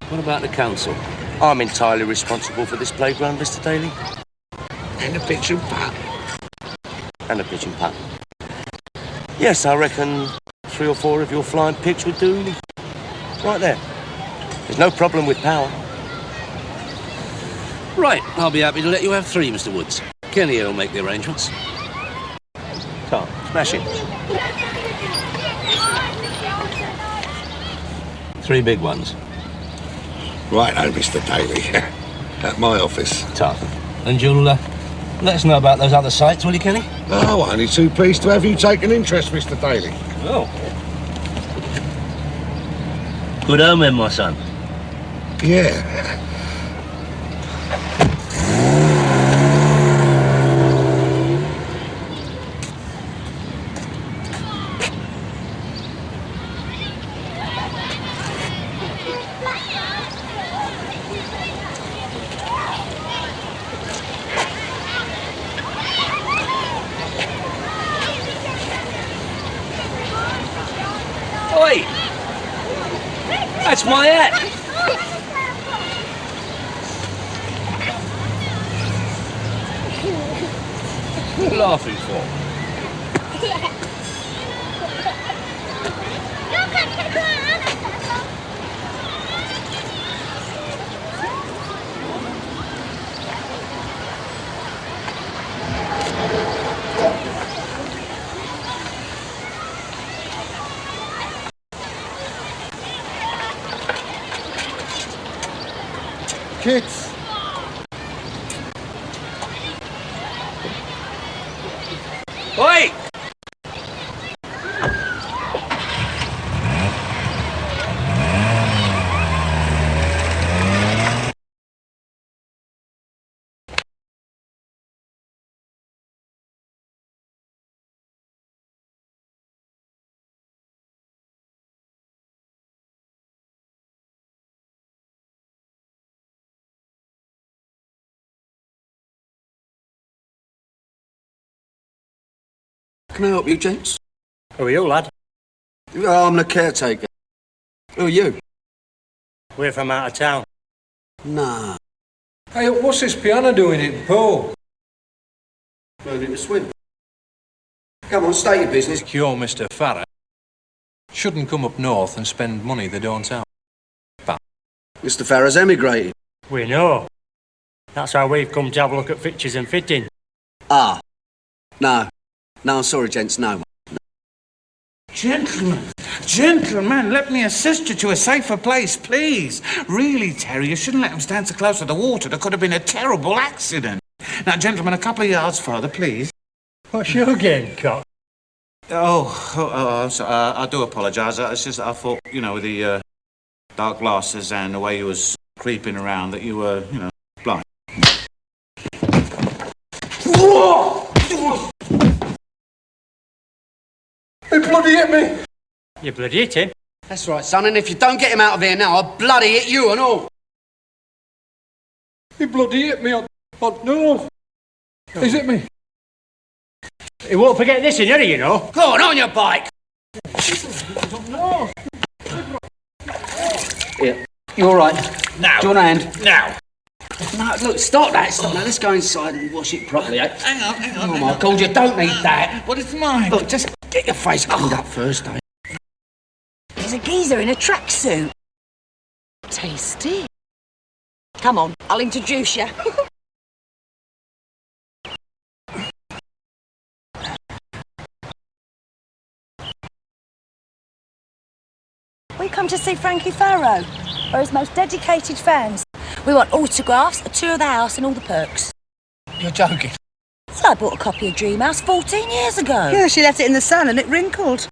S2: what about the council?
S16: I'm entirely responsible for this playground, Mr. Daly.
S1: And the pitch and putt.
S16: And a pitch and putt. Yes, I reckon 3 or 4 of your flying pigs would do right there. There's no problem with power.
S2: Right, I'll be happy to let you have 3, Mr. Woods. Kenny here will make the arrangements.
S16: Come, smash it.
S2: 3 big ones.
S1: Right-o, Mr. Daly. At my office.
S2: Tough. And you'll let us know about those other sites, will you, Kenny?
S1: Oh, only too pleased to have you take an interest, Mr. Daly.
S2: Oh. Good omen, my son.
S1: Yeah.
S2: Oi! That's my hat!
S16: What are you laughing for?
S17: Kids.
S16: Oi!
S12: Can I help you, gents?
S16: Who are you, lad?
S12: I'm the caretaker. Who are you?
S16: We're from out of town.
S12: Nah.
S17: Hey, what's this piano doing in the pool?
S12: Learning to swim. Come on, state your business.
S17: You're Mr. Farrer. Shouldn't come up north and spend money they don't have.
S12: Mr. Farrer's emigrated.
S16: We know. That's how we've come to have a look at fixtures and fitting.
S12: Ah. No. No, I'm sorry, gents, no.
S3: Gentlemen, let me assist you to a safer place, please. Really, Terry, you shouldn't let them stand so close to the water. There could have been a terrible accident. Now, gentlemen, a couple of yards further, please.
S16: What's your game, Cock?
S3: I'm sorry, I do apologise. It's just that I thought, you know, with the dark glasses and the way you was creeping around, that you were, you know, blind.
S17: He bloody hit me!
S16: You bloody hit him?
S12: That's right, son, and if you don't get him out of here now, I'll bloody hit you and all.
S17: He bloody hit me on no. He's hit me.
S16: He won't forget this in here, you know.
S12: Go on your bike!
S17: No.
S12: Here, you all right?
S16: Now.
S12: Do you want a hand?
S16: Now.
S12: No, look, stop that. Stop that. Let's go inside and wash it properly, eh?
S3: Hang on.
S12: Oh, my God, you don't need that.
S3: What is mine?
S12: Look, just get your face cleaned up first, eh?
S21: There's a geezer in a tracksuit. Tasty. Come on, I'll introduce you.
S15: We come to see Frankie Farrow. We're his most dedicated fans. We want autographs, a tour of the house and all the perks.
S12: You're joking.
S15: So I bought a copy of Dream House 14 years ago.
S21: Yeah, she left it in the sun and it wrinkled.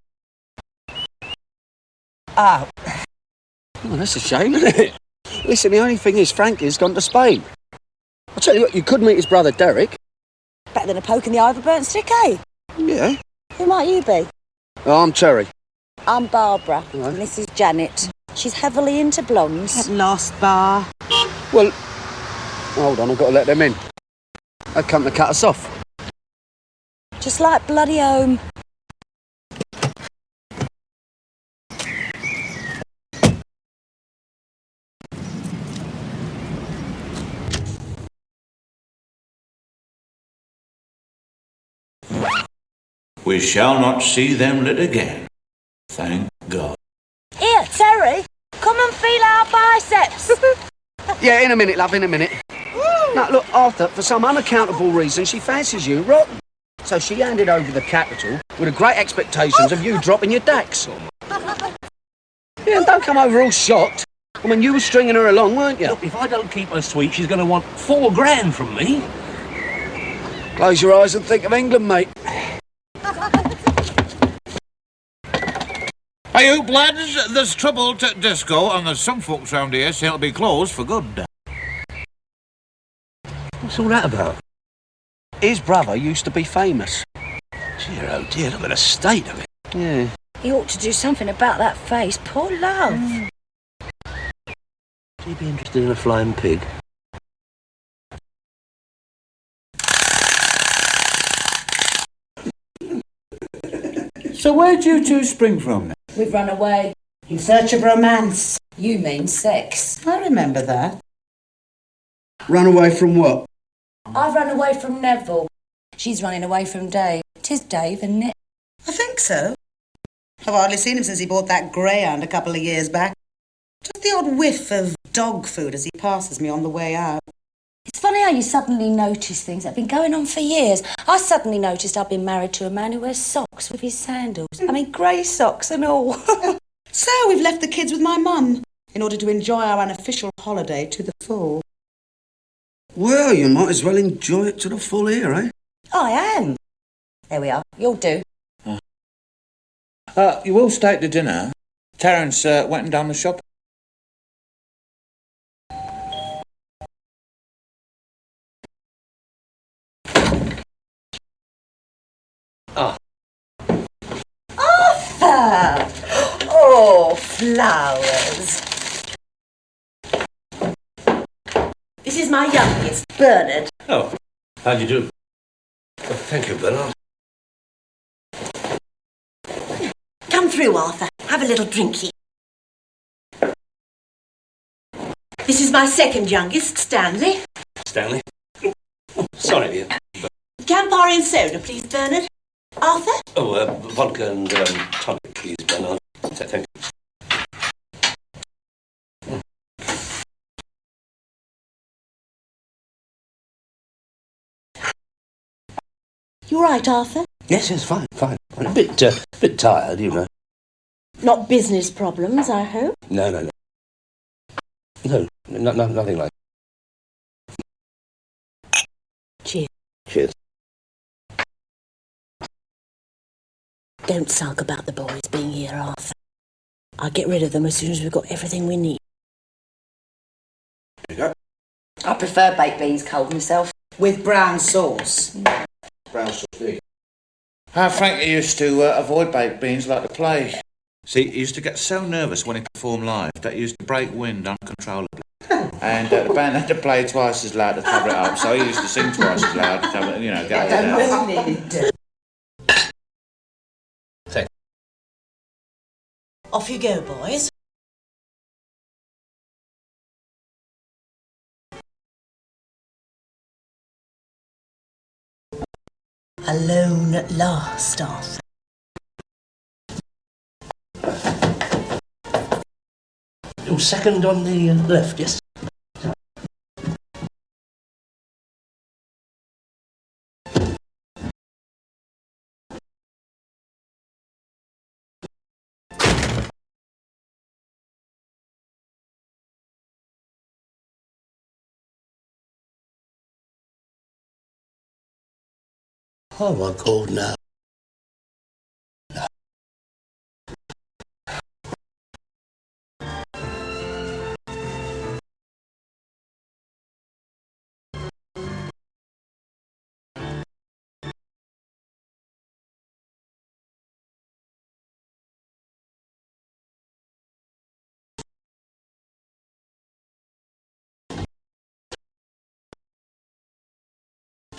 S12: Ah. Oh, that's a shame, isn't it? Listen, the only thing is Frankie's gone to Spain. I'll tell you what, you could meet his brother Derek.
S15: Better than a poke in the eye of a burnt stick, eh?
S12: Yeah.
S15: Who might you be?
S12: Oh, I'm Terry.
S15: I'm Barbara, and this is Janet. She's heavily into blondes.
S21: That last bar.
S12: Well, hold on, I've got to let them in. They've come to cut us off.
S15: Just like bloody home.
S20: We shall not see them lit again. Thank God.
S15: Here, Terry, come and feel our biceps.
S12: Yeah, in a minute, love, in a minute. Now, look, Arthur, for some unaccountable reason, she fancies you rotten. So she handed over the capital with the great expectations of you dropping your dacks. Yeah, and don't come over all shocked. I mean, you were stringing her along, weren't you?
S2: Look, if I don't keep her sweet, she's going to want $4,000 from me.
S12: Close your eyes and think of England, mate.
S3: Hey, you lads, there's trouble at Disco, and there's some folks round here saying it'll be closed for good.
S2: What's all that about?
S12: His brother used to be famous.
S2: Dear, oh dear, look at the state of it.
S12: Yeah.
S15: He ought to do something about that face. Poor love.
S2: Would he be interested in a flying pig?
S3: So where'd you two spring from then?
S21: We've run away. In search of romance. You mean sex. I remember that.
S12: Run away from what?
S15: I've run away from Neville.
S5: She's running away from Dave. 'Tis Dave, isn't it?
S21: I think so. I've hardly seen him since he bought that greyhound a couple of years back. Just the odd whiff of dog food as he passes me on the way out.
S5: It's funny how you suddenly notice things that have been going on for years. I suddenly noticed I've been married to a man who wears socks with his sandals. I mean, grey socks and all.
S21: So we've left the kids with my mum in order to enjoy our unofficial holiday to the full.
S4: Well, you might as well enjoy it to the full here, eh?
S5: I am. There we are. You'll do.
S3: You will stay to dinner. Terence went and done the shop.
S21: Arthur! Oh, flowers. This is my youngest, Bernard.
S2: Oh, how do you do? Oh, thank you, Bernard.
S21: Come through, Arthur. Have a little drinky. This is my second youngest, Stanley.
S2: Stanley? Oh, sorry, dear.
S21: Campari and soda, please, Bernard. Arthur?
S2: Oh, vodka and tonic, please, Bernard. Thank you.
S21: You all right, Arthur?
S2: Yes, fine. I'm a bit tired, you know.
S21: Not business problems, I hope.
S2: No. No, nothing like that.
S21: Cheers.
S2: Cheers.
S21: Don't sulk about the boys being here, Arthur. I'll get rid of them as soon as we've got everything we need.
S2: There you go.
S5: I prefer baked beans cold myself.
S21: With brown sauce.
S4: Brown sauce, there you
S3: Frankie used to avoid baked beans like the plague. See, he used to get so nervous when he performed live that he used to break wind uncontrollably. And the band had to play twice as loud to cover it up, so he used to sing twice as loud to cover, get it down.
S21: Off you go, boys. Alone at last, Arthur.
S2: Your second on the left, yes? Oh my God, no.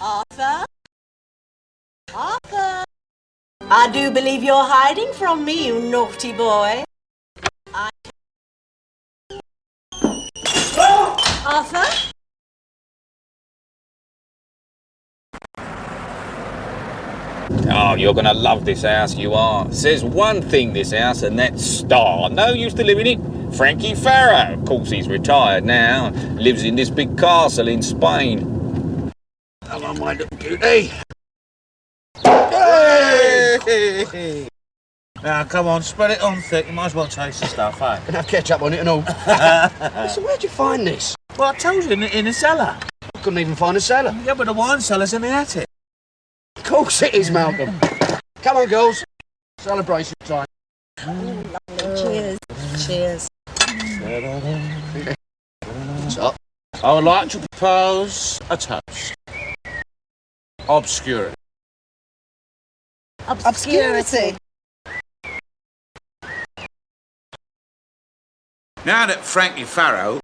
S21: Arthur? Arthur? I do believe you're hiding from me, you naughty boy. Arthur?
S22: Oh, you're going to love this house, you are. Says one thing, this house, and that's star. No use to live in it. Frankie Farrow. Of course, he's retired now and lives in this big castle in Spain.
S4: Hello, my little beauty.
S22: Hey! Now, come on, spread it on thick. You might as well taste the stuff, eh?
S4: Can I have ketchup on it and all? So where'd you find this?
S22: Well, I told you, in the cellar.
S4: I couldn't even find a cellar.
S22: Yeah, but the wine cellar's in the attic.
S4: Of course it is, Malcolm. Come on, girls. Celebration time.
S21: Cheers. Cheers.
S4: What's up?
S3: I would like to propose a toast. Obscurity.
S21: Obscurity.
S20: Now that Frankie Farrow,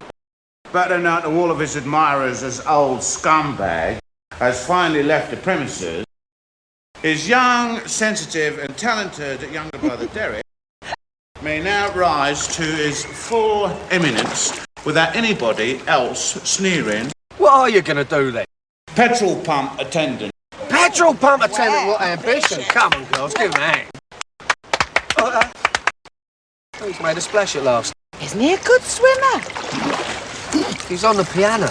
S20: better known to all of his admirers as Old Scumbag, has finally left the premises, his young, sensitive and talented younger brother Derek may now rise to his full eminence without anybody else sneering.
S4: What are you going to do then?
S20: Petrol pump attendant.
S4: Petrol Petrol pump attendant, what ambition. Come on, girls, give him a hand. He's made a splash at last.
S21: Isn't he a good swimmer?
S4: He's on the piano.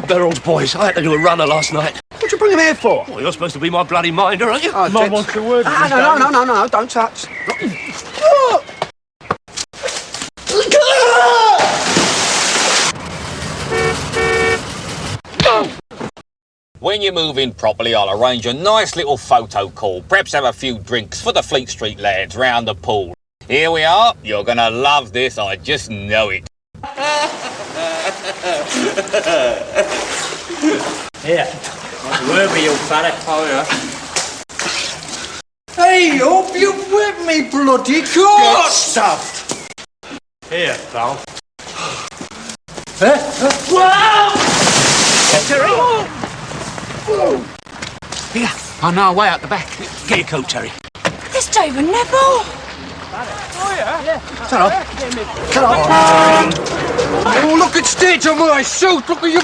S2: Beryls, boys, I had to do a runner last night.
S4: What'd you bring him here for?
S2: Well, you're supposed to be my bloody minder, aren't you?
S4: Oh,
S2: Mum wants a word.
S4: No, don't touch.
S22: When you move in properly, I'll arrange a nice little photo call. Perhaps have a few drinks for the Fleet Street lads round the pool. Here we are. You're gonna love this, I just know it.
S16: Here. Where be you, fella?
S4: Oh, yeah. Hey, hope you've whipped me, bloody good stuff.
S16: Here, pal.
S4: Wow!
S2: Terry! Here, on our way out the back. Get your coat, Terry.
S5: It's David Neville.
S16: Oh, yeah?
S4: Come on. Oh, look at stitch on my suit. Look at you.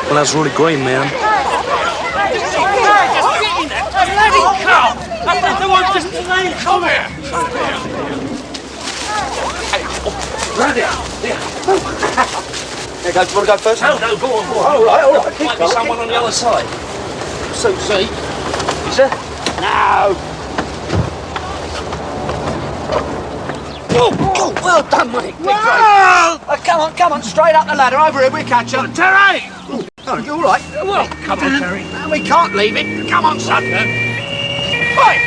S16: Well, that's really great, man.
S22: Come here!
S4: Here, guys, you want to go first?
S2: No, go on.
S4: All right.
S2: Might be someone on the other side.
S4: Suit seat.
S2: Is there?
S4: No. Oh, well done, mate. Come on, straight up the ladder. Over here, we catch up.
S2: Terry!
S4: Oh, you all right?
S2: Well, come on, Terry.
S4: We can't leave it. Come on, son.
S2: Right.